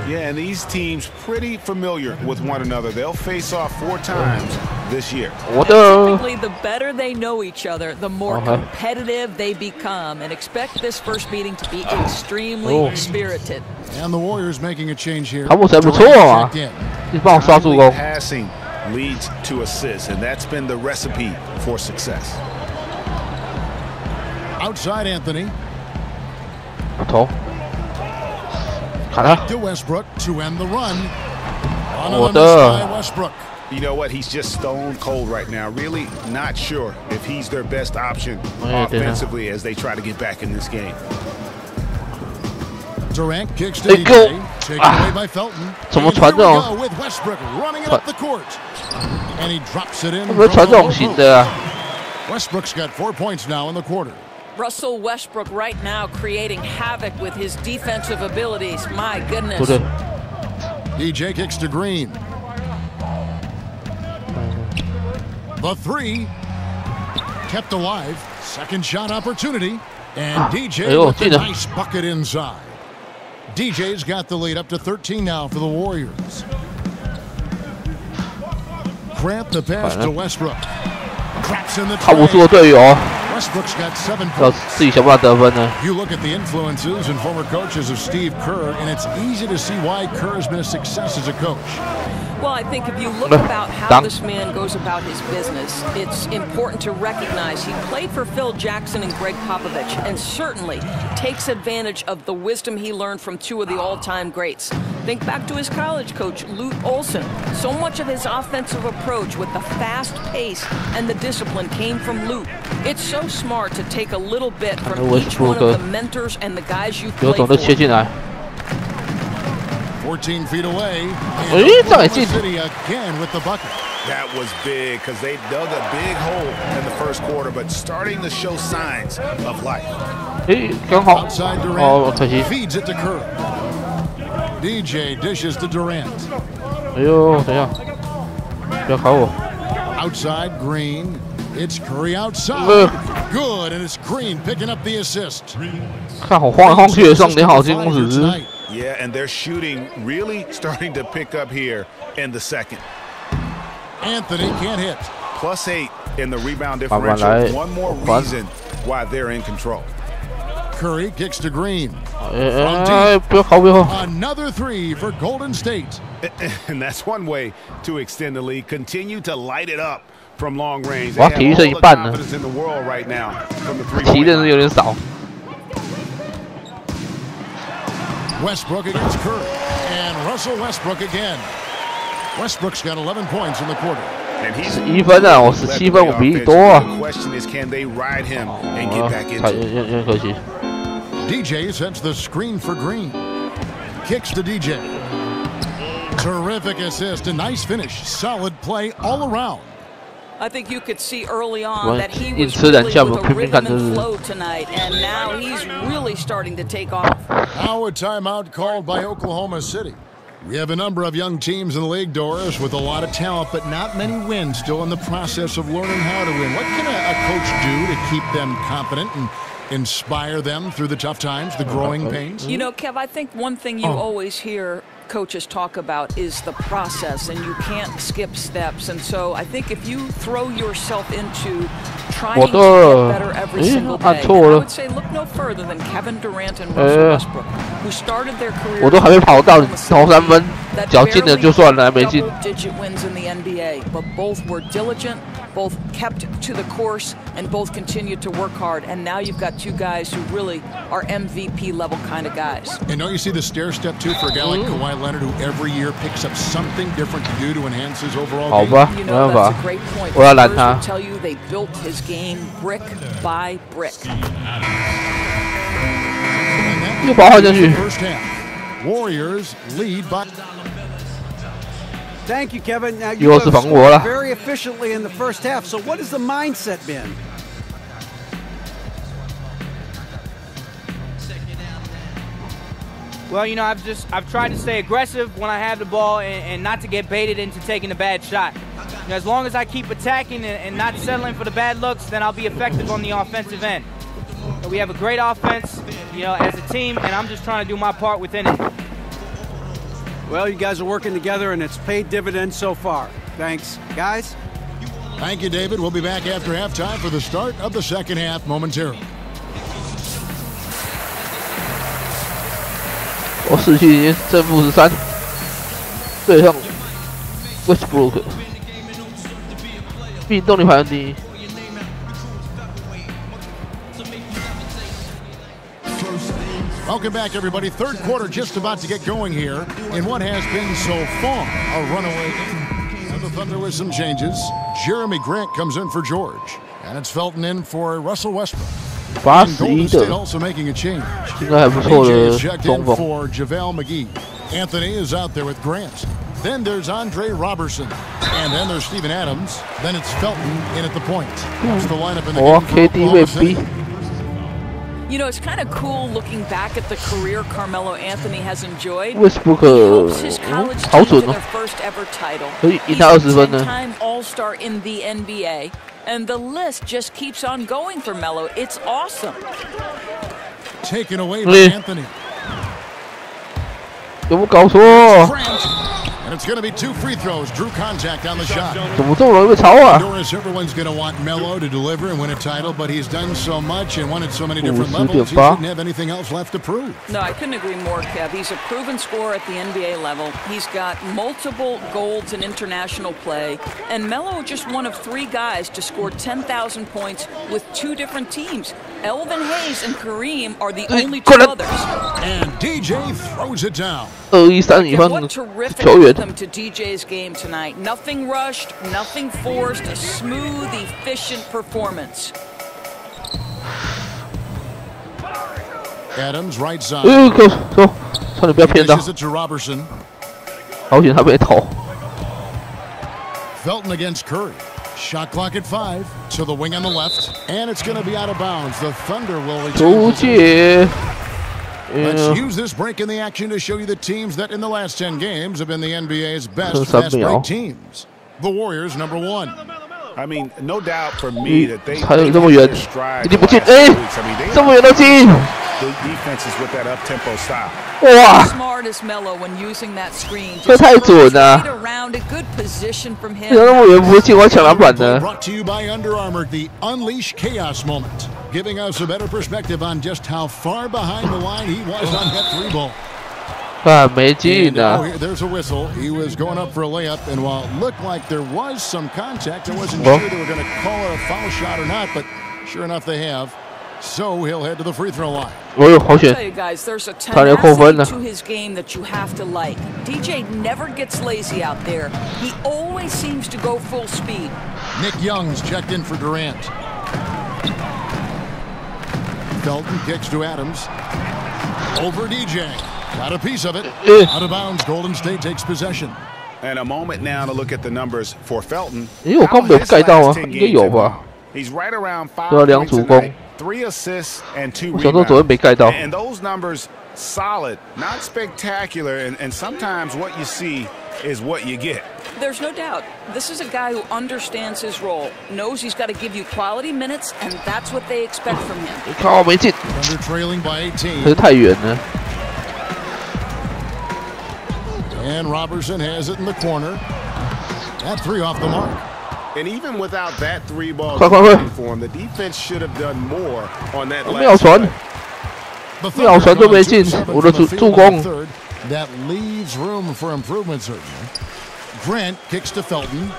Yeah, and these teams pretty familiar with one another. They'll face off 4 times this year. Typically, the better they know each other, the more competitive they become, and expect this first meeting to be extremely spirited. And the Warriors making a change here. 他目前不错啊，一直帮我刷助攻。 Passing leads to assists, and that's been the recipe for success. Outside Anthony. 投，卡他。 To Westbrook to end the run. 我的。 Westbrook. You know what? He's just stone cold right now. Really not sure if he's their best option offensively as they try to get back in this game. Durant kicks to DJ, taken away by Felton. 怎么传这种？ With Westbrook running it up the court, and he drops it in. 怎么传这种型的啊 ？Westbrook's got 4 points now in the quarter. Russell Westbrook right now creating havoc with his defensive abilities. My goodness. 不对。 DJ kicks to Green. The 3 kept alive. Second shot opportunity. And DJ with a nice bucket inside. DJ's got the lead up to 13 now for the Warriors. Cramp the pass to Westbrook. Traps in the Westbrook's got 7 points. You look at the influences and former coaches of Steve Kerr, and it's easy to see why Kerr's been a success as a coach. Well, I think if you look about how this man goes about his business, it's important to recognize he played for Phil Jackson and Greg Popovich, and certainly takes advantage of the wisdom he learned from 2 of the all-time greats. Think back to his college coach, Lute Olson. So much of his offensive approach with the fast pace and the discipline came from Lute. It's so smart to take a little bit from each one of the mentors and the guys you play for. 14 feet away. And City again with the bucket. That was big because they dug a big hole in the first quarter, but starting to show signs of life. Outside Durant feeds it to Curry. DJ dishes to Durant. Outside Green. It's Curry outside. Good, and it's Green picking up the assist. 看好晃来晃去的上点好进攻组织。 Yeah, and their shooting really starting to pick up here in the second. Anthony can't hit. +8 in the rebound differential. One more reason why they're in control. Curry kicks to Green. Another 3 for Golden State. And that's one way to extend the lead. Continue to light it up from long range. 哇，体育剩一半了。 in the world right now from the 体育真是有点少。 Westbrook against Curry. And Russell Westbrook again. Westbrook's got 11 points in the quarter. 11分啊，我17分，我比你多啊。 有点可惜。 DJ sets the screen for Green. Kicks to DJ. Terrific assist, a nice finish. Solid play all around. I think you could see early on that he was really with a rhythm and flow tonight, and now he's really starting to take off. Now a timeout called by Oklahoma City. We have a number of young teams in the league, Doris, with a lot of talent, but not many wins, still in the process of learning how to win. What can a coach do to keep them confident and inspire them through the tough times, the growing pains? You know, Kev, I think one thing you always hear coaches talk about is the process, and you can't skip steps. And so I think if you throw yourself into trying to get better every single day, I would say look no further than Kevin Durant and Russell Westbrook, who started their career 我都还没跑到投3分，只要进了就算了，还没进。 double-digit wins in the NBA, but both were diligent, both kept to the course, and both continued to work hard. And now you've got 2 guys who really are MVP level kind of guys. And don't you see the stair step too for a guy like Kawhi Leonard, who every year picks up something different to do to enhance his overall game? 好吧，没办法，我要拦他。 tell you they built his game brick by brick. 又把他下去。 Warriors lead by. Thank you, Kevin. Now you have very efficiently in the first half. So what has the mindset been? Well, you know, I've tried to stay aggressive when I have the ball and not to get baited into taking a bad shot. You know, as long as I keep attacking and not settling for the bad looks, then I'll be effective on the offensive end. And we have a great offense, you know, as a team, and I'm just trying to do my part within it. Well, you guys are working together, and it's paid dividends so far. Thanks. Guys? Thank you, David. We'll be back after halftime for the start of the second half momentarily. 我士气已经正负13，对上 Westbrook， 命动力排名第一。 Welcome back, everybody. Third quarter just about to get going here in what has been so far a runaway game. And the Thunder with some changes. Jeremy Grant comes in for George. And it's Felton in for Russell Westbrook. 81的， also making a change. 应该还不错的中锋。 For JaVale McGee. Anthony is out there with Grant. Then there's Andre Robertson. And then there's Steven Adams. Then it's Felton in at the point. That's the lineup in the game for Oklahoma City. You know, it's kind of cool looking back at the career Carmelo Anthony has enjoyed. Westbrook 好准哦，可以赢他20分呢。 10-time All-Star in the NBA, and the list just keeps on going for Melo. It's awesome. Taken away by Anthony. 有没有搞错？ And it's going to be 2 free throws. Drew contact on the shot. 怎么这么容易被抄啊 ？Everyone's going to want Melo to deliver and win a title, but he's done so much and won at so many different levels. He didn't have anything else left to prove. No, I couldn't agree more, Kev. He's a proven scorer at the NBA level. He's got multiple golds in international play, and Melo just one of 3 guys to score 10,000 points with 2 different teams. Elvin Hayes and Kareem are the only 2 others. And DJ throws it down. 213以上的球员。 Welcome to DJ's game tonight. Nothing rushed, nothing forced, a smooth, efficient performance. Adams right side. 差点不要骗到。好险他被投。 Felton against Curry. Shot clock at 5 to the wing on the left, and it's going to be out of bounds. The Thunder will return. Let's use this break in the action to show you the teams that in the last 10 games have been the NBA's best fast break teams. The Warriors, number 1. I mean, no doubt for me that they 还有这么远，一定不进，哎，这么远都进。 The defenses with that up-tempo style. 哇， 这太准了。那么远不进，我抢篮板的。 Brought to you by Under Armour, the Unleash Chaos moment, giving us a better perspective on just how far behind the line he was on that 3 ball. 啊，没进啊。 There's a whistle. He was going up for a layup, and while it looked like there was some contact, I wasn't sure they were going to call it a foul shot or not, but sure enough they have. So he'll head to the free throw line. 哦呦，好险！差点扣分了。 To his game that you have to like. DJ never gets lazy out there. He always seems to go full speed. Nick Young's checked in for Durant. Felton kicks to Adams. Over DJ. Got a piece of it. Out of bounds. Golden State takes possession. And a moment now to look at the numbers for Felton. 我刚没有盖到啊，应该有吧？ He's right around 5 2助攻。 3 assists and 2 我想说昨天没盖到。 And those numbers solid, not spectacular, and sometimes what you see is what you get. There's no doubt. This is a guy who understands his role, knows he's got to give you quality minutes, and that's what they expect from him. 靠，没进。 Thunder trailing by 18. 可是太远了。 And Robertson has it in the corner. That 3 off the mark. And even without that 3 ball for him, the defense should have done more on that last 妙传，妙传都没进，我的助攻。 That leaves room for improvement certainly. Grant kicks to Felton.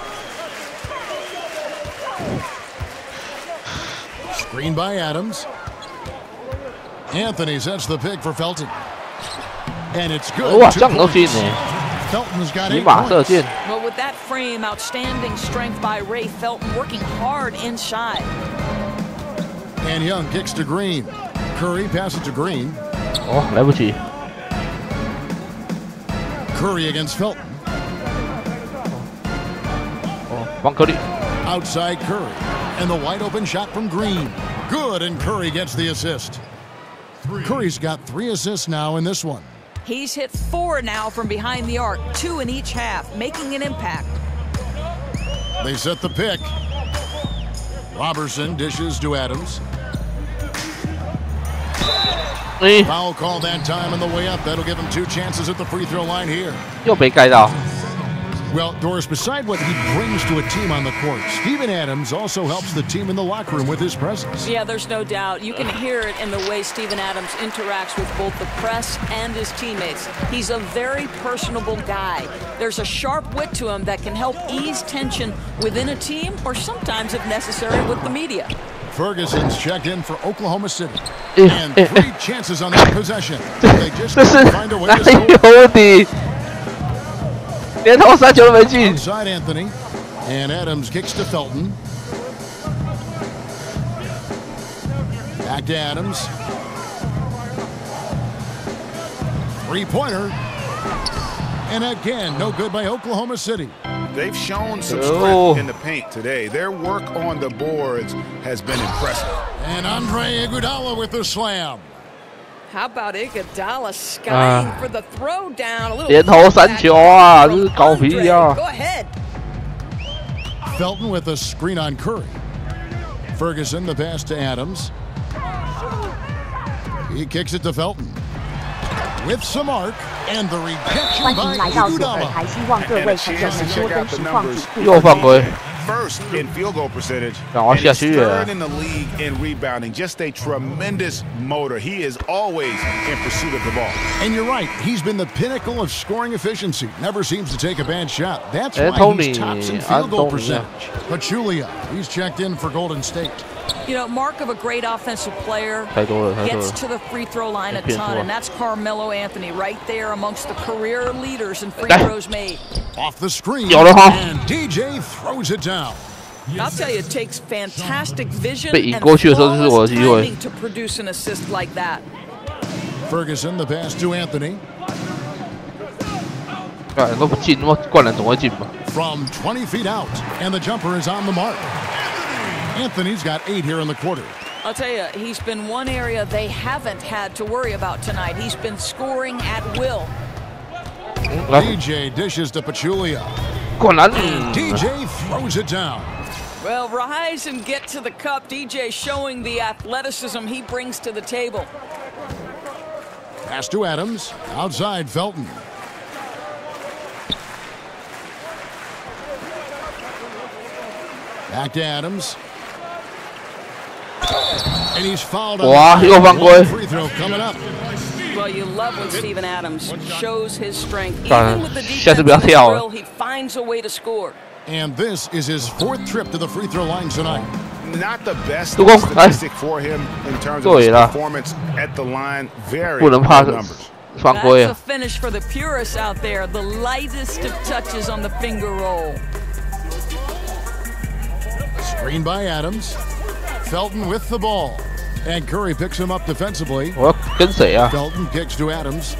Screen by Adams. Anthony sets the pick for Felton. And it's good. 哇，这样都进呢。 Felton's got 尼玛射箭。 Well, with that frame, outstanding strength by Ray Felton, working hard inside. And Young kicks to Green. Curry passes to Green. 哦，来不及。 Curry against Felton. 哦，帮克利。 Outside Curry. And the wide open shot from Green. Good, and Curry gets the assist. Curry's got 3 assists now in this one. He's hit 4 now from behind the arc, 2 in each half, making an impact. They set the pick. Robertson dishes to Adams. Foul call that time on the way up. That'll give him 2 chances at the free throw line here. 又没盖到。Well, Doris, beside what he brings to a team on the court, Steven Adams also helps the team in the locker room with his presence. Yeah, there's no doubt. You can hear it in the way Steven Adams interacts with both the press and his teammates. He's a very personable guy. There's a sharp wit to him that can help ease tension within a team or sometimes, if necessary, with the media. Ferguson's checked in for Oklahoma City. And 3 chances on that possession. They just couldn't find a way to score. Outside Anthony. And Adams kicks to Felton. Back to Adams. 3-pointer. And again, no good by Oklahoma City. They've shown some strength in the paint today. Their work on the boards has been impressive. And Andre Iguodala with the slam. How about Iguodala skying for the throw down? A little 连投3球啊，这是搞屁啊 Go ahead. Felton with a screen on Curry. Ferguson the pass to Adams. He kicks it to Felton. With some arc and the rejection by Iguodala. First in field goal percentage, and third in the league in rebounding. Just a tremendous motor. He is always in pursuit of the ball. And you're right, he's been the pinnacle of scoring efficiency. Never seems to take a bad shot. That's why he's tops in field goal percentage. Pachulia, he's checked in for Golden State. You know, mark of a great offensive player, gets to the free throw line a ton, and that's Carmelo Anthony right there amongst the career leaders in free throws made. Off the screen, and DJ throws it down. I'll tell you, it takes fantastic vision and flawless timing to produce an assist like that. Ferguson, the pass to Anthony. From 20 feet out, and the jumper is on the mark. Anthony's got 8 here in the quarter. I'll tell you, he's been one area they haven't had to worry about tonight. He's been scoring at will. DJ dishes to Pachulia. And DJ throws it down. Well, rise and get to the cup. DJ showing the athleticism he brings to the table. Pass to Adams. Outside Felton. Back to Adams. And he's fouled on free throw coming up. Well, you love when Steven Adams shows his strength. Even with the defense in the drill, he finds a way to score. And this is his 4th trip to the free throw line tonight. Not the best statistic for him in terms of his performance at the line. Very good numbers. That's a finish for the purists out there. The lightest of touches on the finger roll. Screen by Adams. Felton with the ball. And Curry picks him up defensively. Felton kicks to Adams.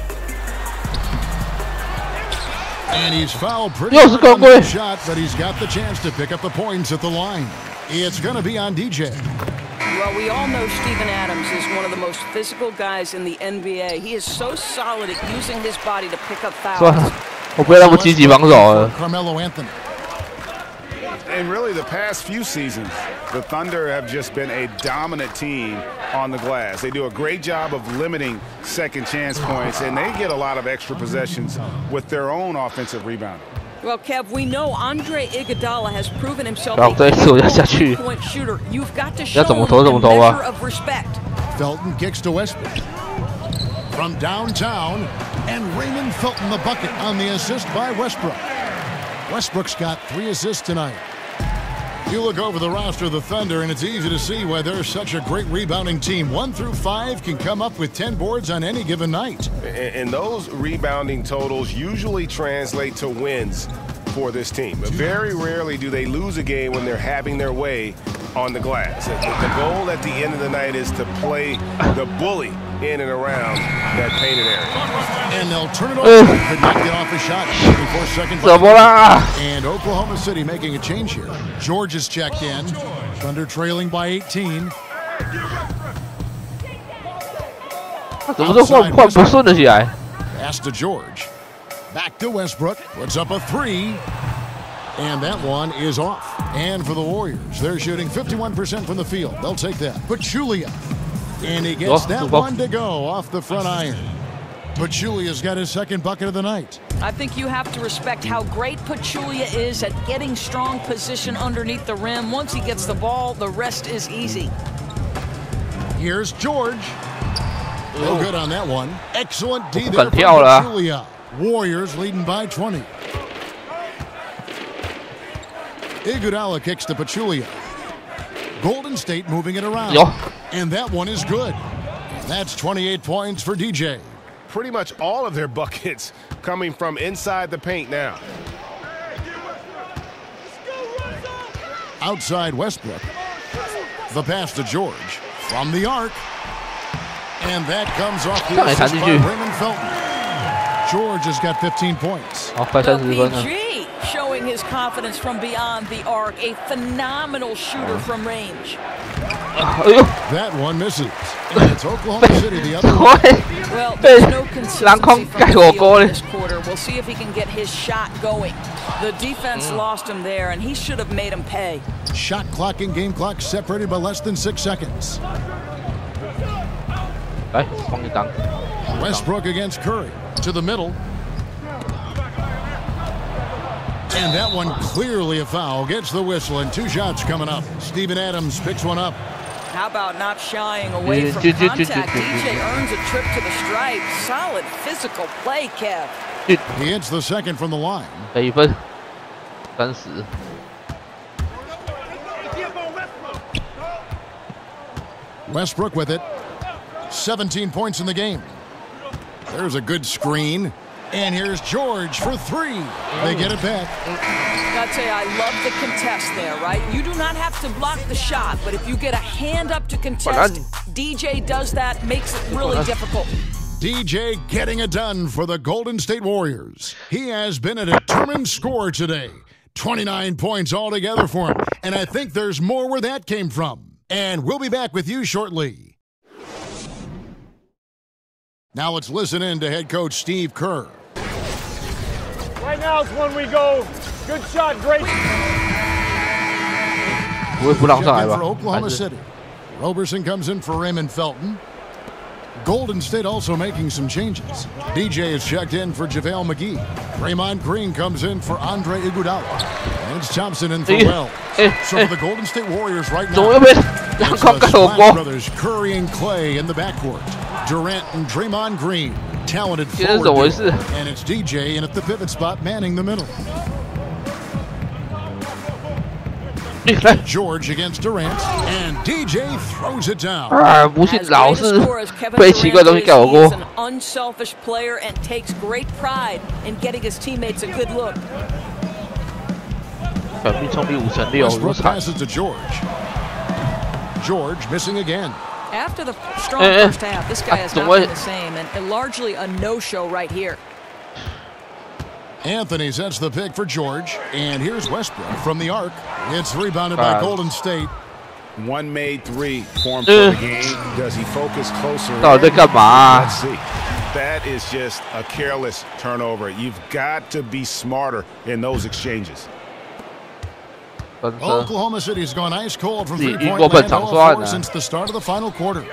And he's fouled pretty hard on the shot, but he's got the chance to pick up the points at the line. It's going to be on DJ. Well, we all know Steven Adams is one of the most physical guys in the NBA. He is so solid at using his body to pick up fouls. Carmelo Anthony. And really, the past few seasons, the Thunder have just been a dominant team on the glass. They do a great job of limiting second chance points, and they get a lot of extra possessions with their own offensive rebounding. Well, Kev, we know Andre Iguodala has proven himself a three-point shooter. You've got to show him a measure of respect. Felton kicks to Westbrook. From downtown, and Raymond Felton the bucket on the assist by Westbrook. Westbrook's got 3 assists tonight. You look over the roster of the Thunder, and it's easy to see why they're such a great rebounding team. 1 through 5 can come up with 10 boards on any given night. And those rebounding totals usually translate to wins for this team. But very rarely do they lose a game when they're having their way on the glass. The goal at the end of the night is to play the bully in and around that painted area. And they'll turn it over. Could not get off a shot. 34 seconds left. And Oklahoma City making a change here. George is checked in. Thunder trailing by 18. Pass to George. Back to Westbrook. Puts up a 3. And that one is off. And for the Warriors, they're shooting 51% from the field. They'll take that. Pachulia. And he gets that one to go off the front iron. Pachulia's got his second bucket of the night. I think you have to respect how great Pachulia is at getting strong position underneath the rim. Once he gets the ball, the rest is easy. Here's George. No good on that one. Excellent D there from Pachulia. Warriors leading by 20. Iguodala kicks to Pachulia. Golden State moving it around. And that one is good. That's 28 points for DJ. Pretty much all of their buckets coming from inside the paint now. Outside Westbrook. The pass to George from the arc. And that comes off the assist by Raymond Felton. George has got 15 points. PG showing his confidence from beyond the arc. A phenomenal shooter from range. That one misses. And it's Oklahoma City the other way. Well, there's no consistency from the field in this quarter. We'll see if he can get his shot going. The defense lost him there, and he should have made him pay. Shot clock and game clock separated by less than 6 seconds. Westbrook against Curry. To the middle. And that one clearly a foul. Gets the whistle, and 2 shots coming up. Steven Adams picks one up. How about not shying away from contact? DJ earns a trip to the stripe. Solid physical play, Kev. He hits the second from the line. Westbrook with it. 17 points in the game. There's a good screen. And here's George for 3. They get it back. I'll tell you, I love the contest there, right? You do not have to block the shot, but if you get a hand up to contest, DJ does that, makes it really difficult. DJ getting it done for the Golden State Warriors. He has been a determined scorer today. 29 points altogether for him. And I think there's more where that came from. And we'll be back with you shortly. Now let's listen in to head coach Steve Kerr. Right now is when we go. Good shot, great. For Oklahoma City. Roberson comes in for Raymond Felton. Golden State also making some changes. DJ is checked in for JaVale McGee. Draymond Green comes in for Andre Iguodala. And it's Thompson in for Wells. So for the Golden State Warriors right now, it's the Splash brothers Curry and Clay in the backcourt. Durant and Draymond Green, talented forward duo. And it's DJ in at the pivot spot, manning the middle. George against Durant, and DJ throws it down. 不是老是被奇怪的东西盖我过。 He's an unselfish player and takes great pride in getting his teammates a good look. 反命中率5成6， Westbrook passes to George. George missing again. After the strong first half, this guy has not been the same, and largely a no-show right here. Anthony sets the pick for George, and here's Westbrook from the arc. It's rebounded by Golden State. One made 3 for him for the game. Does he focus closer? Let's see. That is just a careless turnover. You've got to be smarter in those exchanges. Oklahoma City's gone ice cold from 3-point land all 4 since the start of the final quarter.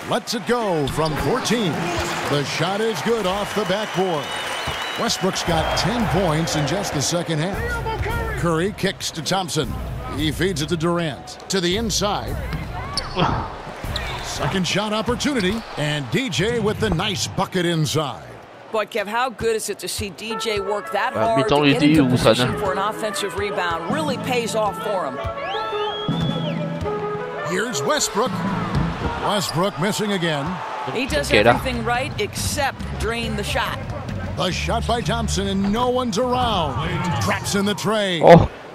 Lets it go from 14. The shot is good off the backboard. Westbrook's got 10 points in just the second half. Curry kicks to Thompson. He feeds it to Durant. To the inside. Second shot opportunity. And DJ with the nice bucket inside. Boy, Kev, how good is it to see DJ work that hard to get into position for an offensive rebound? Really pays off for him. Here's Westbrook. Westbrook missing again. He does everything right except drain the shot. The shot by Thompson, and no one's around. Traps in the tray.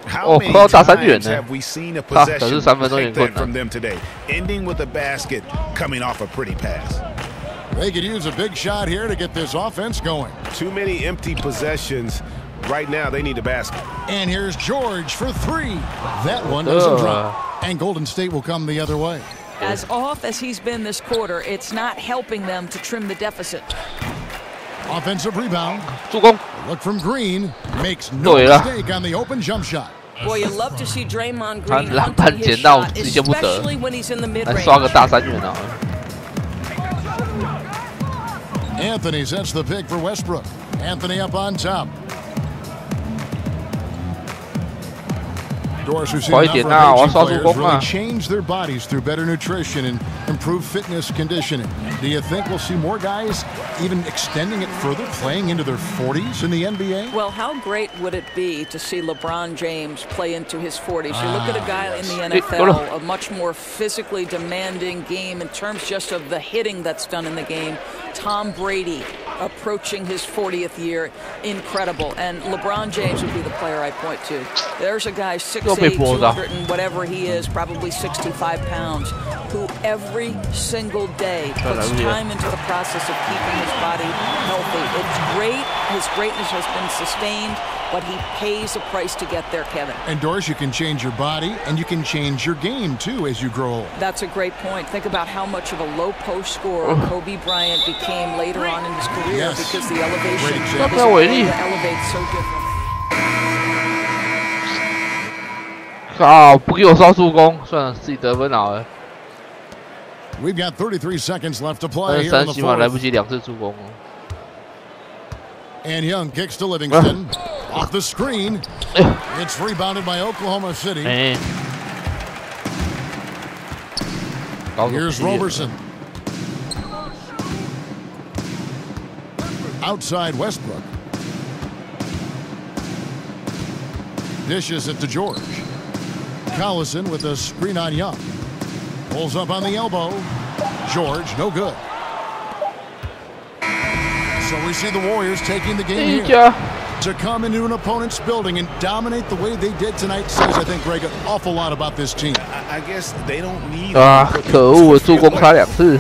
How many times have we seen a possession take that from them today? Ending with a basket, coming off a pretty pass. They could use a big shot here to get this offense going. Too many empty possessions. Right now, they need a basket. And here's George for 3. That one doesn't drop. And Golden State will come the other way. As off as he's been this quarter, it's not helping them to trim the deficit. Offensive rebound. Look from Green. Makes no mistake on the open jump shot. Boy, you love to see Draymond Green hunting his shot, especially when he's in the mid-range. Anthony sets the pick for Westbrook. Anthony up on top. Doris, we've seen a number of aging players really change their bodies through better nutrition and improved fitness conditioning. Do you think we'll see more guys even extending it further, playing into their 40s in the NBA? Well, how great would it be to see LeBron James play into his 40s? You look at a guy in the NFL, a much more physically demanding game in terms just of the hitting that's done in the game. Tom Brady approaching his 40th year, incredible. And LeBron James would be the player I point to. There's a guy 6'8", 200 and whatever he is, probably 65 pounds, who every single day puts time into the process of keeping his body healthy. It's great. His greatness has been sustained, but he pays a price to get there, Kevin. And Doris, you can change your body and you can change your game too as you grow old. That's a great point. Think about how much of a low post scorer Kobe Bryant became later on in his career because the elevation elevates so different. 靠！不给我烧助攻，算了，自己得分好了。 We've got 33 seconds left to play here in the 起码来不及2次助攻。 And Young kicks to Livingston. Off the screen. It's rebounded by Oklahoma City. Here's Roberson. Outside Westbrook. Dishes it to George. Collison with a screen on Young. Pulls up on the elbow. George, no good. So we see the Warriors taking the game here. To come into an opponent's building and dominate the way they did tonight says, I think, Greg, an awful lot about this team. I guess they don't need 可恶，我助攻差2次，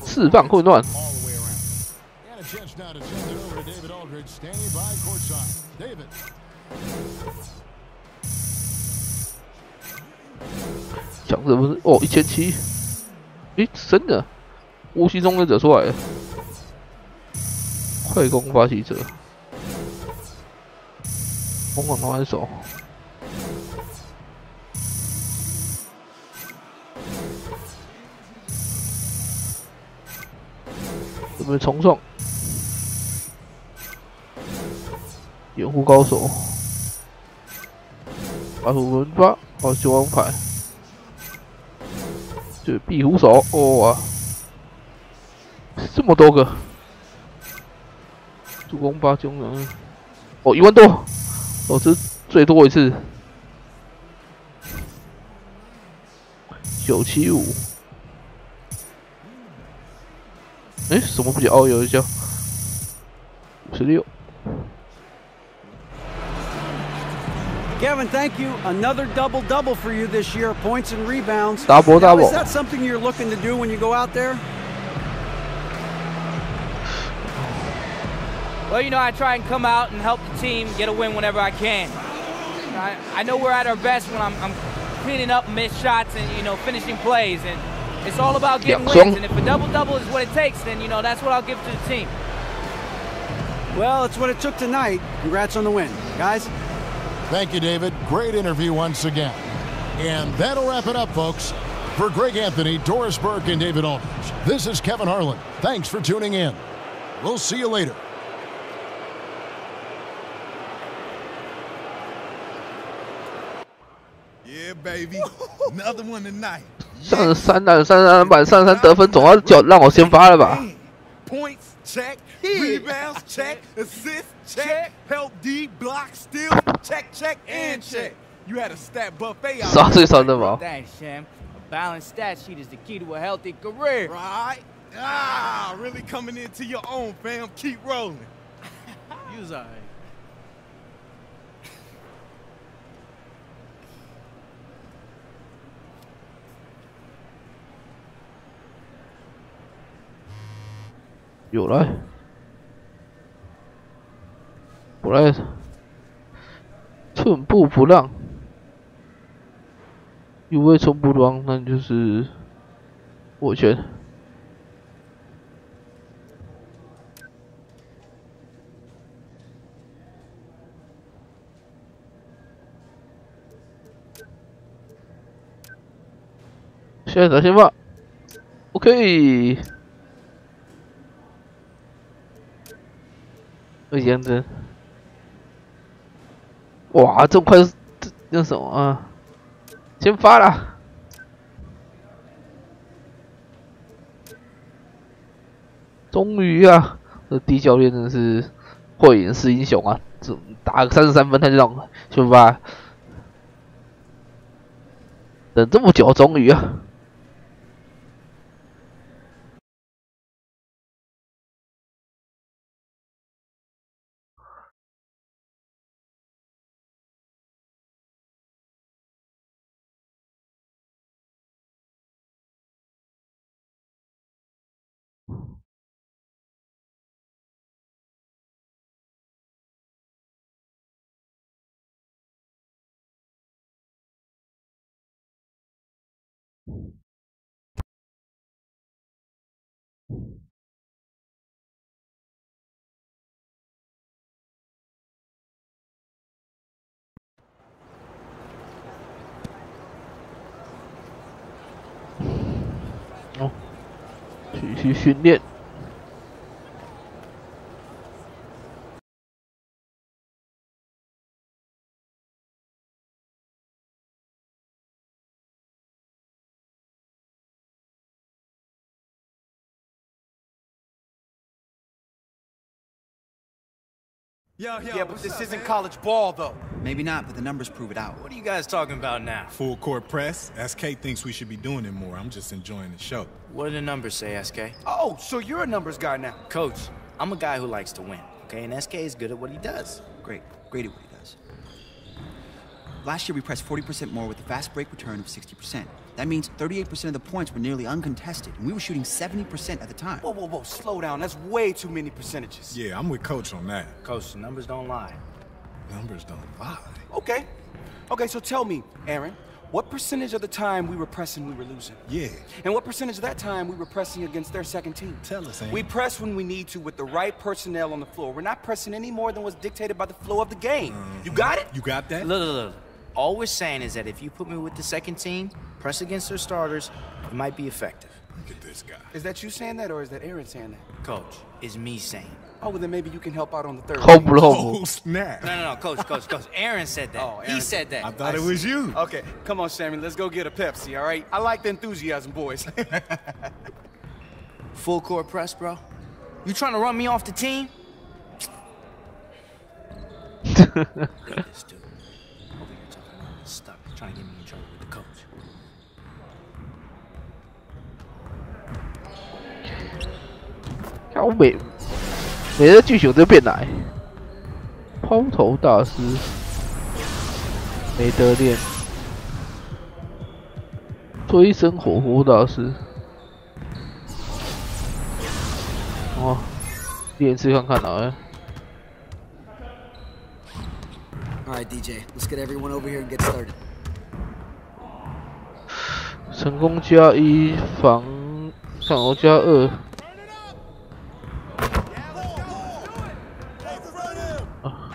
释放混乱。讲什么？哦，1700，诶，真的，无锡终结者出来了。 快攻发起者，疯狂投篮手，有没有重创？掩护高手，把虎轮发，好9王牌，这壁虎手，哇，这么多个。 助攻8中人，哦，1万多，哦，这最多一次，975，哎，什么不叫？哦，有一叫56。 Kevin, thank you. Another double-double for you this year, points and rebounds. Double. Is that something you're looking to do when you go out there? Well, you know, I try and come out and help the team get a win whenever I can. I know we're at our best when I'm cleaning up missed shots and, you know, finishing plays. And it's all about getting wins. And if a double-double is what it takes, then, you know, that's what I'll give to the team. Well, it's what it took tonight. Congrats on the win. Guys? Thank you, David. Great interview once again. And that'll wrap it up, folks. For Greg Anthony, Doris Burke, and David Aldridge, this is Kevin Harlan. Thanks for tuning in. We'll see you later. Yeah, baby. Another one tonight. 33板，33得分，总要让我先发了吧 ？Points check, rebounds check, assists check, help D block, steal check, check and check. You had a stat buffet. 刷最少的吧 ？Thanks, Sam. A balanced stat sheet is the key to a healthy career. Right? Ah, really coming into your own, fam. Keep rolling. You's alright. 有来，我来，寸步不让，有位寸步不让，那就是我拳。现在打先发 ，OK。这样子。哇，这么快那什么啊？先发了。终于啊，这D教练真的是慧眼识英雄啊！这打个33分，他就让先发。等这么久，终于啊！哦，去训练。Yeah, but this isn't college ball, though. Maybe not, but the numbers prove it out. What are you guys talking about now? Full court press. SK thinks we should be doing it more. I'm just enjoying the show. What do the numbers say, SK? Oh, so you're a numbers guy now. Coach, I'm a guy who likes to win, okay? And SK is good at what he does. Great at what he does. Last year, we pressed 40% more with a fast break return of 60%. That means 38% of the points were nearly uncontested, and we were shooting 70% at the time. Whoa, slow down. That's way too many percentages. Yeah, I'm with Coach on that. Coach, the numbers don't lie. Numbers don't lie. Okay, so tell me, Aaron, what percentage of the time we were pressing, we were losing? Yeah. And what percentage of that time we were pressing against their second team? Tell us, Aaron. We press when we need to with the right personnel on the floor. We're not pressing any more than what's dictated by the flow of the game. You got it? You got that? Look. All we're saying is that if you put me with the second team, press against their starters, it might be effective. Look at this guy. Is that you saying that, or is that Aaron saying that? Coach, it's me saying. Oh, well, then maybe you can help out on the third. Oh, snap. No, Coach. Aaron said that. Oh, he said that. I thought it was you. Okay, come on, Sammy. Let's go get a Pepsi, all right? I like the enthusiasm, boys. Full court press, bro? You trying to run me off the team? Look at this dude. Over here talking about stuff, trying to get me in trouble with the coach. 看我每个剧情都变奶，抛投大师没得练，追生火锅大师，哦，练一次看看啊。 All right, DJ, let's get everyone over here and get started. 成功加1，防守加2。啊，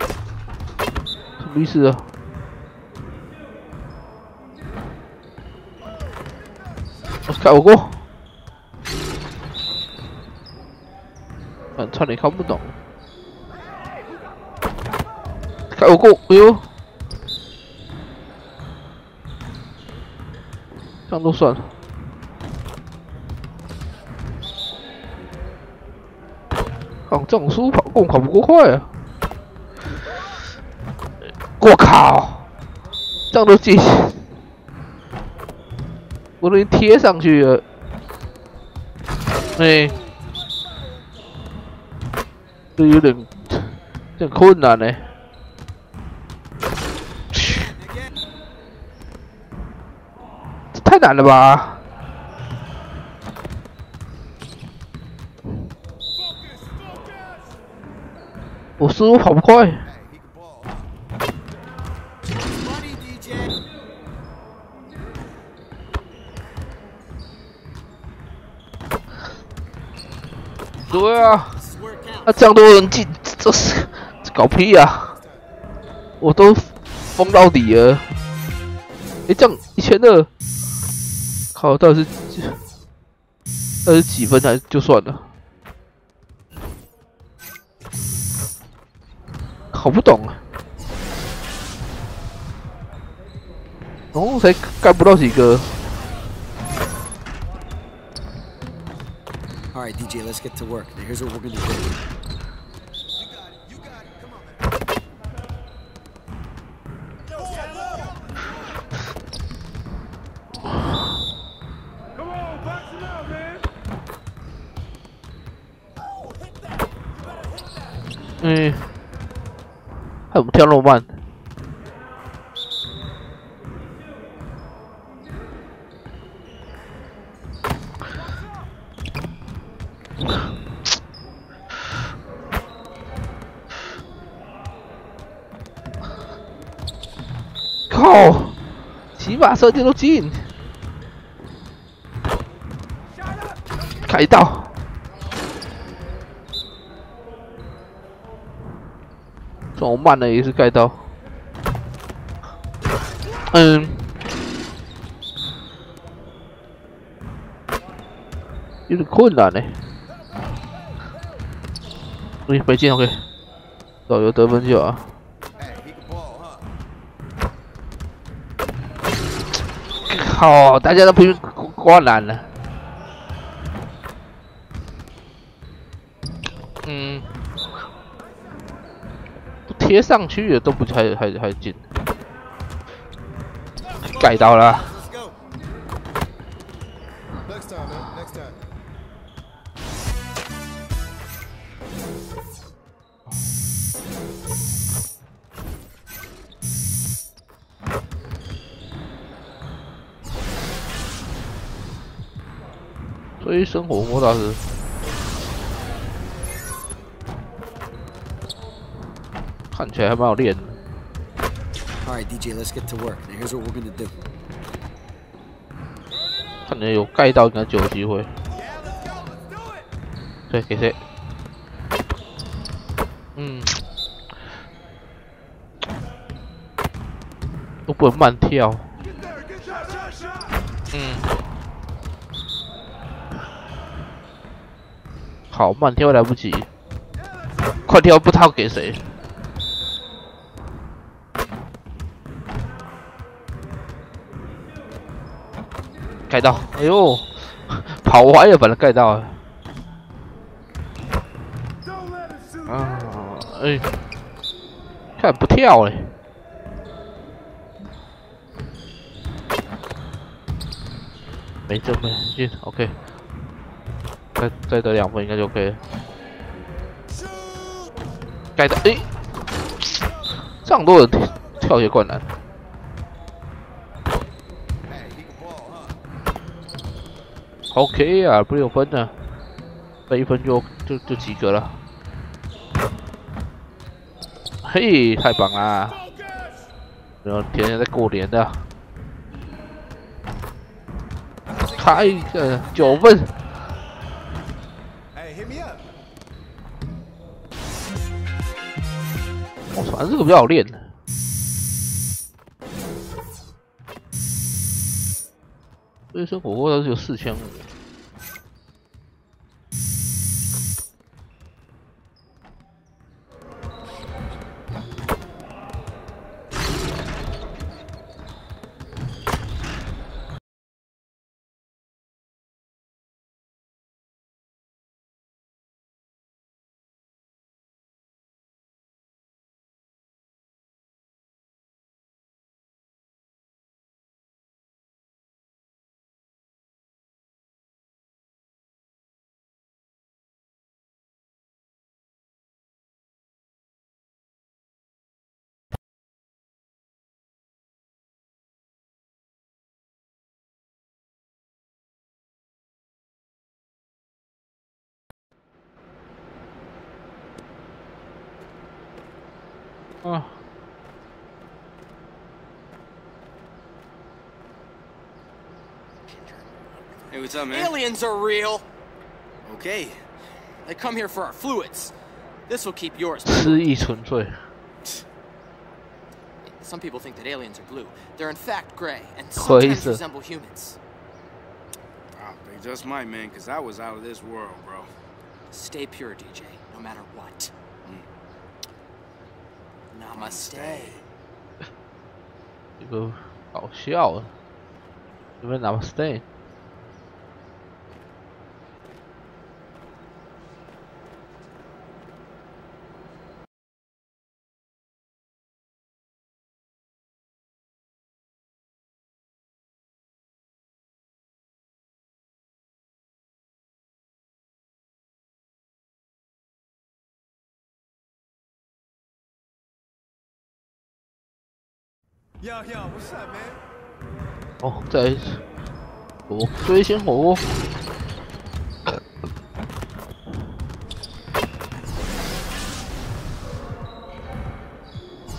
什么意思啊？看我过，差点看不懂。 看我过，哎呦，这样都算了。看这种输跑跑不够快啊！我靠，这样都进，我都已经贴上去了。哎，这有点困难呢。 太难了吧！我似乎跑不快。对啊，那这样都能进，这是搞屁啊！我都封到底了。哎，这样1200。 靠，到底是几分才就算了？好不懂啊！哦，才盖不到几个。All right, DJ, let's get to work. Now here's what we're gonna do. Come on, box him out, man. 还怎么跳那么慢？靠！起码射箭都进，开到。这种慢的也是盖到。有点困难呢。没进 OK， 哦，有得分就好。靠！大家都拼命挂篮了。贴上去的都不还进，盖到了。追生火锅大师。看起来还蛮好练的。All right, DJ, let's get to work. Now here's what we're gonna do. 看起来有盖到，应该就有机会。对，给谁？都不能慢跳。好，慢跳来不及，快跳不知道给谁。盖到！哎呦，跑歪了，把它盖到了。看不跳嘞。没这么进 ，OK。再得2分应该就 OK 了。盖到，这样多人跳也困难。OK 啊，不6分呢，再1分就及格了。嘿，太棒啦！然后天天在过年的，开一个9分。我反正这个比较好练的。所以说火锅它是有4500。Hey, what's up, man? Aliens are real. Okay. They come here for our fluids. This will keep yours. 失忆纯粹。 Some people think that aliens are blue. They're in fact gray, and sometimes resemble humans. Oh, they just might, man, because I was out of this world, bro. Stay pure, DJ, no matter what. Namaste. 这个搞笑啊！这边 Namaste。Yo, what's up, man? 哦，再我追鲜火锅。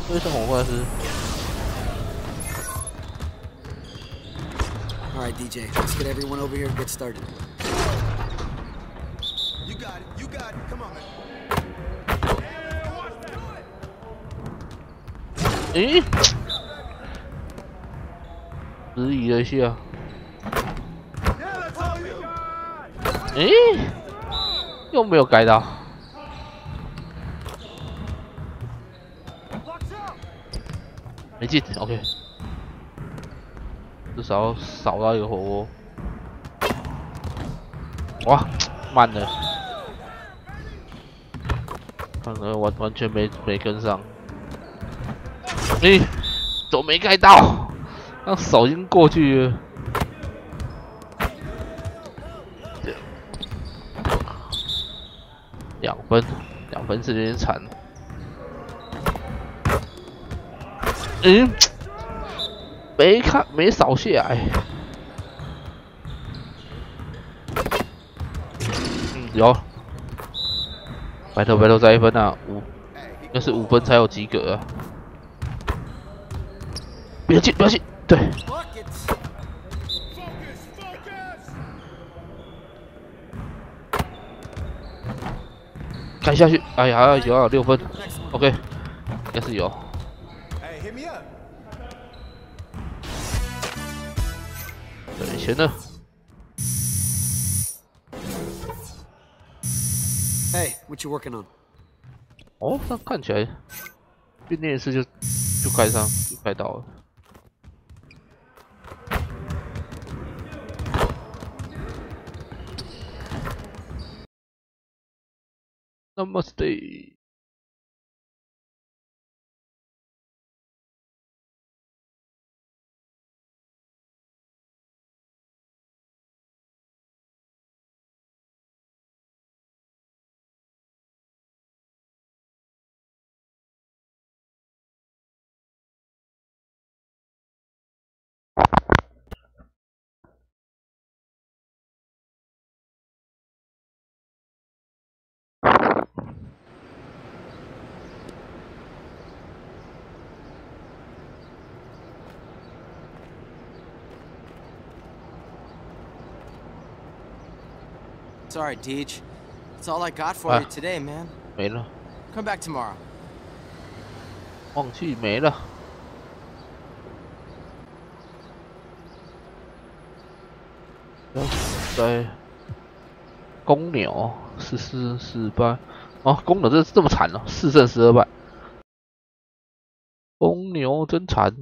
追鲜火锅还是 All right, DJ, let's get everyone over here and get started. You got it, come on, man. 咦？迟疑了一下。诶，又没有改到。没进 ，OK。至少扫到一个火锅。哇，慢了，看来完全没跟上。诶，怎么没盖到？那手已经过去了。2分是有点惨。没扫下来。有。拜托再1分啊！5，要是5分才有及格啊！不要进，对。开下去，哎呀，有6分 ，OK， 应该是有。对，钱呢 ？Hey, what you working on? 哦，那看起来训练一次就开到了。Namaste。Sorry, Deej. That's all I got for you today, man. 没了。Come back tomorrow. 忘记没了。在公牛14-4败。哦，公牛这么惨哦，4胜12败。公牛真惨。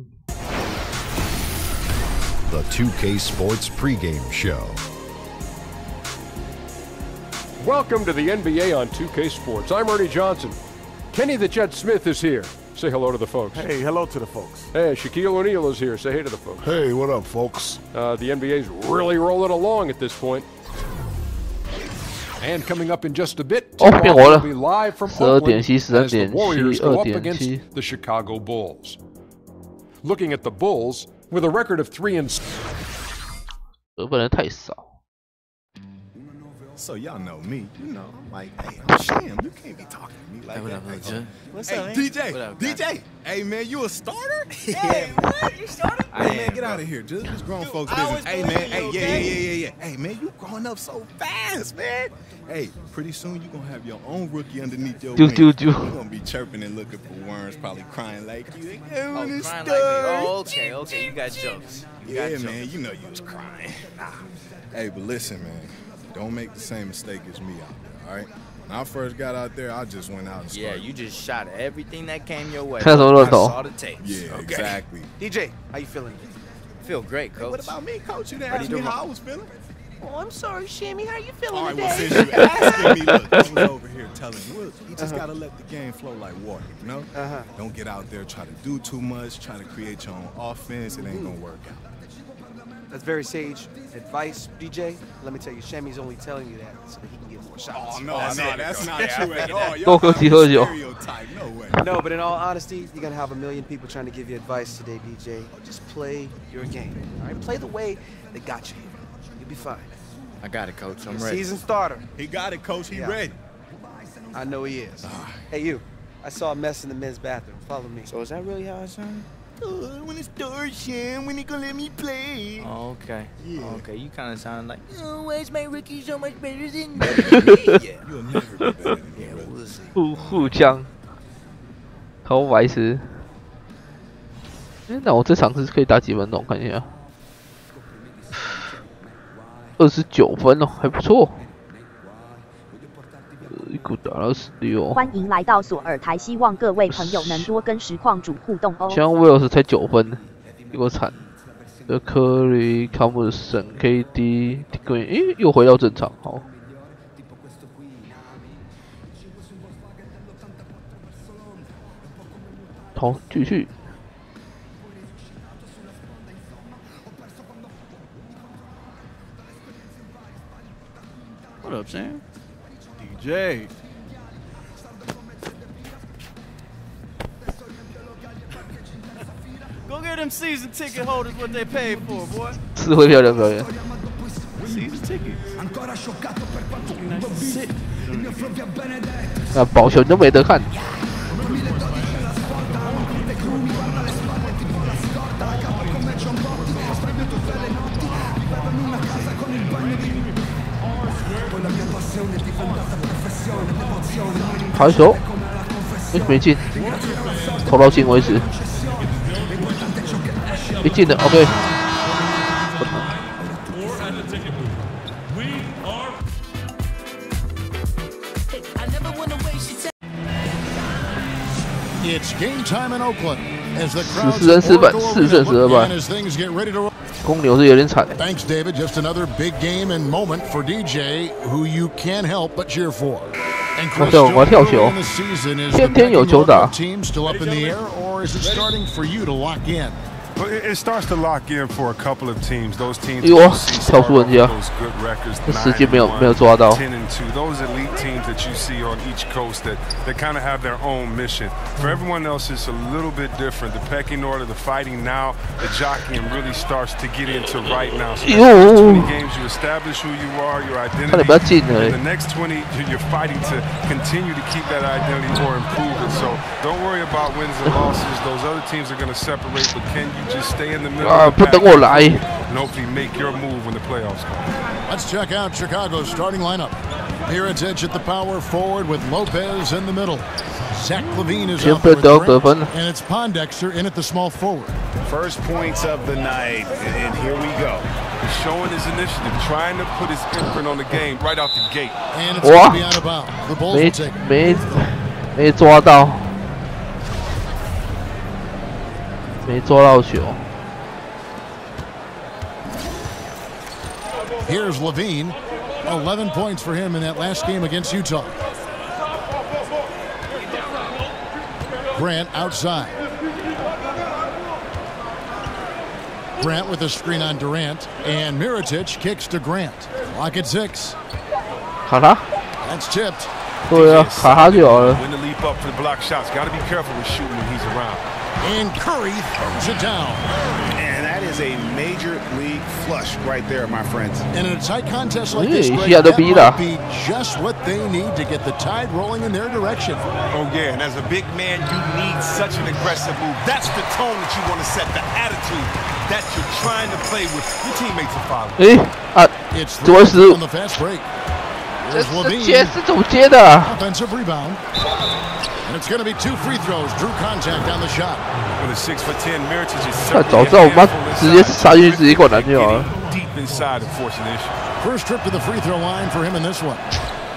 The 2K Sports pregame show. Welcome to the NBA on 2K Sports. I'm Ernie Johnson. Kenny the Jet Smith is here. Say hello to the folks. Hey, hello to the folks. Hey, Shaquille O'Neal is here. Say hey to the folks. Hey, what up, folks? The NBA's really rolling along at this point. And coming up in just a bit, we'll be live from Oakland as the Warriors go up against the Chicago Bulls. Looking at the Bulls, with a record of 3-6. 得分人太少。So y'all know me, you know. I'm like, hey, I'm Sham. You can't be talking to me like that. What's hey, up, man? DJ, what up, DJ. Hey, man, you a starter? Hey, what? You starter? Hey, man, get out of here. Just grown folks business. Hey, man. Hey, yeah. Hey, man, you growing up so fast, man. Hey, pretty soon you gonna have your own rookie underneath your wing. You're gonna be chirping and looking for worms, probably crying like you. Oh, crying like me. Oh, okay. You got jokes. Yeah, man, you know you was crying. Hey, but listen, man. don't make the same mistake as me out there, all right? When I first got out there, I just went out and started. Yeah, you just shot everything that came your way. I saw the tapes. Yeah, okay. Exactly. DJ, how you feeling? I feel great, Coach. Hey, what about me, Coach? You didn't ask me how I was feeling. Oh, I'm sorry, Shammy. How you feeling All right, today? well, since you asking me, look, I was over here telling you, look, you just got to let the game flow like water, you know? Don't get out there, try to do too much, try to create your own offense. It ain't going to work out. That's very sage advice, DJ. Let me tell you, Shammy's only telling you that so that he can get more shots. Oh, no, that's not true at all. Go, Stereotype, no way. No, but in all honesty, you're going to have a million people trying to give you advice today, DJ. Just play your game, all right? Play the way they got you here. You'll be fine. I got it, Coach. I'm ready. Season starter. He got it, Coach. He ready. I know he is. Hey, you. I saw a mess in the men's bathroom. Follow me. So is that really how it sounds? When it starts, Sham, when he gonna let me play? Oh, okay. Yeah. Okay, you kind of sound like, oh, why is my rookie so much better than me? Yeah. You'll never be better than me. Yeah, we'll see. 互相，好白痴。那我这场是可以打几分钟？看一下，29分哦，还不错。一股打到16。欢迎来到索尔台，希望各位朋友能多跟实况主互动哦。像威尔斯才9分，有个惨。科里、康姆森、KD、诶，又回到正常，好。好，继续。What up, Sam? DJ. Go get them season ticket holders what they paid for, boy. 是会漂亮表演。 Season tickets. 那保全都没得看。好球，没进，投到进为止。没进的 ，OK。It's game time in Oakland as the crowd 14人4败，4胜12败。公牛是有点惨。Thanks, David. Just another big game and moment for DJ, who you can't help but cheer for. And Chris, 我跳球，天天有球打。 Team still up in the air, or is it starting for you to lock in? Well, it starts to lock in for a couple of teams. Those teams 跳出人家，这时间没有抓到。 10-2. Those elite teams that you see on each coast that kind of have their own mission. For everyone else, it's a little bit different. The pecking order, the fighting now, the jockeying really starts to get into right now. So the 20 games, you establish who you are, your identity. In the next 20, you're fighting to continue to keep that identity or improve it. So don't worry about wins and losses. Those other teams are going to separate, but can you just stay in the middle of the pack and hopefully make your move when the playoffs come. Let's check out Chicago's starting lineup. Mirotić at the power forward with Lopez in the middle. Zach LaVine is out there with Grant, and it's Pondexter in at the small forward. First points of the night, and here we go. He's showing his initiative, trying to put his imprint on the game right out the gate. And it's going to be out of bounds. The Bulls will take it. 没抓到。 没抓到球。 Here's LaVine, 11 points for him in that last game against Utah. Grant outside. Grant with a screen on Durant, and Mirotić kicks to Grant. Lock at 6. 卡他。 That's tipped. 对啊，卡他就好了。 When to leap up for the block shots. Got to be careful with shooting when he's around. And Curry throws it down. And that is a major league flush right there, my friends. And in a tight contest like this, Greg, that might be just what they need to get the tide rolling in their direction. Oh, yeah, and as a big man, you need such an aggressive move. That's the tone that you want to set, the attitude that you're trying to play with. Your teammates are following. It's the on the fast break. There's LaVine. Offensive rebound. And it's going to be 2 free throws. Drew contact on the shot. With a 6'10", Mirotić is 早知道我妈直接杀进去自己灌篮就好了。 deep inside and forcing the issue. First trip to the free throw line for him in this one.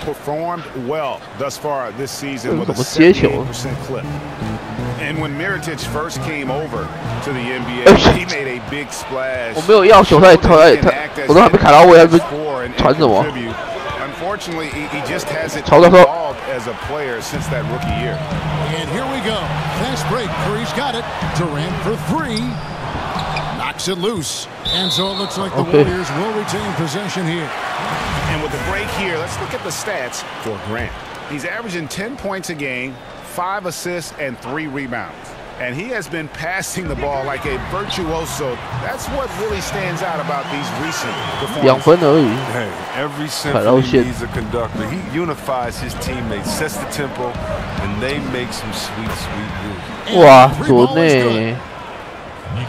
Performed well thus far this season with a 78% clip. And when Mirotic first came over to the NBA, he made a big splash. 我没有要球，我都还没卡到位，还没传什么？ Unfortunately, he just hasn't evolved as a player since that rookie year. And here we go. Fast break. Curry's got it. Durant for three. Knocks it loose. And so it looks like the Warriors will retain possession here. And with the break here, let's look at the stats for Grant. He's averaging 10 points a game, 5 assists, and 3 rebounds. And he has been passing the ball like a virtuoso. That's what really stands out about these recent performances. Hey, every symphony needs a conductor. He unifies his teammates, sets the tempo, and they make some sweet, sweet music. Wow, 左内。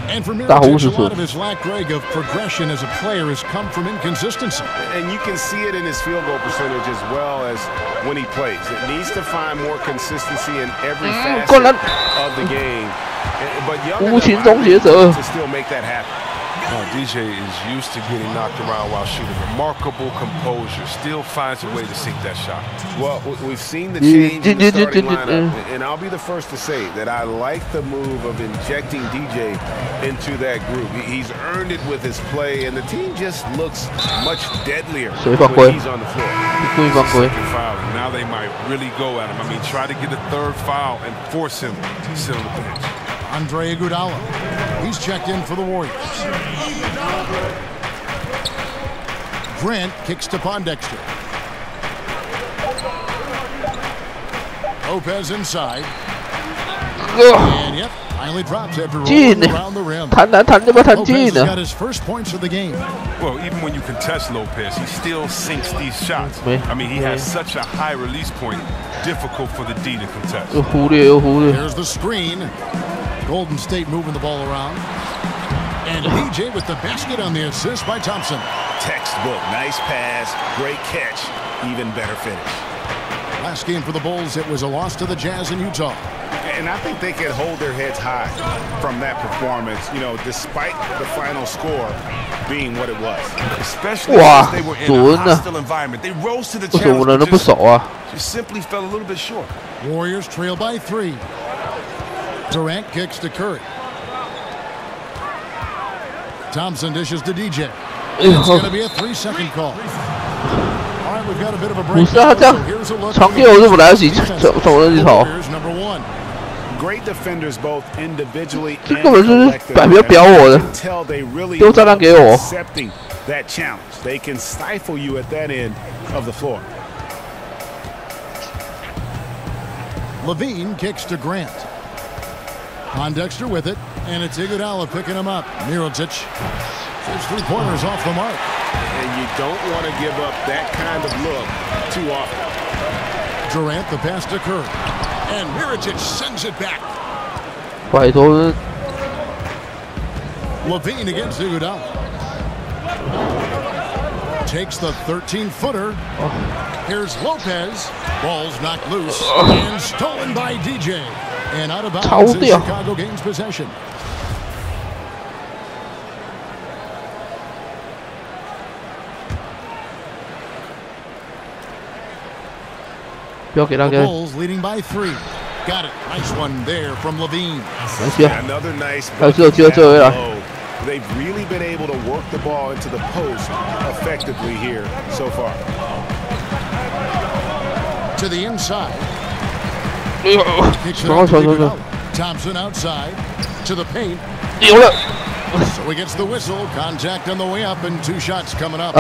And for Mirotic, a lot of his lack, Greg, of progression as a player has come from inconsistency. And you can see it in his field goal percentage as well as when he plays. It needs to find more consistency in every facet of the game. But young enough to still make that happen. DJ is used to getting knocked around while shooting. Remarkable composure. Still finds a way to sink that shot. Well, we've seen the change in the starting lineup, and I'll be the first to say that I like the move of injecting DJ into that group. He's earned it with his play, and the team just looks much deadlier when he's on the floor. Now they might really go at him. I mean, try to get a third foul and force him to sit on the bench. Andre Iguodala. He's checked in for the Warriors. Grant kicks to Pondexter. Lopez inside. And yep, finally drops after rolling around the rim. Lopez got his first points of the game. Well, even when you contest Lopez, he still sinks these shots. I mean, he has such a high release point, difficult for the D to contest. There's the screen. Golden State moving the ball around. And DJ with the basket on the assist by Thompson. Textbook, nice pass, great catch, even better finish. Last game for the Bulls, it was a loss to the Jazz in Utah. And I think they can hold their heads high from that performance, you know, despite the final score being what it was. Especially since they were in a hostile environment. They rose to the challenge, just simply fell a little bit short. Warriors trail by 3. Durant kicks to Curry. Thompson dishes to DJ. It's going to be a 3-second call. All right, we've got a bit of a break. Here's a look at the Warriors number 1. Great defenders both individually and collectively. You can tell they really are accepting that challenge. They can stifle you at that end of the floor. Levine kicks to Grant. Pondexter with it, and it's Iguodala picking him up. Mirotic shoots 3 pointers off the mark. And you don't want to give up that kind of look too often. Durant the pass to Curry. And Mirotic sends it back. Levine against Iguodala. Takes the 13-footer. Here's Lopez. Ball's knocked loose and stolen by DJ. And out of bounds as Chicago gains possession. The Bulls leading by 3. Got it. Nice one there from Levine. Another nice low. They've really been able to work the ball into the post effectively here so far. To the inside. Thompson outside to the paint. So he gets the whistle. Contact on the way up, and 2 shots coming up.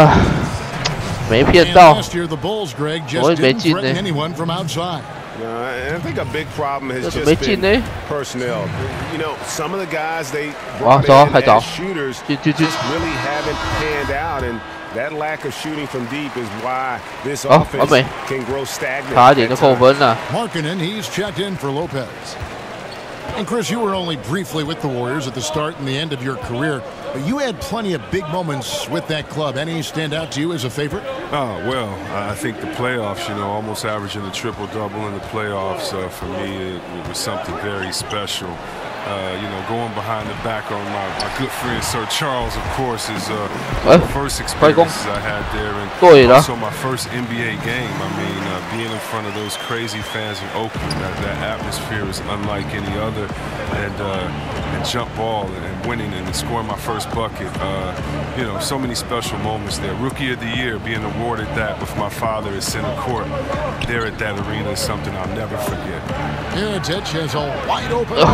Last year, the Bulls, Greg, just didn't threaten anyone from outside. I think a big problem has just been personnel. You know, some of the guys they brought in as shooters just really haven't panned out, and that lack of shooting from deep is why this offense can grow stagnant. Markkanen, he's checked in for Lopez. And Chris, you were only briefly with the Warriors at the start and the end of your career, but you had plenty of big moments with that club. Any stand out to you as a favorite? Oh, well, I think the playoffs, you know, almost averaging a triple-double in the playoffs, for me, it was something very special. You know, going behind the back on my good friend Sir Charles, of course, is first experiences I had there, and also my first NBA game. I mean, being in front of those crazy fans in Oakland, that atmosphere is unlike any other, and jump ball and winning and scoring my first bucket. You know, so many special moments there. Rookie of the Year, being awarded that with my father at center court there at that arena is something I'll never forget. Mirotic has a wide open look.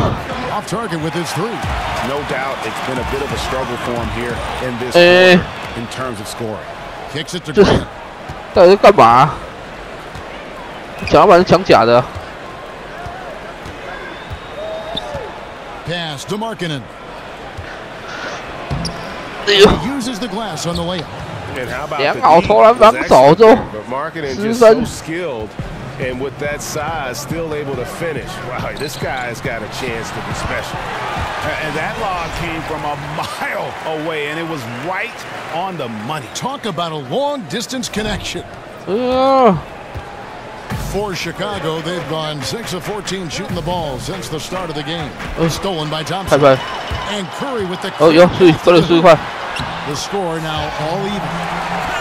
Off target with his three. No doubt it's been a bit of a struggle for him here in this in terms of scoring. Kicks it to Grant. 到底在干嘛？抢老板是抢假的。Pass to Markkanen. 哎呦 He uses the glass on the layup. 良好投篮防守中，10分。 And with that size, still able to finish. Wow, this guy's got a chance to be special. And that lob came from a mile away, and it was right on the money. Talk about a long-distance connection. For Chicago, they've gone 6 of 14 shooting the ball since the start of the game. Stolen by Thompson. And Curry with the... Oh, yo, the score now all even.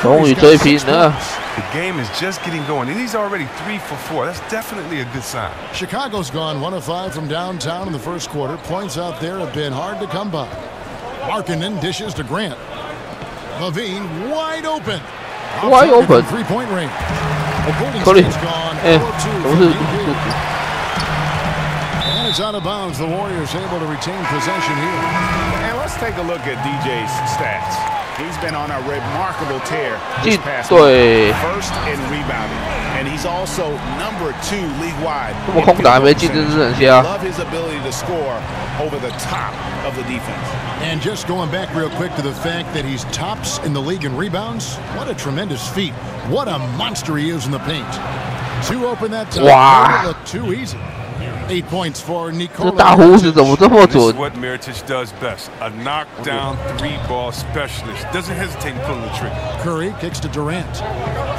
终于追平了。 The game is just getting going, and he's already 3 for 4. That's definitely a good sign. Chicago's gone 1 of 5 from downtown in the first quarter. Points out there have been hard to come by. Markkanen dishes to Grant. Levine wide open. Wide open. 3-point range. Curry. Gone 4-2. And it's out of bounds. The Warriors able to retain possession here. And let's take a look at DJ's stats. He's been on a remarkable tear this past week. First in rebounding, and he's also number 2 league-wide. Love his ability to score over the top of the defense. And just going back real quick to the fact that he's tops in the league in rebounds, what a tremendous feat. What a monster he is in the paint. 2 open that time. Wow. Look too easy. 8 points for Nikola. 这大胡子怎么这么准 This is what Mirotic does best. A knockdown 3-ball specialist. Doesn't hesitate in pulling the trigger. Curry kicks to Durant.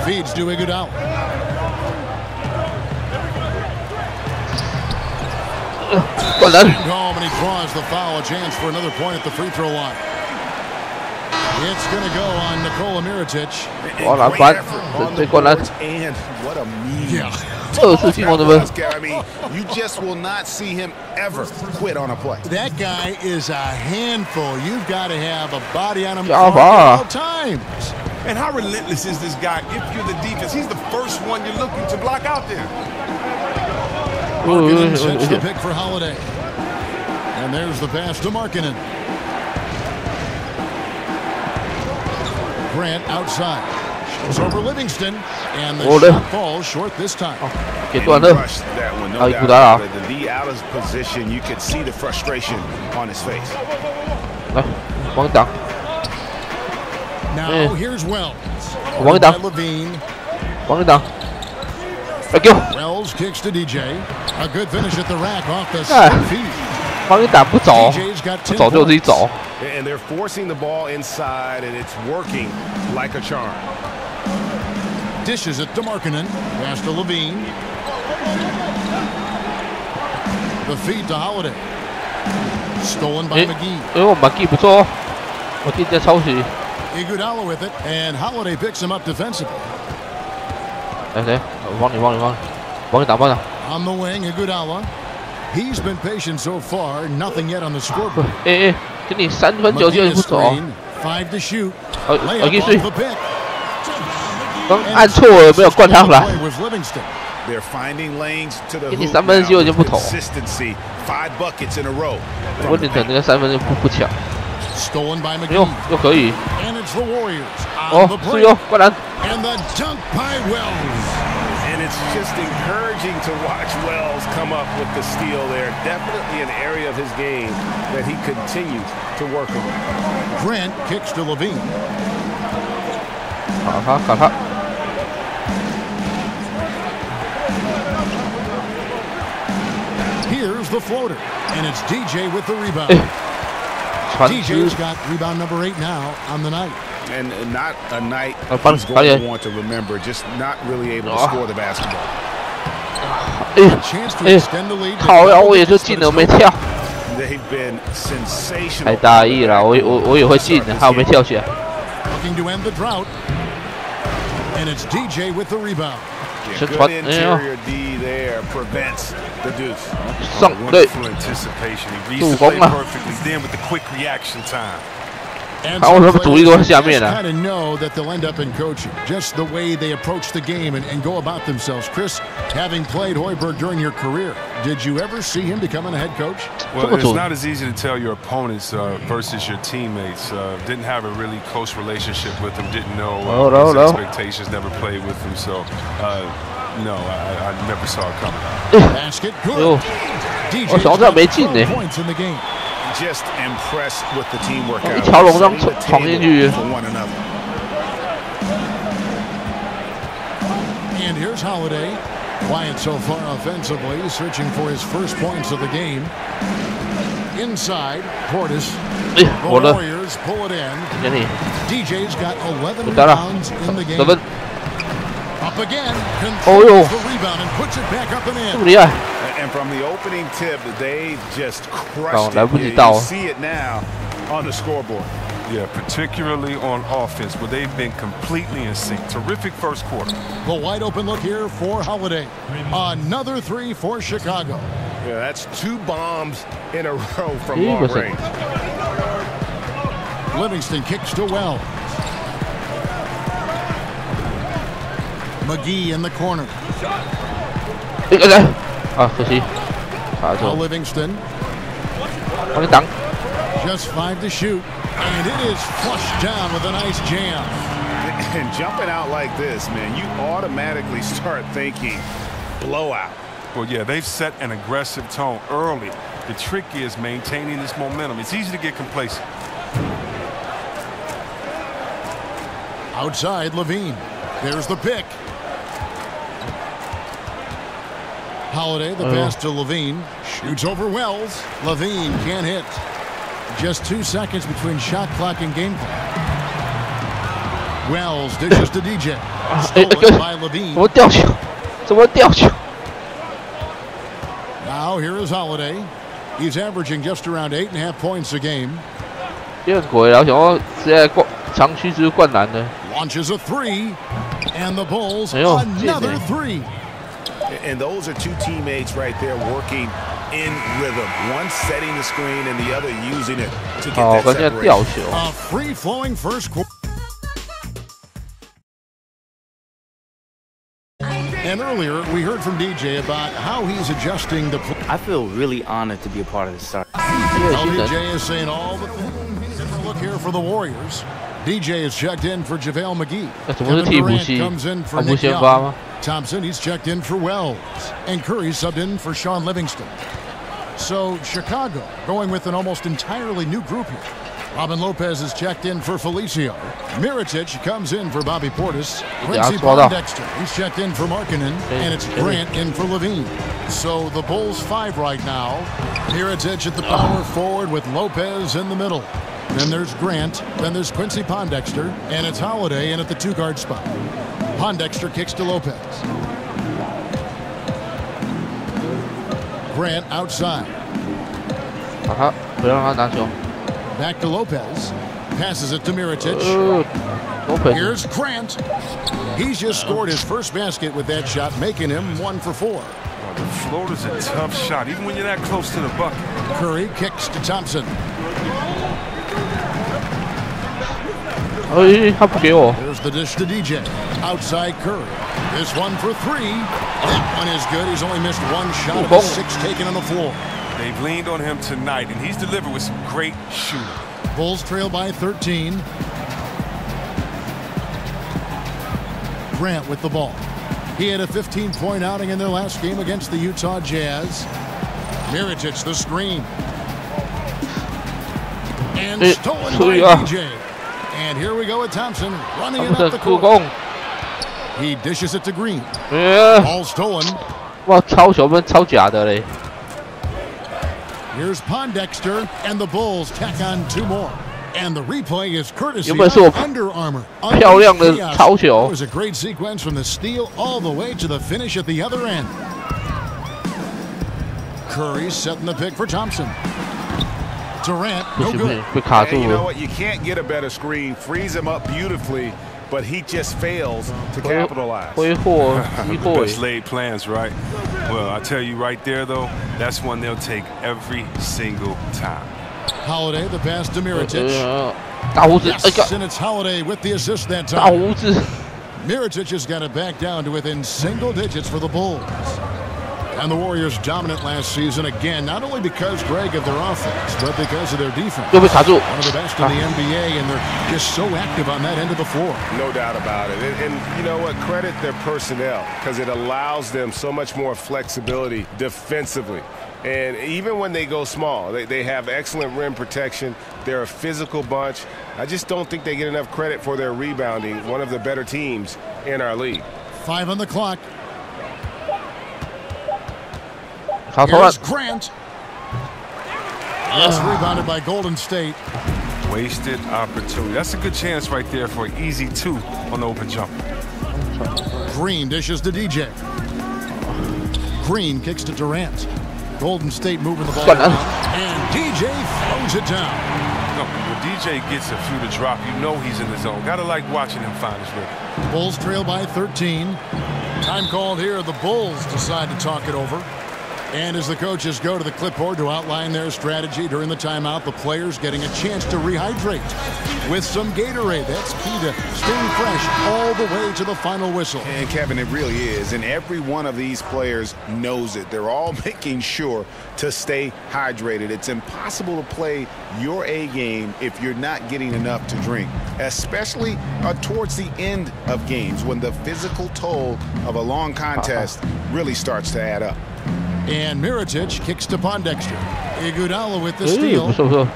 Feeds to Iguodala. Home and he draws the foul. A chance for another point at the free throw line. It's going to go on Nikola Mirotic. And what a mean. Yeah. I mean, you just will not see him ever quit on a play. That guy is a handful. You've got to have a body on him at all times. And how relentless is this guy? If you're the defense, he's the first one you're looking to block out there. Markkanen sets the pick for Holiday. And there's the pass to Markkanen. Grant outside. Shows over Livingston. And the shot falls short this time. He rushed that one, no doubt. The knee out of position, you could see the frustration on his face. Now here's Wells. Levine. Wells kicks to DJ. A good finish at the rack off the feet. DJ's got 10 points. And they're forcing the ball inside, and it's working like a charm. Dishes it to Markkanen. Pass to Levine. The feed to Holiday. Stolen by McGee. McGee 不错，McGee在抄袭。Iguodala with it, and Holiday picks him up defensively. 来，我帮你打。 On the wing, Iguodala. He's been patient so far. Nothing yet on the scoreboard. 给你3分球就不走。 5 to shoot. McGee 睡。 The pick. 刚按错了，没有灌他回来。 They're finding lanes to the 给你3分机会就不投。 Consistency, 5 buckets in a row. 温顿那个3分就不抢。 Stolen by McGee. 又可以。 And it's the Warriors. 是哟，灌篮。 And the dunk by Wells. And it's just encouraging to watch Wells come up with the steal there. Definitely an area of his game that he continues to work on. Grant kicks to Levine. 卡他。 Here's the floater, and it's DJ with the rebound. DJ's got rebound number 8 now on the night. And not a night he's going to want to remember, just not really able to score the basketball. Chance to extend the lead. 好呀，我也就进了没跳。they've been sensational. 太大意了，我也会进的，还有没跳起来。Looking to end the drought, and it's DJ with the rebound. Yeah, good interior D there prevents the deuce. Wonderful anticipation. He reads the play perfectly. Then with the quick reaction time. And some players kind of know that they'll end up in coaching, just the way they approach the game and go about themselves. Chris, having played Hoiberg during your career, did you ever see him becoming a head coach? Well, it's not as easy to tell your opponents versus your teammates. Didn't have a really close relationship with them. Didn't know his expectations. Never played with them. So, no, I never saw it coming. Basket good. DJ points in the game. Just impressed with the teamwork out. 一条龙这样闯进去。 And here's Holiday. Quiet so far offensively, searching for his first points of the game. Inside, Portis. The Warriors pull it in. DJ's got 11 rebounds in the game. Up again, controls the rebound and puts it back up and in. And from the opening tip, they just crushed it. You see it now on the scoreboard. Yeah, particularly on offense, where they've been completely in sync. Terrific first quarter. The wide open look here for Holiday. Another three for Chicago. Yeah, that's 2 bombs in a row from long range. Livingston kicks to Wells. McGee in the corner. 啊，可惜，卡住。 Livingston. 帮你挡。 Just 5 to shoot, and it is flushed down with a nice jam. And jumping out like this, man, you automatically start thinking blowout. Well, yeah, they've set an aggressive tone early. The trick is maintaining this momentum. It's easy to get complacent. Outside, Levine. There's the pick. Holiday, the pass to Levine. Shoots over Wells. Levine can't hit. Just 2 seconds between shot clock and game clock. Wells dishes to DJ. Stolen by Levine. 怎么掉球？怎么掉球？ Now here is Holiday. He's averaging just around 8.5 points a game. 变鬼了，想要直接长驱直入灌篮的。 Launches a 3, and the Bulls another 3. And those are 2 teammates right there working in rhythm. One setting the screen and the other using it to get that separation. A free-flowing first quarter. And earlier, we heard from DJ about how he's adjusting the play. I feel really honored to be a part of this start. DJ is saying all the things. Look here for the Warriors. DJ is checked in for JaVale McGee. Kevin Durant comes in for Nick Young. Thompson, he's checked in for Wells. And Curry subbed in for Sean Livingston. So Chicago going with an almost entirely new group here. Robin Lopez is checked in for Felicio. Mirotic comes in for Bobby Portis. Quincy Pondexter, he's checked in for Markkanen. And it's Grant in for Levine. So the Bulls 5 right now. Mirotic at the power forward with Lopez in the middle. Then there's Grant, then there's Quincy Pondexter, and it's Holiday in at the 2-guard spot. Pondexter kicks to Lopez. Grant outside. Back to Lopez. Passes it to Mirotic. Here's Grant. He's just scored his first basket with that shot, making him 1 for 4. The floater's a tough shot, even when you're that close to the bucket. Curry kicks to Thompson. There's the dish to DJ. Outside Curry. This one for 3. That one is good. He's only missed 1 shot of the 6 taken on the floor. They've leaned on him tonight, and he's delivered with some great shooting. Bulls trail by 13. Grant with the ball. He had a 15-point outing in their last game against the Utah Jazz. Mirotic the screen. And stolen by DJ. And here we go with Thompson running it up the court. He dishes it to Green. Ball stolen. 哇，超球跟超假的嘞。 Here's Pondexter, and the Bulls tack on 2 more. And the replay is courtesy of Under Armour. 漂亮的超球。 It was a great sequence from the steal all the way to the finish at the other end. Curry setting the pick for Thompson. Durant, 不 no 行不 good. 行，被卡住 And you know 了。 what? You can't get a better screen. Freeze him up beautifully, but he just fails to capitalize. 挥霍机 The 会 best laid plans, right? Well, I tell you right there, though, that's one they'll take every single time. Holiday, the pass to Mirotic. 大胡子， Yes, and it's Holiday with the assist that 大 time. 胡子， Mirotic has got it back down to within single digits for the Bulls. And the Warriors dominant last season again, not only because, Greg, of their offense, but because of their defense. 又被卡住。 One of the best in the NBA, and they're just so active on that end of the floor. No doubt about it. And you know what? Credit their personnel because it allows them so much more flexibility defensively. And even when they go small, they have excellent rim protection. They're a physical bunch. I just don't think they get enough credit for their rebounding, one of the better teams in our league. 5 on the clock. 好投篮 Here's Grant. Yes, rebounded by Golden State. Wasted opportunity. That's a good chance right there for an easy 2 on the open jump. Green dishes to DJ. Green kicks to Durant. Golden State moving the ball around, and DJ throws it down. No, when DJ gets a few to drop, you know he's in the zone. Gotta like watching him find his rhythm. Bulls trail by 13. Time called here. The Bulls decide to talk it over. And as the coaches go to the clipboard to outline their strategy during the timeout, the players getting a chance to rehydrate with some Gatorade. That's key to staying fresh all the way to the final whistle. And Kevin, it really is. And every one of these players knows it. They're all making sure to stay hydrated. It's impossible to play your A game if you're not getting enough to drink, especially towards the end of games when the physical toll of a long contest really starts to add up. And Mirotic kicks to Pondexter. Iguodala with the steal. 不错不错。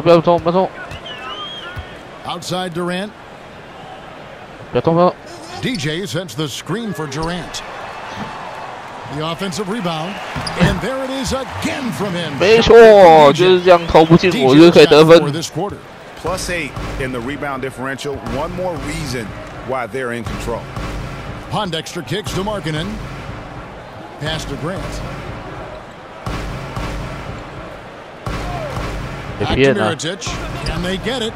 不要冲，不要冲。 Outside Durant. 不要冲，不要。 DJ sets the screen for Durant. The offensive rebound. And there it is again from him. 没错，就是这样投不进，我就可以得分。 +8 in the rebound differential. One more reason why they're in control. Pondexter kicks to Markkanen. Pass to Grant. Back to Mirotic. And they get it.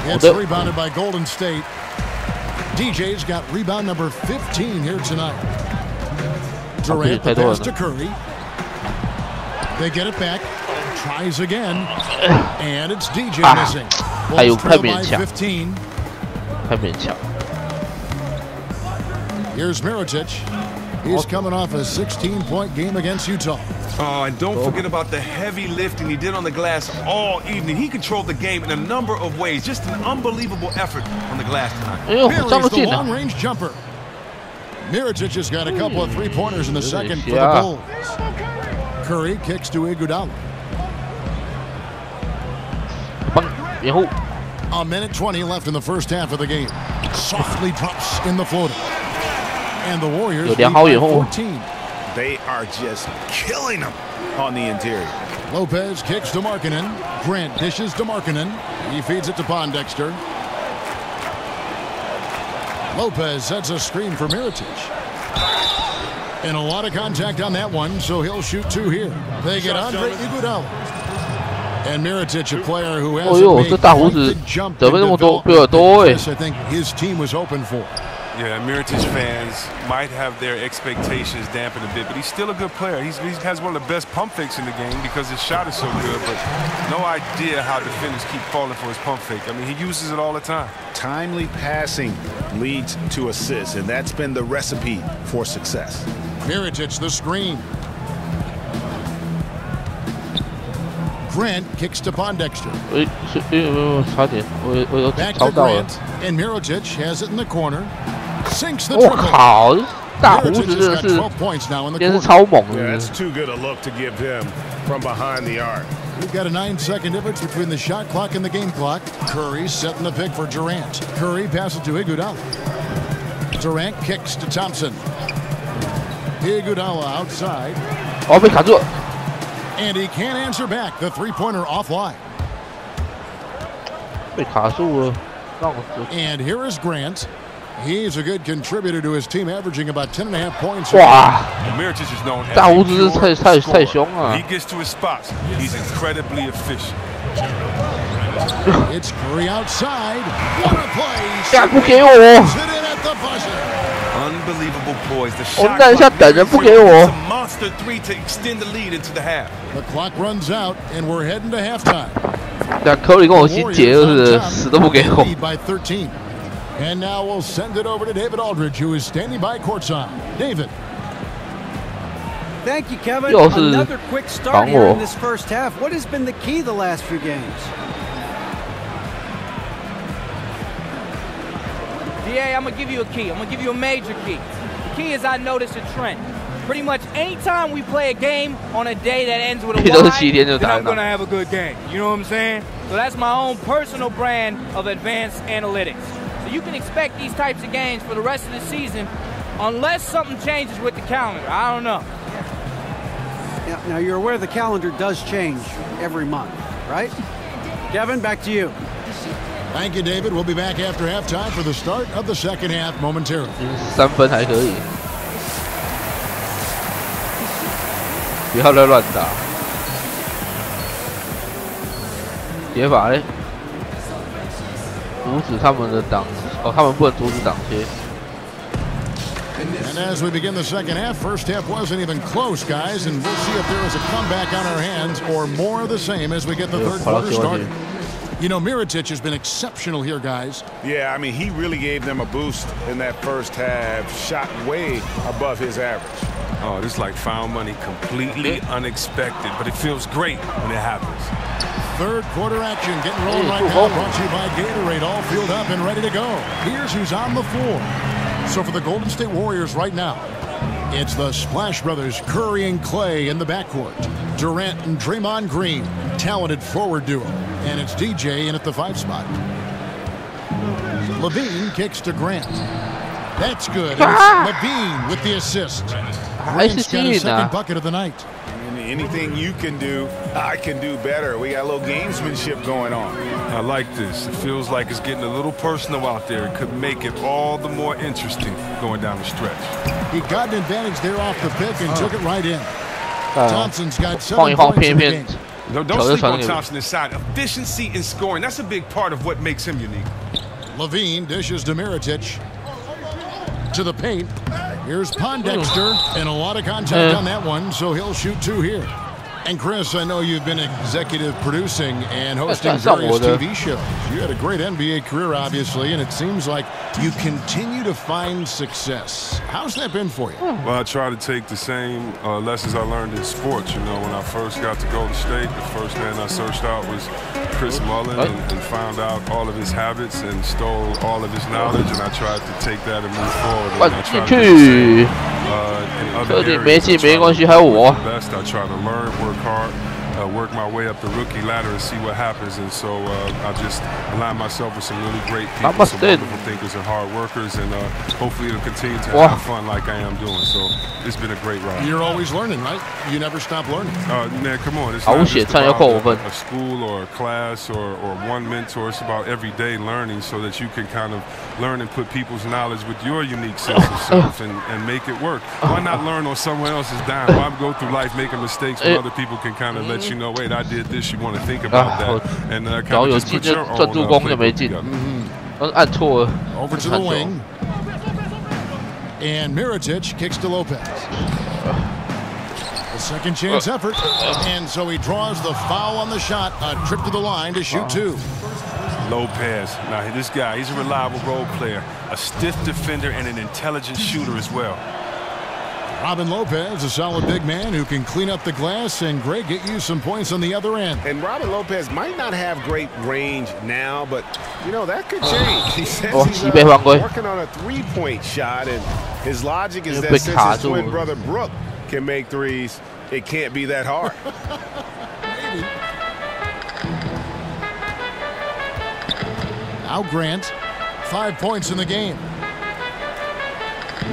It's rebounded by Golden State. DJ's got rebound number 15 here tonight. Durant the pass to Curry. They get it back. Tries again. And it's DJ missing. Bulls trail by 15. 太勉强。 Here's Mirotic. He's coming off a 16-point game against Utah. Oh, and don't forget about the heavy lifting he did on the glass all evening. He controlled the game in a number of ways. Just an unbelievable effort on the glass tonight. Buries the long-range jumper. Mirotic has got a couple of three-pointers in the second for the Bulls. Curry kicks to Iguodala. A minute 20 left in the first half of the game. Softly drops in the floater. And the Warriors lead by 14. They are just killing them on the interior. Lopez kicks to Markkanen. Grant dishes to Markkanen. He feeds it to Pondexter. Lopez sets a screen for Mirotic. And a lot of contact on that one, so he'll shoot 2 here. They get Andre Iguodala. And Mirotic, a player who hasn't made the jump to develop this, I think his team was open for. Yeah, Mirotic fans might have their expectations dampened a bit, but he's still a good player. He has one of the best pump fakes in the game because his shot is so good, but no idea how defenders keep falling for his pump fake. I mean, he uses it all the time. Timely passing leads to assists, and that's been the recipe for success. Mirotic the screen. Grant kicks to Pondexter. Back to Grant, and Mirotic has it in the corner. Sinks the triple. Mirotic has got 12 points now in the quarter. Yeah, that's too good a look to give him from behind the arc. We've got a 9-second difference between the shot clock and the game clock. Curry setting the pick for Durant. Curry passes to Iguodala. Durant kicks to Thompson. Iguodala outside. And he can't answer back. The three-pointer offline. And here is Grant. He's a good contributor to his team, averaging about 10.5 points. 哇， Miritich is known as 大胡子太凶了。 He gets to his spots. He's incredibly efficient. It's Curry outside. What a play! 呀，不给我！ Unbelievable poise. The 我 shot 们在下等着，不给我。 It's a monster three to extend the lead into the half. The clock runs out, and we're heading to halftime. 但科里跟我心结就是死都不给我。 By 13. And now we'll send it over to David Aldridge, who is standing by courtside. David. Thank you, Kevin. Another quick start here in this first half. What has been the key the last few games? DA, I'm going to give you a key. I'm going to give you a major key. The key is I noticed a trend. Pretty much anytime we play a game on a day that ends with a Y, then I'm going to have a good game. You know what I'm saying? So that's my own personal brand of advanced analytics. So you can expect these types of games for the rest of the season unless something changes with the calendar. I don't know. Now you're aware the calendar does change every month, right? Kevin, back to you. Thank you, David. We'll be back after halftime for the start of the second half momentarily. 3分还可以，不要乱打。解法嘞，阻止他们的挡，哦，他们不能阻止挡切。 And as we begin the second half, first half wasn't even close, guys, and we'll see if there is a comeback on our hands or more of the same as we get the third quarter started. You know, Miritich has been exceptional here, guys. Yeah, I mean, he really gave them a boost in that first half, shot way above his average. Oh, this is like found money, completely unexpected, but it feels great when it happens. Third quarter action getting rolling right now, brought to you by Gatorade, all fueled up and ready to go. Here's who's on the floor. So for the Golden State Warriors right now, it's the Splash Brothers, Curry and Clay in the backcourt. Durant and Draymond Green, talented forward duo. And it's DJ in at the 5 spot. Levine kicks to Grant. That's good. And it's Levine with the assist. Grant's got his second bucket of the night. Anything you can do, I can do better. We got a little gamesmanship going on. I like this. It feels like it's getting a little personal out there. It could make it all the more interesting going down the stretch. He got an advantage there off the pick and took it right in. Thompson's got 7 points in the game. No, don't sleep on Thompson's side. Efficiency in scoring, that's a big part of what makes him unique. Levine dishes to Miritich. To the paint. Here's Pondexter, and a lot of contact on that one, so he'll shoot 2 here. And Chris, I know you've been executive producing and hosting various TV shows. You had a great NBA career, obviously, and it seems like you continue to find success. How's that been for you? Well, I try to take the same lessons I learned in sports. You know, when I first got to Golden State, the first man I searched out was Chris Mullin and found out all of his habits and stole all of his knowledge, and I tried to take that and move forward. And I tried to do the same, in other areas. Best, I try to learn, work hard, work my way up the rookie ladder and see what happens. And so I just align myself with some really great people, some wonderful thinkers and hard workers, and hopefully it'll continue to have fun like I am doing. So it's been a great ride. You're always learning, right? You never stop learning. Man, come on. It's not just about a school or a class or one mentor. It's about everyday learning so that you can kind of learn and put people's knowledge with your unique sense of self and make it work. Why not learn on someone else's dime? Why go through life making mistakes when other people can kind of let you know, wait, I did this, you want to think about that, and kind of just put your own flavor together. Over to the wing. And Miritich kicks to Lopez. The second chance effort. And so he draws the foul on the shot. A trip to the line to shoot 2. Lopez. Now, this guy, he's a reliable role player, a stiff defender, and an intelligent shooter as well. Robin Lopez, a solid big man who can clean up the glass and, Greg, get you some points on the other end. And Robin Lopez might not have great range now, but, you know, that could change. He says he's working on a 3-point shot, and his logic is that since his twin brother Brooke can make threes, it can't be that hard. Now Grant, 5 points in the game.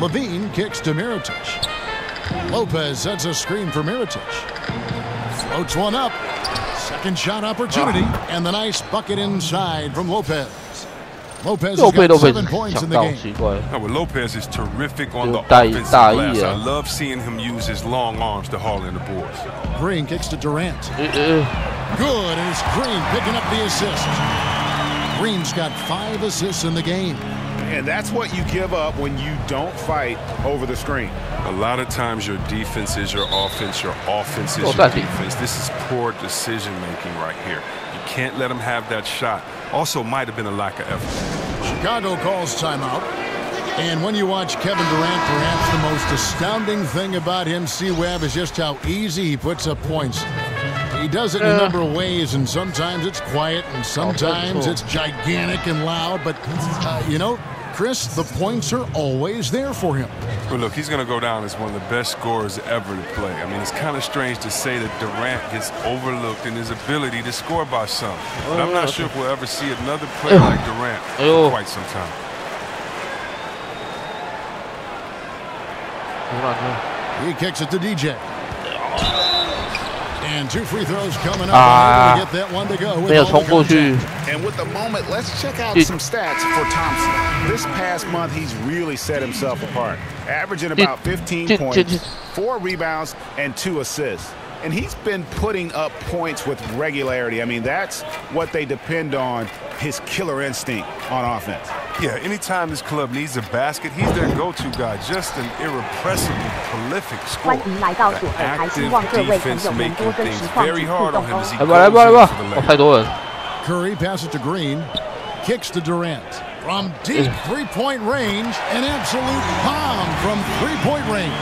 Levine kicks to Miritich. Lopez sets a screen for Miritich. Floats one up. Second shot opportunity, and the nice bucket inside from Lopez. Lopez has got 7 points 抢 in the 到， game. 奇怪。Lopez is terrific on the offensive glass. I love seeing him use his long arms to haul in the boards. Green kicks to Durant. Good, and it's Green picking up the assist. Green's got 5 assists in the game. And that's what you give up when you don't fight over the screen. A lot of times your defense is your offense is your defense. This is poor decision making right here. You can't let him have that shot. Also might have been a lack of effort. Chicago calls timeout. And when you watch Kevin Durant, perhaps the most astounding thing about him, C-Web, is just how easy he puts up points. He does it in a number of ways, and sometimes it's quiet, and sometimes it's gigantic and loud. But, you know, Chris, the points are always there for him. Well, look, he's going to go down as one of the best scorers ever to play. I mean, it's kind of strange to say that Durant gets overlooked in his ability to score by some. But I'm not sure if we'll ever see another player like Durant for quite some time. He kicks it to DJ. And 2 free throws coming up. To get that one to go. And with the moment, let's check out some stats for Thompson. This past month, he's really set himself apart, averaging about 15 points, 4 rebounds, and 2 assists. And he's been putting up points with regularity. I mean, that's what they depend on, his killer instinct on offense. Yeah, anytime this club needs a basket, he's their go-to guy. Just an irrepressible, prolific scorer. The active defense making things very hard on him as he goes in for the lane. Curry passes to Green, kicks to Durant. From deep three-point range, an absolute bomb from three-point range.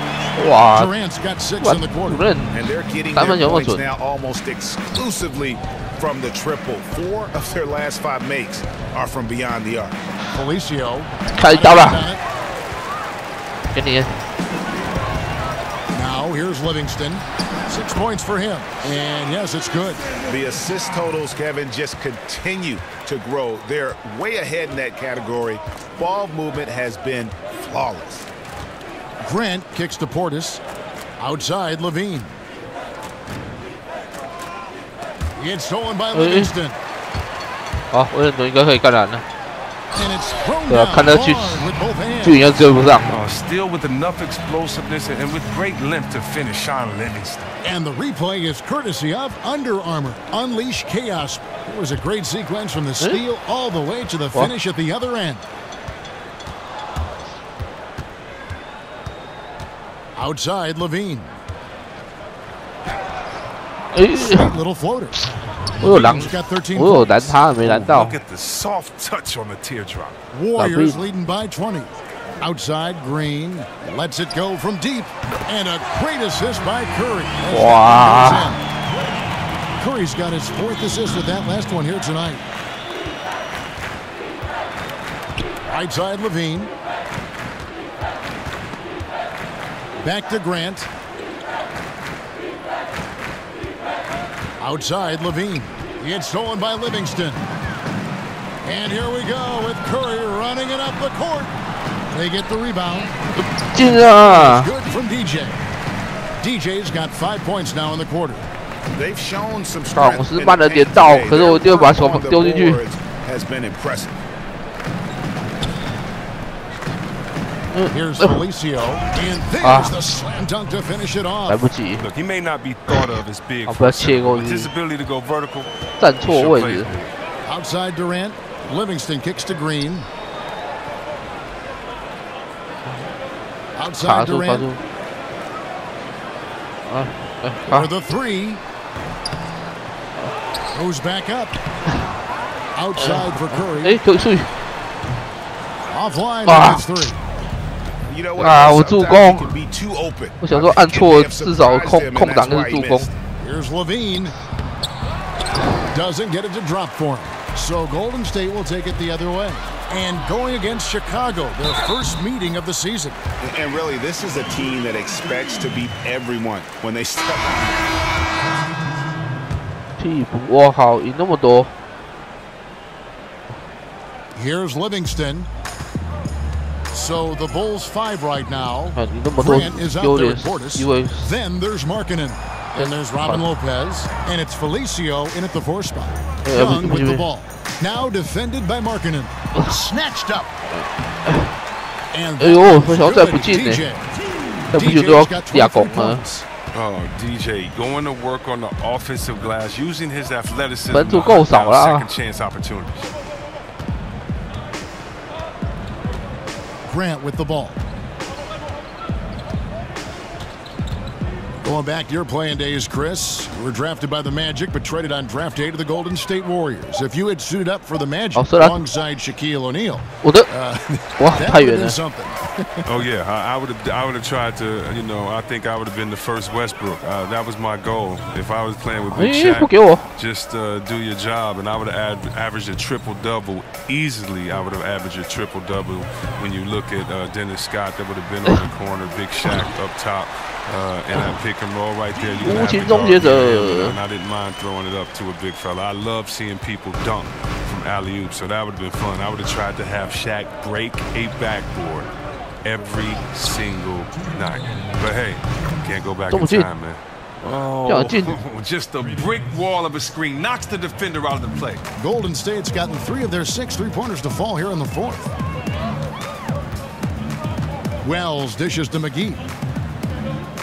Durant's got 6 in the quarter. And they're getting their points now almost exclusively from the triple. 4 of their last 5 makes are from beyond the arc. Felicio. Now here's Livingston. 6 points for him. And yes, it's good. The assist totals, Kevin, just continue to grow. They're way ahead in that category. Ball movement has been flawless. Grant kicks to Portis. Outside, Levine. It's stolen by Livingston. And it's thrown down hard with both hands. Still with enough explosiveness and with great length to finish on Livingston. And the replay is courtesy of Under Armour. Unleash chaos. It was a great sequence from the steal all the way to the finish at the other end. Outside, Levine. Sweet little floater. Look at the soft touch on the teardrop. Warriors leading by 20. Outside, Green lets it go from deep. And a great assist by Curry. Wow. Curry's got his 4th assist with that last one here tonight. Right side, Levine. Back to Grant. Outside, Levine. It's stolen by Livingston. And here we go with Curry running it up the court. They get the rebound. Good from DJ. DJ's got 5 points now in the quarter. They've shown some strength. Has been impressive. Here's Felicio, and there's the slam dunk to finish it off. Look, he may not be thought of as big, but his ability to go vertical. Outside Durant, Livingston kicks to Green. Outside Durant. For the 3. Goes back up. Outside for Curry. Offline, it's 3. You know what? 我助攻。我想说按错，至少空档就是助攻。 Here's Levine. Doesn't get it to drop for him. So Golden State will take it the other way. And going against Chicago, their first meeting of the season. And really, this is a team that expects to beat everyone when they step out. 替补，哇靠，赢那么多。 Here's Livingston. So the Bulls 5 right now. Grant is out there at Portis. Then there's Markkanen. And there's Robin Lopez. And it's Felicio in at the 4 spot. Young with the ball. Now defended by Markkanen. Snatched up. And 哎呦，我想再不进呢，再不进都要俩攻了。 Oh, DJ going to work on the offensive glass, using his athleticism 分数够少啦。 second chance opportunities. Grant with the ball. Going back to your playing days, Chris. You were drafted by the Magic, but traded on draft day to the Golden State Warriors. If you had suited up for the Magic alongside Shaquille O'Neal, that would have been something. Oh yeah, I would have tried to. You know, I think I would have been the first Westbrook. That was my goal. If I was playing with Big Shaq, just do your job, and I would have averaged a triple-double easily. I would have averaged a triple-double. When you look at Dennis Scott, that would have been on the corner, Big Shaq up top. And that pick and roll right there, you can have the guard, and I didn't mind throwing it up to a big fella. I love seeing people dunk from alley-oop, so that would have been fun. I would have tried to have Shaq break a backboard every single night. But hey, can't go back in time, man. Oh, just a brick wall of a screen knocks the defender out of the play. Golden State's gotten 3 of their 6 3-pointers to fall here in the 4th. Wells dishes to McGee.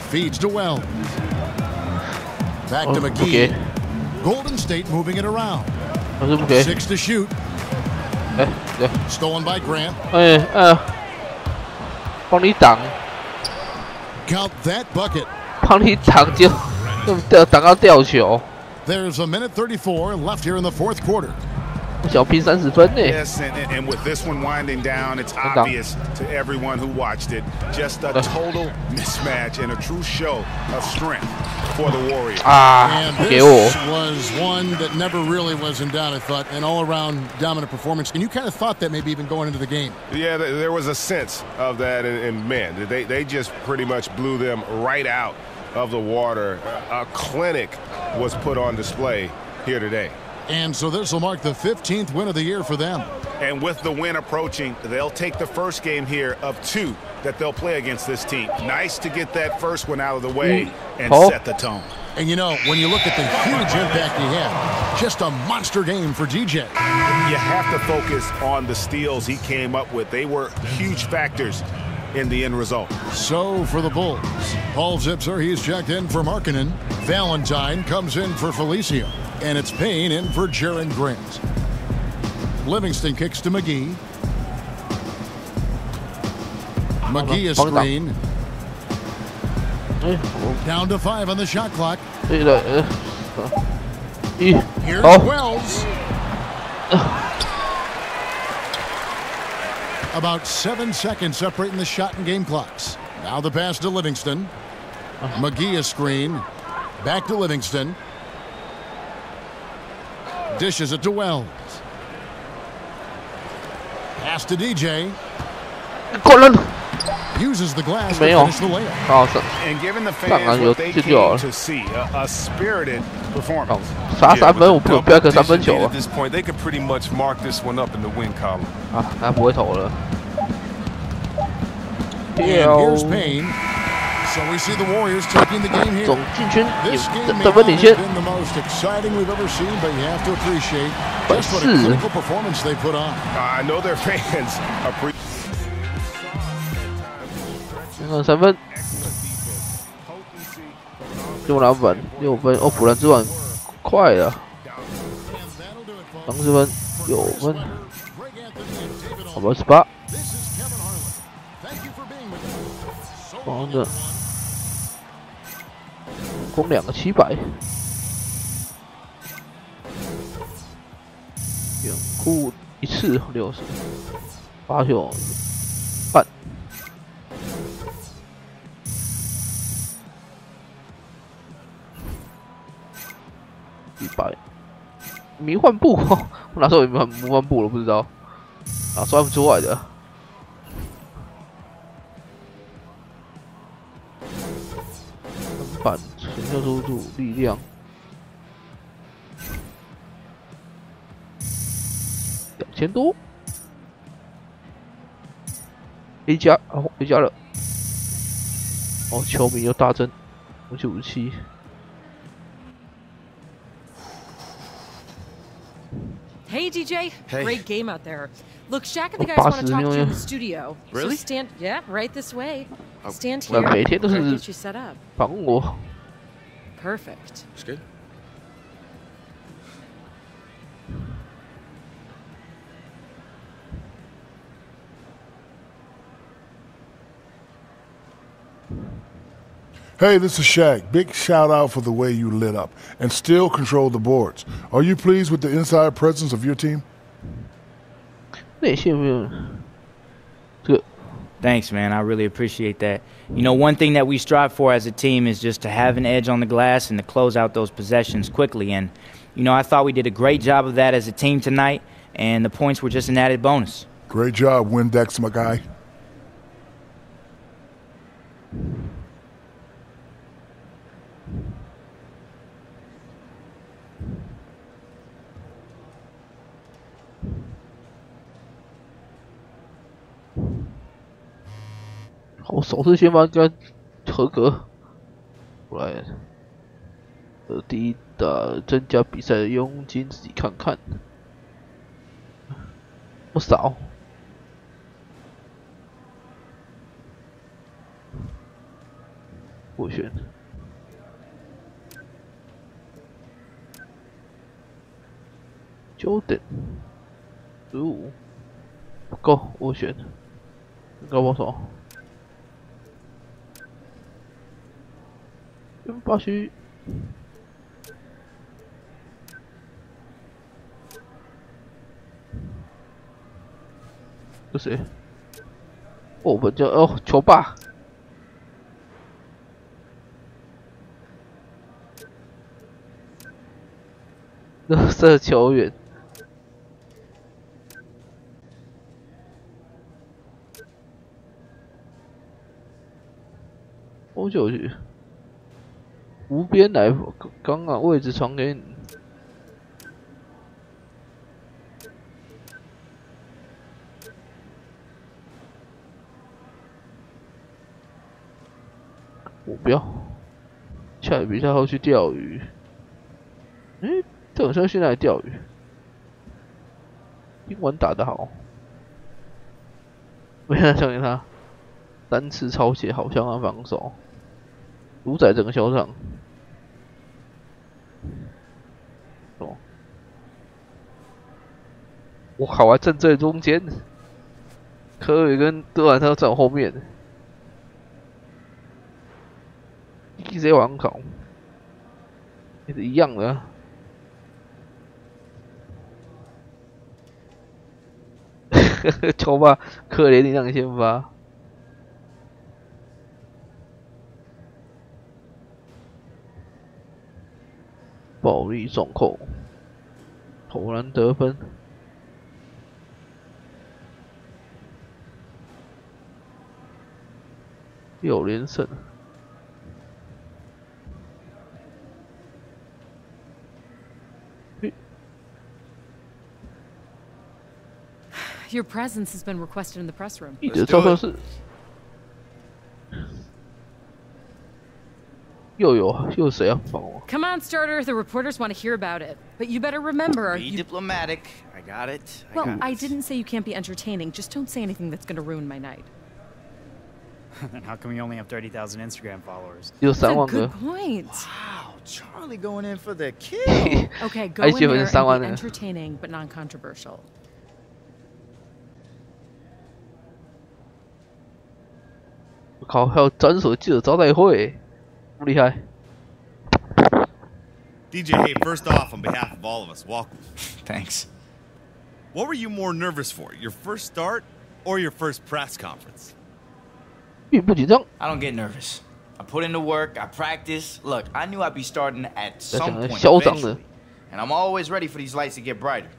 Feeds to Wells. Back to McGee. Golden State moving it around. 6 to shoot. Stolen by Grant. 帮你挡。 Count that bucket. 帮你挡就挡到吊球。 There's a minute 34 left here in the 4th quarter. 小拼30分呢。 Yes, and with this one winding down, it's obvious to everyone who watched it. Just a total mismatch and a true show of strength for the Warriors. And this was one that never really was in doubt, I thought, an all-around dominant performance. And you kind of thought that maybe even going into the game. Yeah, there was a sense of that, and man, they just pretty much blew them right out of the water. A clinic was put on display here today. And so this will mark the 15th win of the year for them. And with the win approaching, they'll take the first game here of 2 that they'll play against this team. Nice to get that first one out of the way and set the tone. And you know, when you look at the huge impact he had, just a monster game for DJ. You have to focus on the steals he came up with. They were huge factors in the end result. So for the Bulls, Paul Zipser, he's checked in for Markkanen. Valentine comes in for Felicio. And it's Payne in for Jaren Grant. Livingston kicks to McGee. McGee is screen. Down to 5 on the shot clock. Here's Wells. About 7 seconds separating the shot and game clocks. Now the pass to Livingston. McGee is screen. Back to Livingston. Dishes it to Wells. Pass to DJ. Uses the glass to finish the layup. And given the fans what they came to see, a spirited performance. At this point, they can pretty much mark this one up in the win column. And here's Payne. So we see the Warriors taking the game here. This game may not have been the most exciting we've ever seen, but you have to appreciate just what a clinical performance they put on. I know their fans appreciate. 3分，6篮板，6分。哦，普兰之碗快了，30分，9分，好吧，18。防着。 攻2个700，掩护1次60，罚球半，100。迷幻步，我哪时候有迷幻步了？不知道，啊，刷不出来的。 板成效速度力量2000多 ，A 加，然后 A 加了，哦，球迷又大增，5757。Hey, DJ. Hey. Great game out there. Look, Shaq and the guys want to talk to you in the studio. Really? So stand, yeah, right this way. Stand 我 here. 每天都 I'll 是 get you set up. 绑我。 Perfect. That's good. Hey, this is Shaq. Big shout out for the way you lit up and still control the boards. Are you pleased with the inside presence of your team? Thanks, man. I really appreciate that. You know, one thing that we strive for as a team is just to have an edge on the glass and to close out those possessions quickly. And, you know, I thought we did a great job of that as a team tonight, and the points were just an added bonus. Great job, Windex, my guy. 好，首次先发应该合格。来，第一打增加比赛的佣金，自己看看。不少。我选。Jordan 15不够，我选。高保守。 巴西，这谁？哦，本叫哦，球霸。垃圾球员。欧九局。 无边来，刚刚位置传给你。我不要。下一比赛后去钓鱼。诶，这好像现在钓鱼。英文打得好。没人相信他。单次抄写好像他防守。主宰整个球场。 我靠！我还站最中间，科尔跟杜兰特在我后面，直接往考，也是一样的、啊。球吧，可怜你让先发，暴力重扣，投篮得分。 6连胜。Your presence has been requested in the press room. 记者照片是又谁啊？帮我。 Come on, starter. The reporters want to hear about it, but you better remember. Be diplomatic. I got it. Well, I didn't say you can't be entertaining. Just don't say anything that's going to ruin my night. Then how come you only have 30,000 Instagram followers? 有3万个。 Good point. Wow, Charlie going in for the kill. Okay, go in there and be entertaining but non-controversial. 我靠，还有专属记者招待会，不厉害。 DJ, hey, first off, on behalf of all of us, welcome. Thanks. What were you more nervous for, your first start or your first press conference? 并不紧张。 I don't get nervous. I put in the work, I practice. Look, I knew I'd be starting at some point eventually, and I'm always ready for these lights to get brighter.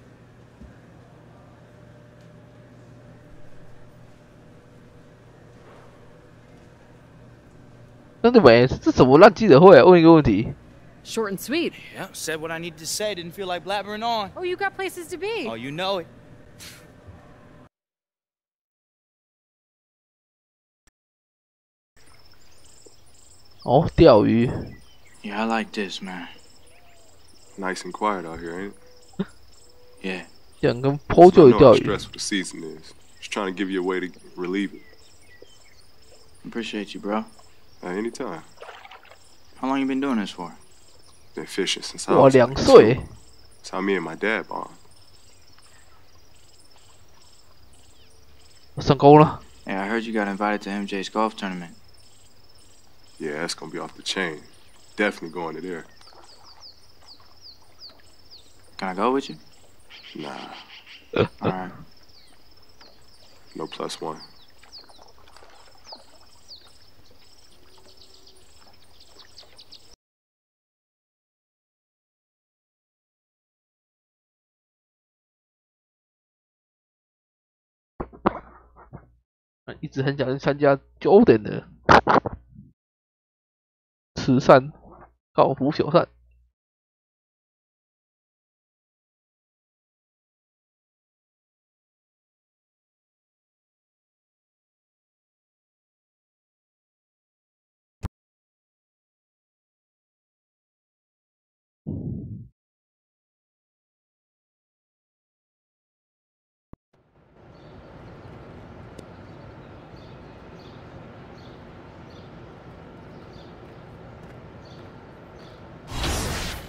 那对没？这怎么让记者会啊？问一个问题。 Short and sweet. Yeah, said what I needed to say. Didn't feel like blabbering on. Oh, you got places to be. Oh, you know it. 哦，钓鱼。Yeah, I like this, man. Nice and quiet out here, ain't it? Yeah. 想跟坡就钓鱼。 Just trying to give you a way to relieve it. Appreciate you, bro. Anytime. How long you been doing this for? Been fishing since I was 2岁。That's how me and my dad bond. 我上钩了。 Yeah, I heard you got invited to MJ's golf tournament. Yeah, that's gonna be off the chain. Definitely going to there. Can I go with you? Nah. Alright. No +1. 一直很想参加9点的慈善高尔夫球赛。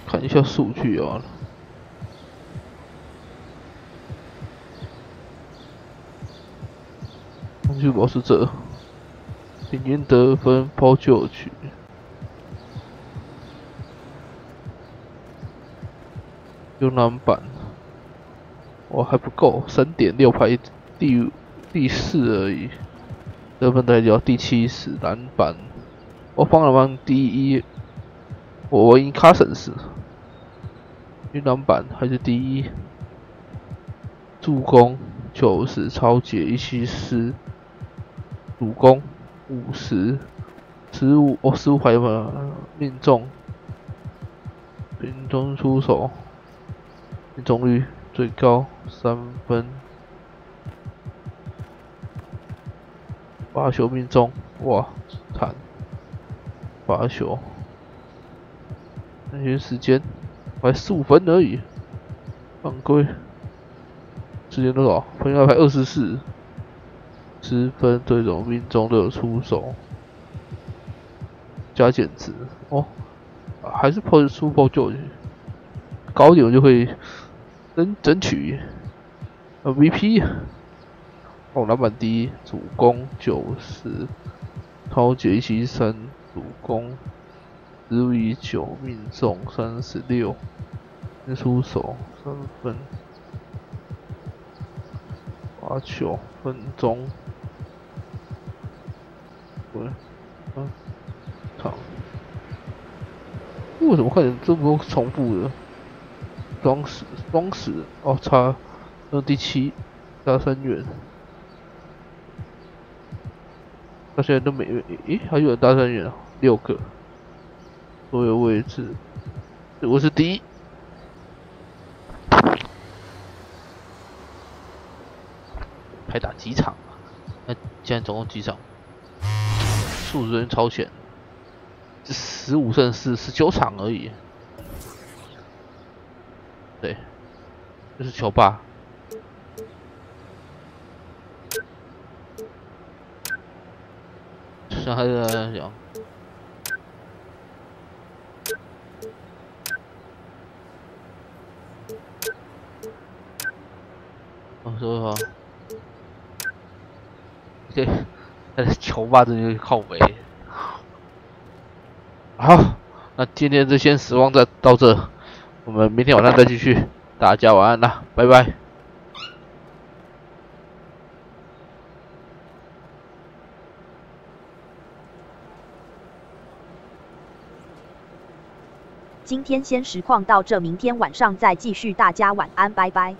看一下数据啊，数据保持者平均得分抛球区，有篮板，我还不够，3.6排第4而已，得分才只要第70，篮板，我放篮板第1，我赢卡森斯。 运篮板还是第1，助攻90，超解174，主攻50，15哦15排嘛，命中，命中出手，命中率最高3分，8球命中，哇，惨，8球，那些时间。 才15分而已，犯规。时间多少？分要排24，10分对手命中都有出手，加减值哦，还是出破9，高点我就会争取 MVP。哦，篮板第1，主攻90，超解173，主攻。 15-9命中36，出手3分，8球分钟，对，长。为什么看起来这么多重复的？装死哦，差第7，差3元。他现在都没，诶，还有人大3元啊，6个。 所有位置，我是第1。还打几场啊？那现在总共几场？数字人超前，这15胜4 19场而已。对，这是球霸。像他这样讲。 我说哈，对，但是球霸真的靠北。好，那今天就先失望到这，我们明天晚上再继续。大家晚安啦，拜拜。今天先实况到这，明天晚上再继续。大家晚安，拜拜。